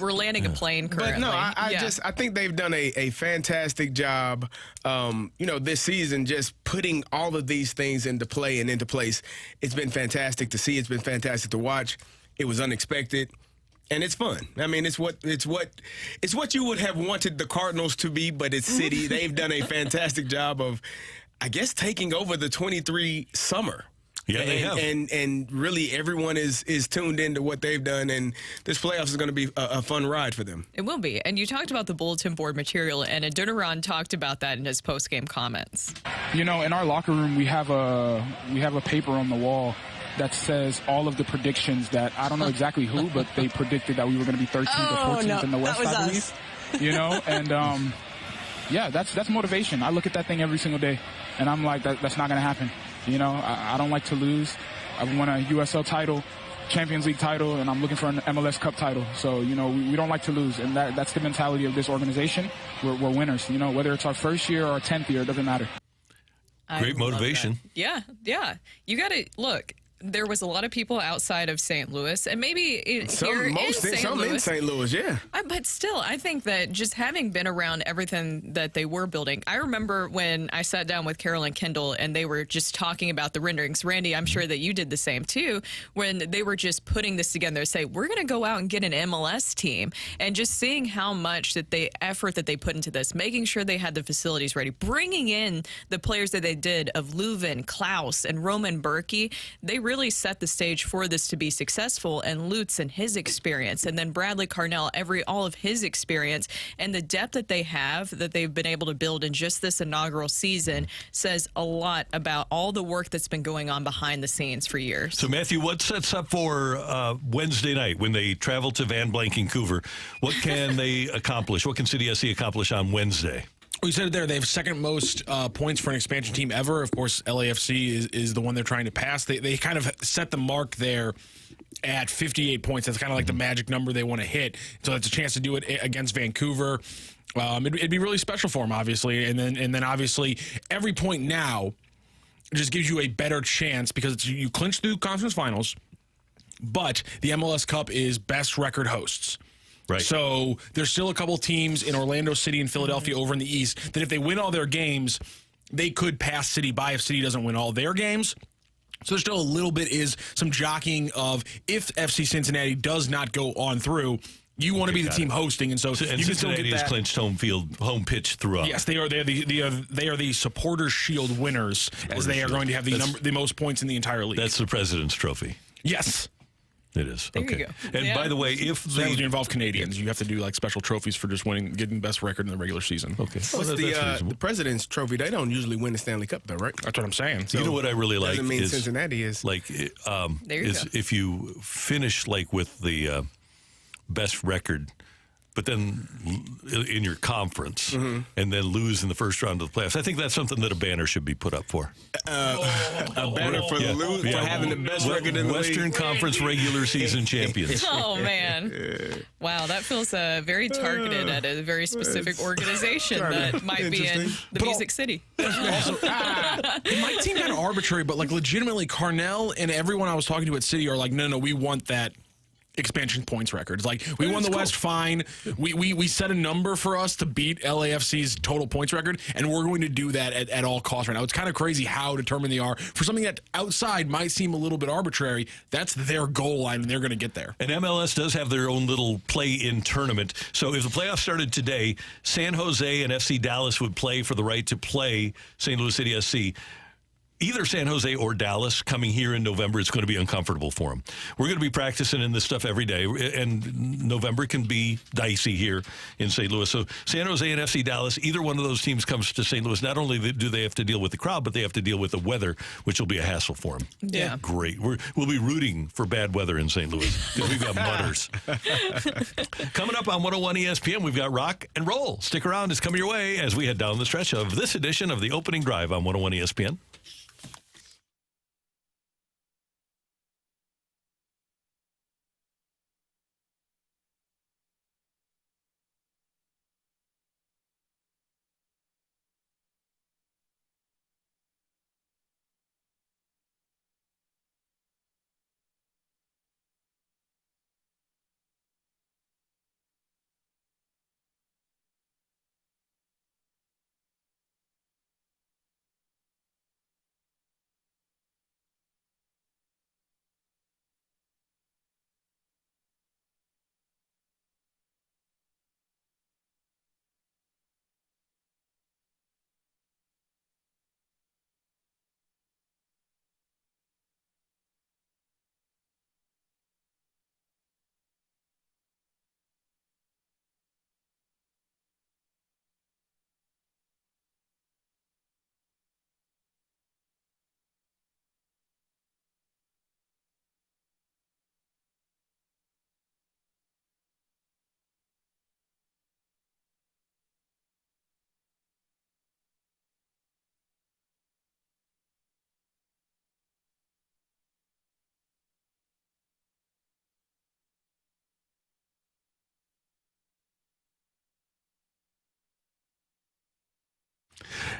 We're landing a plane currently. But no, I think they've done a fantastic job, this season, just putting all of these things into play and into place. It's been fantastic to see. It's been fantastic to watch. It was unexpected. And it's fun. I mean, it's what you would have wanted the Cardinals to be, but it's City. They've done a fantastic job of, I guess, taking over the 23 summer. Yeah, they have. And really everyone is tuned into what they've done, and this playoffs is going to be a fun ride for them. It will be. And you talked about the bulletin board material, and Adeniran talked about that in his post-game comments. In our locker room, we have a paper on the wall that says all of the predictions that I don't know exactly who, but they predicted that we were going to be 13th or 14th in the West, I believe. And that's motivation. I look at that thing every single day, and I'm like, that's not going to happen. I don't like to lose. I've won a USL title, Champions League title, and I'm looking for an MLS Cup title. So, we don't like to lose, and that's the mentality of this organization. We're winners. Whether it's our first year or our 10th year, it doesn't matter. Great motivation. Yeah. You got to look. There was a lot of people outside of St. Louis, and maybe some in St. Louis, yeah. But still, I think that just having been around everything that they were building, I remember when I sat down with Carolyn Kendall and they were just talking about the renderings. Randy, I'm sure that you did the same too, when they were just putting this together to say, we're going to go out and get an MLS team, and just seeing how much effort that they put into this, making sure they had the facilities ready, bringing in the players that they did of Leuven, Klaus, and Roman Berkey. They really set the stage for this to be successful, and Lutz and his experience, and then Bradley Carnell, all of his experience, and the depth that they have, that they've been able to build in just this inaugural season, says a lot about all the work that's been going on behind the scenes for years. So, Matthew, what sets up for Wednesday night when they travel to Van Blankencover? What can they accomplish? What can City SC accomplish on Wednesday? We said it there. They have second most points for an expansion team ever. Of course, LAFC is the one they're trying to pass. They kind of set the mark there at 58 points. That's kind of like the magic number they want to hit. So that's a chance to do it against Vancouver. It'd be really special for them, obviously. And then obviously, every point now just gives you a better chance because you clinch through conference finals, but the MLS Cup is best record hosts. Right. So there's still a couple teams in Orlando City and Philadelphia over in the East that if they win all their games, they could pass City by if City doesn't win all their games. So there's still a little bit is some jockeying of if FC Cincinnati does not go on through, you want to be the team hosting, and so you can still get that. Has clinched home pitch throughout. Yes, they are the Supporters Shield winners, as they are going to have the most points in the entire league. That's the President's Trophy. Yes. It is. There okay. You go. And by the way, if they involve Canadians, you have to do like special trophies for just getting best record in the regular season. Okay. What's the President's Trophy? They don't usually win the Stanley Cup, though, right? That's what I'm saying. So you know what I really like doesn't mean is Cincinnati is like There you go. if you finish like with the best record, but then in your conference, and then lose in the first round of the playoffs. I think that's something that a banner should be put up for. A banner for for having the best record in the Western league. Conference regular season champions. Oh, man. Wow, that feels very targeted at a very specific organization that might be in the Music City. Also, it might seem kind of arbitrary, but like legitimately, Carnell and everyone I was talking to at City are like, no, we want that expansion points record. It's like we won the West fine. We set a number for us to beat LAFC's total points record, and we're going to do that at all costs right now. It's kind of crazy how determined they are for something that outside might seem a little bit arbitrary. That's their goal line, and they're going to get there. And MLS does have their own little play-in tournament. So if the playoffs started today, San Jose and FC Dallas would play for the right to play St. Louis City SC. Either San Jose or Dallas coming here in November, it's going to be uncomfortable for them. We're going to be practicing in this stuff every day, and November can be dicey here in St. Louis. So San Jose and FC Dallas, either one of those teams comes to St. Louis, not only do they have to deal with the crowd, but they have to deal with the weather, which will be a hassle for them. Yeah. Great. We'll be rooting for bad weather in St. Louis because we've got mutters. Coming up on 101 ESPN, we've got Rocc and Roll. Stick around. It's coming your way as we head down the stretch of this edition of the Opening Drive on 101 ESPN.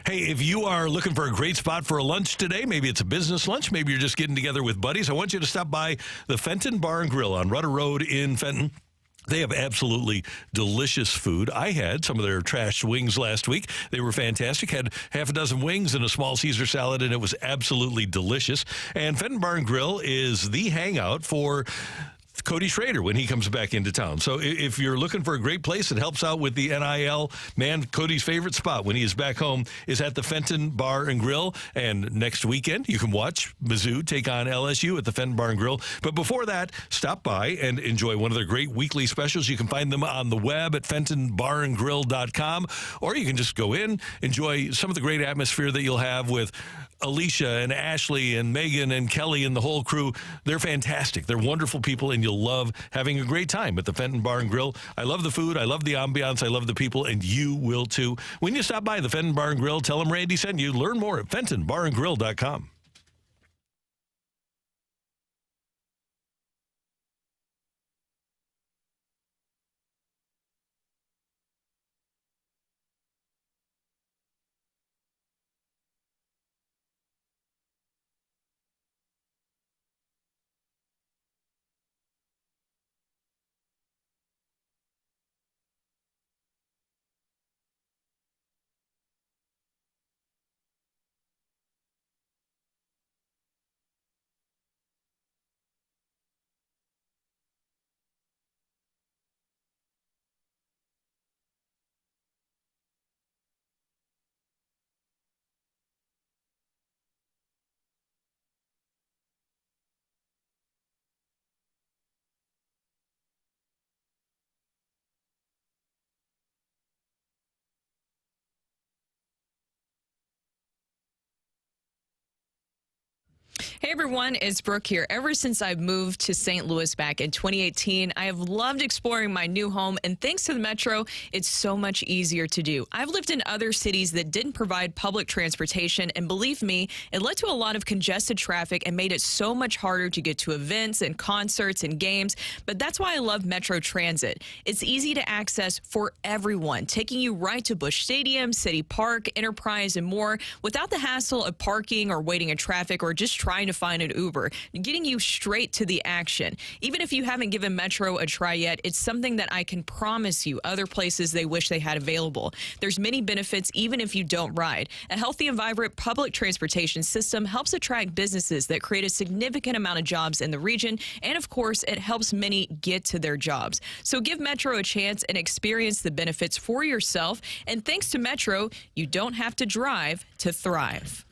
Hey, if you are looking for a great spot for a lunch today, maybe it's a business lunch, maybe you're just getting together with buddies, I want you to stop by the Fenton Bar and Grill on Rudder Road in Fenton. They have absolutely delicious food. I had some of their trashed wings last week. They were fantastic. Had half a dozen wings and a small Caesar salad, and it was absolutely delicious. And Fenton Bar and Grill is the hangout for Cody Schrader when he comes back into town. So if you're looking for a great place that helps out with the NIL, man, Cody's favorite spot when he is back home is at the Fenton Bar and Grill. And next weekend, you can watch Mizzou take on LSU at the Fenton Bar and Grill. But before that, stop by and enjoy one of their great weekly specials. You can find them on the web at fentonbarandgrill.com, or you can just go in, enjoy some of the great atmosphere that you'll have with Alicia and Ashley and Megan and Kelly and the whole crew. They're fantastic. They're wonderful people, and you'll love having a great time at the Fenton Bar and Grill. I love the food. I love the ambiance. I love the people, and you will too. When you stop by the Fenton Bar and Grill, tell them Randy sent you. Learn more at fentonbarandgrill.com. Hey everyone, it's Brooke here. Ever since I moved to St. Louis back in 2018, I have loved exploring my new home, and thanks to the Metro, it's so much easier to do. I've lived in other cities that didn't provide public transportation, and believe me, it led to a lot of congested traffic and made it so much harder to get to events and concerts and games, but that's why I love Metro Transit. It's easy to access for everyone, taking you right to Busch Stadium, City Park, Enterprise, and more without the hassle of parking or waiting in traffic or just trying to find an Uber, getting you straight to the action. Even if you haven't given Metro a try yet, it's something that I can promise you other places they wish they had available. There's many benefits even if you don't ride. A healthy and vibrant public transportation system helps attract businesses that create a significant amount of jobs in the region, and of course, it helps many get to their jobs. So give Metro a chance and experience the benefits for yourself. And thanks to Metro, you don't have to drive to thrive.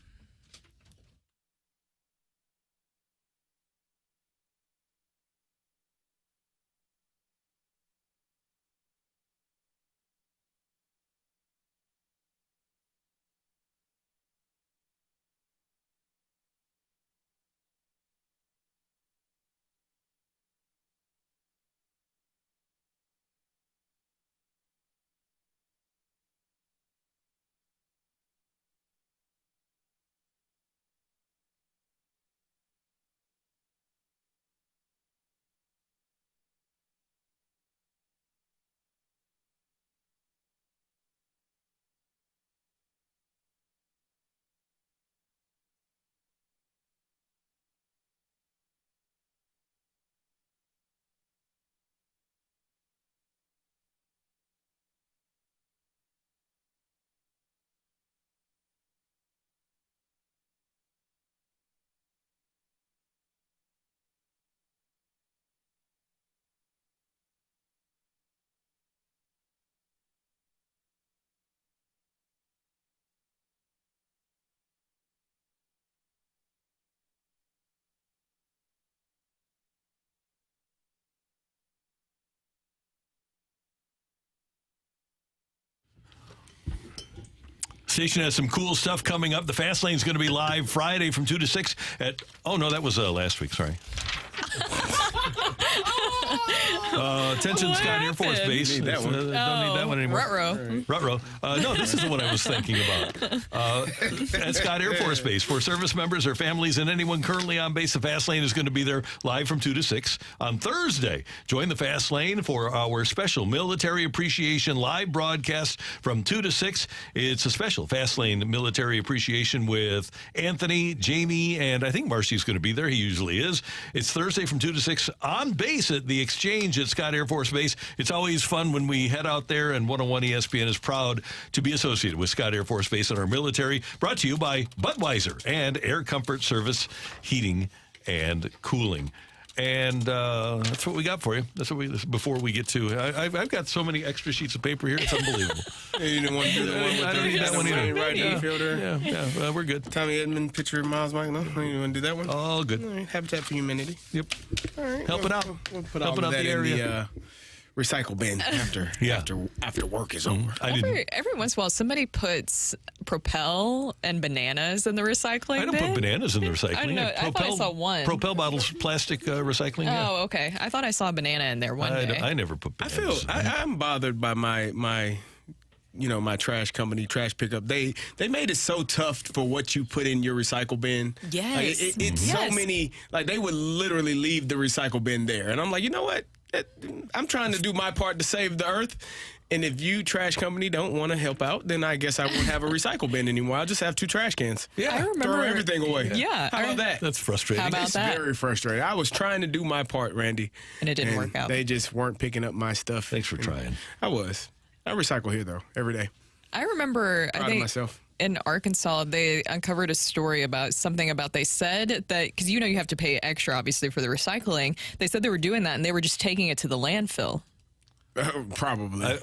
Station has some cool stuff coming up. The Fast Lane is going to be live Friday from 2 to 6 at... Oh, no, that was last week. Sorry. Attention, Scott Air Force Base. Need that one. Don't need that one anymore. Ruh-roh. No, this is the one I was thinking about. At Scott Air Force Base. For service members or families and anyone currently on base, the Fast Lane is going to be there live from 2 to 6 on Thursday. Join the Fast Lane for our special Military Appreciation live broadcast from 2 to 6. It's a special Fast Lane Military Appreciation with Anthony, Jamie, and I think Marcy's going to be there. He usually is. It's Thursday from 2 to 6 on base at the Exchange at Scott Air Force Base. It's always fun when we head out there, and 101 ESPN is proud to be associated with Scott Air Force Base and our military. Brought to you by Budweiser and Air Comfort Service Heating and Cooling. And that's what we got for you. Before we get to, I've got so many extra sheets of paper here. It's unbelievable. You didn't want to do the one with I don't need that one either. right infielder. Yeah, we're good. Tommy Edmond, pitcher, Miles Mike. No, you want to do that one? All good. All right, Habitat for Humanity. Yep. All right. Helping out. We'll put Helping all out of that the area. in the recycle bin after work is over. Every once in a while, somebody puts Propel and bananas in the recycling I don't bin. put bananas in the recycling. I don't know. I thought I saw one. Propel bottles, plastic recycling. Oh, okay. I thought I saw a banana in there one day. I never put bananas. I'm bothered by my trash company, trash pickup. They made it so tough for what you put in your recycle bin. Yes. Like, it's so many, like they would literally leave the recycle bin there. And I'm like, you know what? I'm trying to do my part to save the earth. And if you, trash company, don't want to help out, then I guess I won't have a recycle bin anymore. I'll just have 2 trash cans. Yeah, I remember, throw everything away. Yeah. How about that? That's frustrating. How about it's that? very frustrating. I was trying to do my part, Randy. And it didn't work out. They just weren't picking up my stuff. Thanks for trying. I recycle here, though, every day. I remember, Proud of myself. In Arkansas, they uncovered a story about something about they said that, because you have to pay extra, obviously, for the recycling. They said they were doing that, and they were just taking it to the landfill. Probably.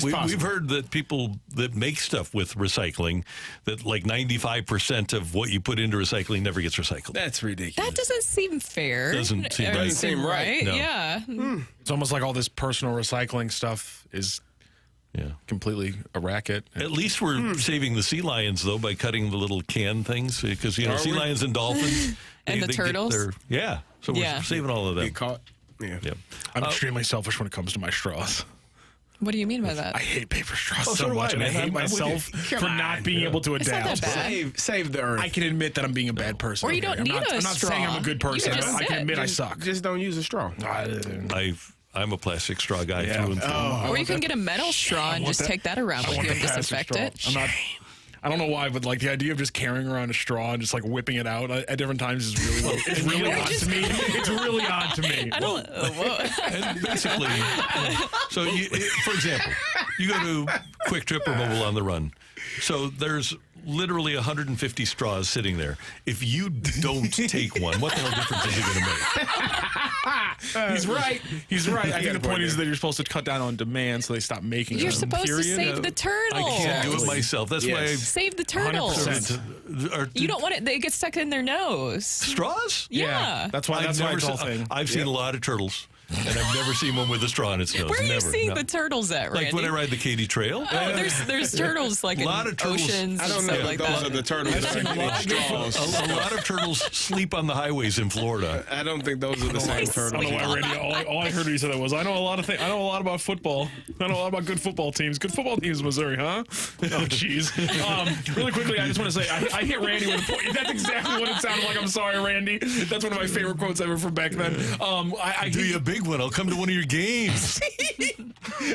We've heard that people that make stuff with recycling, that like 95% of what you put into recycling never gets recycled. That's ridiculous. That doesn't seem fair. Doesn't seem right. No. Yeah. It's almost like all this personal recycling stuff is completely a racket. At least we're saving the sea lions, though, by cutting the little can things, because, sea lions and dolphins. And the turtles. So we're saving all of them. Get caught. Yeah. Yep. I'm extremely selfish when it comes to my straws. What do you mean by that? I hate paper straws so so do much, I, and I man. hate I'm myself with you. for not being able to It's not adapt. that bad. Save the earth. I can admit that I'm being a bad person. Or you don't I'm need not, a I'm not straw. saying I'm a good You person. can just I can sit. admit I suck. Just don't use a straw. I'm a plastic straw guy through and through. Or you can get a metal straw and just take that take with you and disinfect it. I don't know why, but like the idea of just carrying around a straw and just like whipping it out at different times is really odd to me. It's really odd to me. And basically, so for example, you go to Quick Trip or Mobile on the Run. So there's literally 150 straws sitting there. If you don't take one, what the hell difference is it going to make? He's right. He's right. I think the point is that you're supposed to cut down on demand so they stop making You're them. supposed to save the turtle. I can't do it myself. That's why Save the turtles. 100%. You don't want it. They get stuck in their nose. Straws? Yeah. That's why it's all thing. I've seen a lot of turtles. And I've never seen one with a straw in its nose. Where are you never. seeing the turtles at, Randy? Like when I ride the Katy Trail. Oh, there's turtles like a lot in of turtles. oceans I don't and know stuff if like those that. are the turtles that are straws. A lot of turtles sleep on the highways in Florida. I don't think those are the same turtles. I don't know why, Randy. All I heard you say that was, I know a lot of things. I know a lot about football. I know a lot about good football teams. Good football teams in Missouri, huh? Oh, jeez. Really quickly, I just want to say, I hit Randy with a point. That's exactly what it sounded like. I'm sorry, Randy. That's one of my favorite quotes ever from back then. I do you a big one. I'll come to one of your games.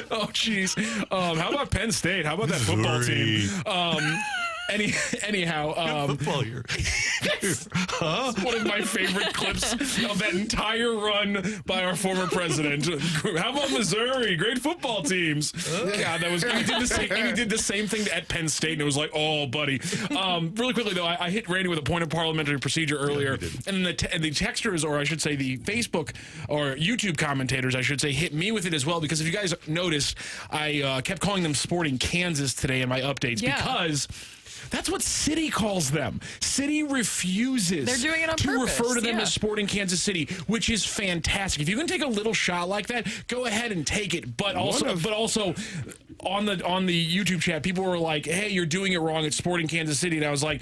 Oh, jeez. How about Penn State? How about that football team? Anyhow, football here. Huh? One of my favorite clips of that entire run by our former president. How about Missouri? Great football teams. God, that was. He did the same thing at Penn State, and it was like, oh, buddy. Really quickly though, I hit Randy with a point of parliamentary procedure earlier, and the texters, or I should say, the Facebook or YouTube commentators, I should say, hit me with it as well. Because if you guys noticed, I kept calling them Sporting Kansas today in my updates because that's what City calls them. City refuses They're doing it on to purpose, refer to them yeah. as Sporting Kansas City, which is fantastic. If you can take a little shot like that, go ahead and take it. But also on the YouTube chat, people were like, "Hey, you're doing it wrong. It's Sporting Kansas City." And I was like,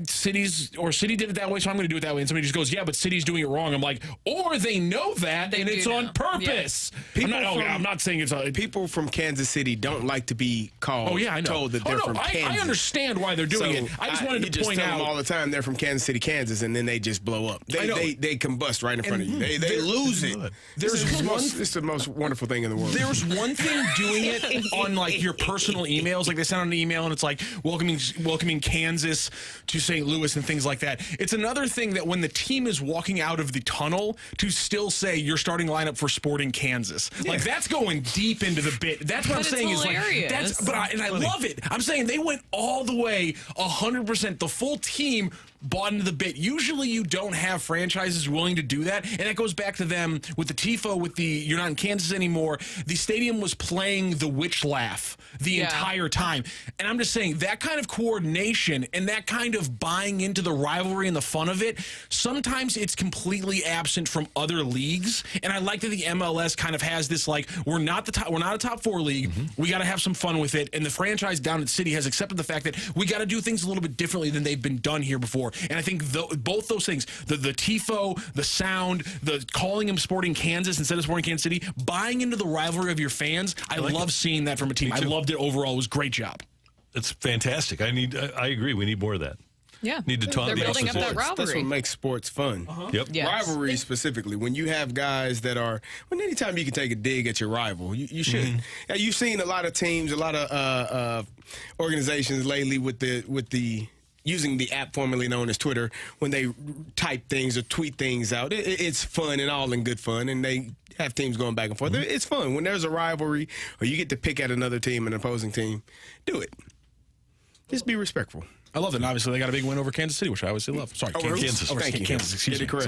City did it that way, so I'm going to do it that way. And somebody just goes, "Yeah, but City's doing it wrong." I'm like, or they know that and it's on purpose. Yeah. I'm not saying it's people from Kansas City don't like to be called. Oh yeah, I know. Told that they're from Kansas. I understand why they're doing it. I just wanted to point tell out them all the time they're from Kansas City, Kansas, and then they just blow up. They combust right in front of you. They lose it. It's the most wonderful thing in the world. There's one thing doing it on like your personal emails, like they send out an email and it's like welcoming Kansas to St. Louis and things like that. It's another thing that when the team is walking out of the tunnel to still say your starting lineup for Sporting Kansas. Yeah. Like that's going deep into the bit. That's what I'm saying hilarious. is like I love it. I'm saying they went all the way 100%. The full team bought into the bit. Usually you don't have franchises willing to do that, and that goes back to them with the TIFO, with the you're not in Kansas anymore. The stadium was playing the witch laugh the entire time. And I'm just saying, that kind of coordination and that kind of buying into the rivalry and the fun of it, sometimes it's completely absent from other leagues. And I like that the MLS kind of has this, like, we're not a top 4 league. We got to have some fun with it. And the franchise down at City has accepted the fact that we got to do things a little bit differently than they've been done here before. And I think both those things, the TIFO, the sound, the calling them Sporting Kansas instead of Sporting Kansas City, buying into the rivalry of your fans, I love seeing that from a team. I loved it overall. It was a great job. It's fantastic. I agree. We need more of that. Yeah. Need to talk. They're building up that rivalry. That's what makes sports fun. Yep. Yes. Rivalry specifically. When you have guys that are, anytime you can take a dig at your rival, you should. Now, you've seen a lot of teams, a lot of organizations lately with the using the app formerly known as Twitter, when they type things or tweet things out. It's fun and all in good fun, and they have teams going back and forth. It's fun. When there's a rivalry or you get to pick at another team, an opposing team, do it. Just be respectful. I love it. And obviously, they got a big win over Kansas City, which I obviously love. Sorry, Kansas. Thank you. Kansas, excuse me. Correct.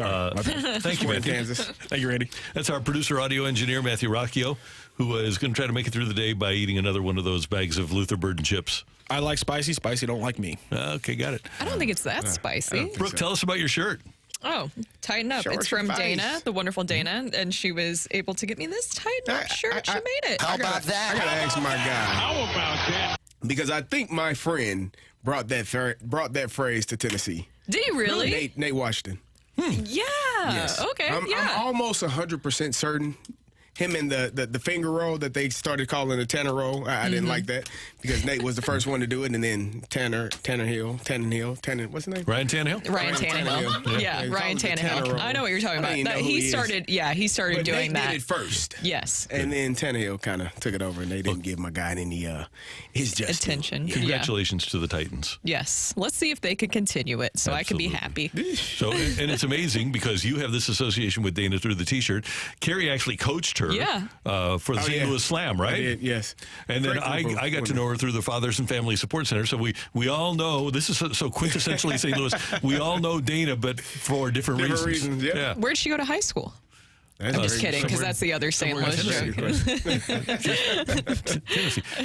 Thank you, Matthew. Kansas. Thank you, Randy. That's our producer, audio engineer, Matthew Rocchio, who is going to try to make it through the day by eating another one of those bags of Luther Burden chips. I like spicy. Spicy don't like me. Okay, got it. I don't think it's that spicy. Brooke, tell us about your shirt. Oh, tighten up. It's from Dana, the wonderful Dana, and she was able to get me this tighten up shirt. She made it. How about that? I got to ask my guy. How about that? Because I think my friend brought that phrase to Tennessee. Did he really? Nate Washington. Yeah. Yes. Okay. I'm almost 100% certain. Him and the finger roll that they started calling the Tanner roll. I didn't like that because Nate was the first one to do it, and then what's his name? Ryan Tannehill. Ryan Tannehill. Yeah, Ryan Tannehill. I know what you're talking about. He started doing that. Nate did it first. Yes. And then Tannehill kind of took it over, and they didn't give my guy any his just attention. Congratulations to the Titans. Yes. Let's see if they could continue it, so Absolutely. I can be happy. So, and it's amazing because you have this association with Dana through the T-shirt. Carrie actually coached her. For the St. Louis Slam, right? I did, yes. And then I got to know her through the Fathers and Family Support Center. So we all know, this is so quintessentially St. Louis, we all know Dana, but for different reasons. Yeah. Where'd she go to high school? I'm just kidding, because that's the other St. Louis joke.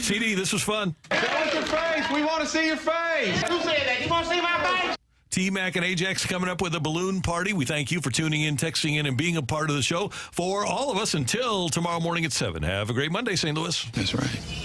CD, this was fun. Show us your face. We want to see your face. Who said that? You want to see my face? T-Mac and Ajax coming up with a balloon party. We thank you for tuning in, texting in, and being a part of the show. For all of us until tomorrow morning at 7. Have a great Monday, St. Louis. That's right.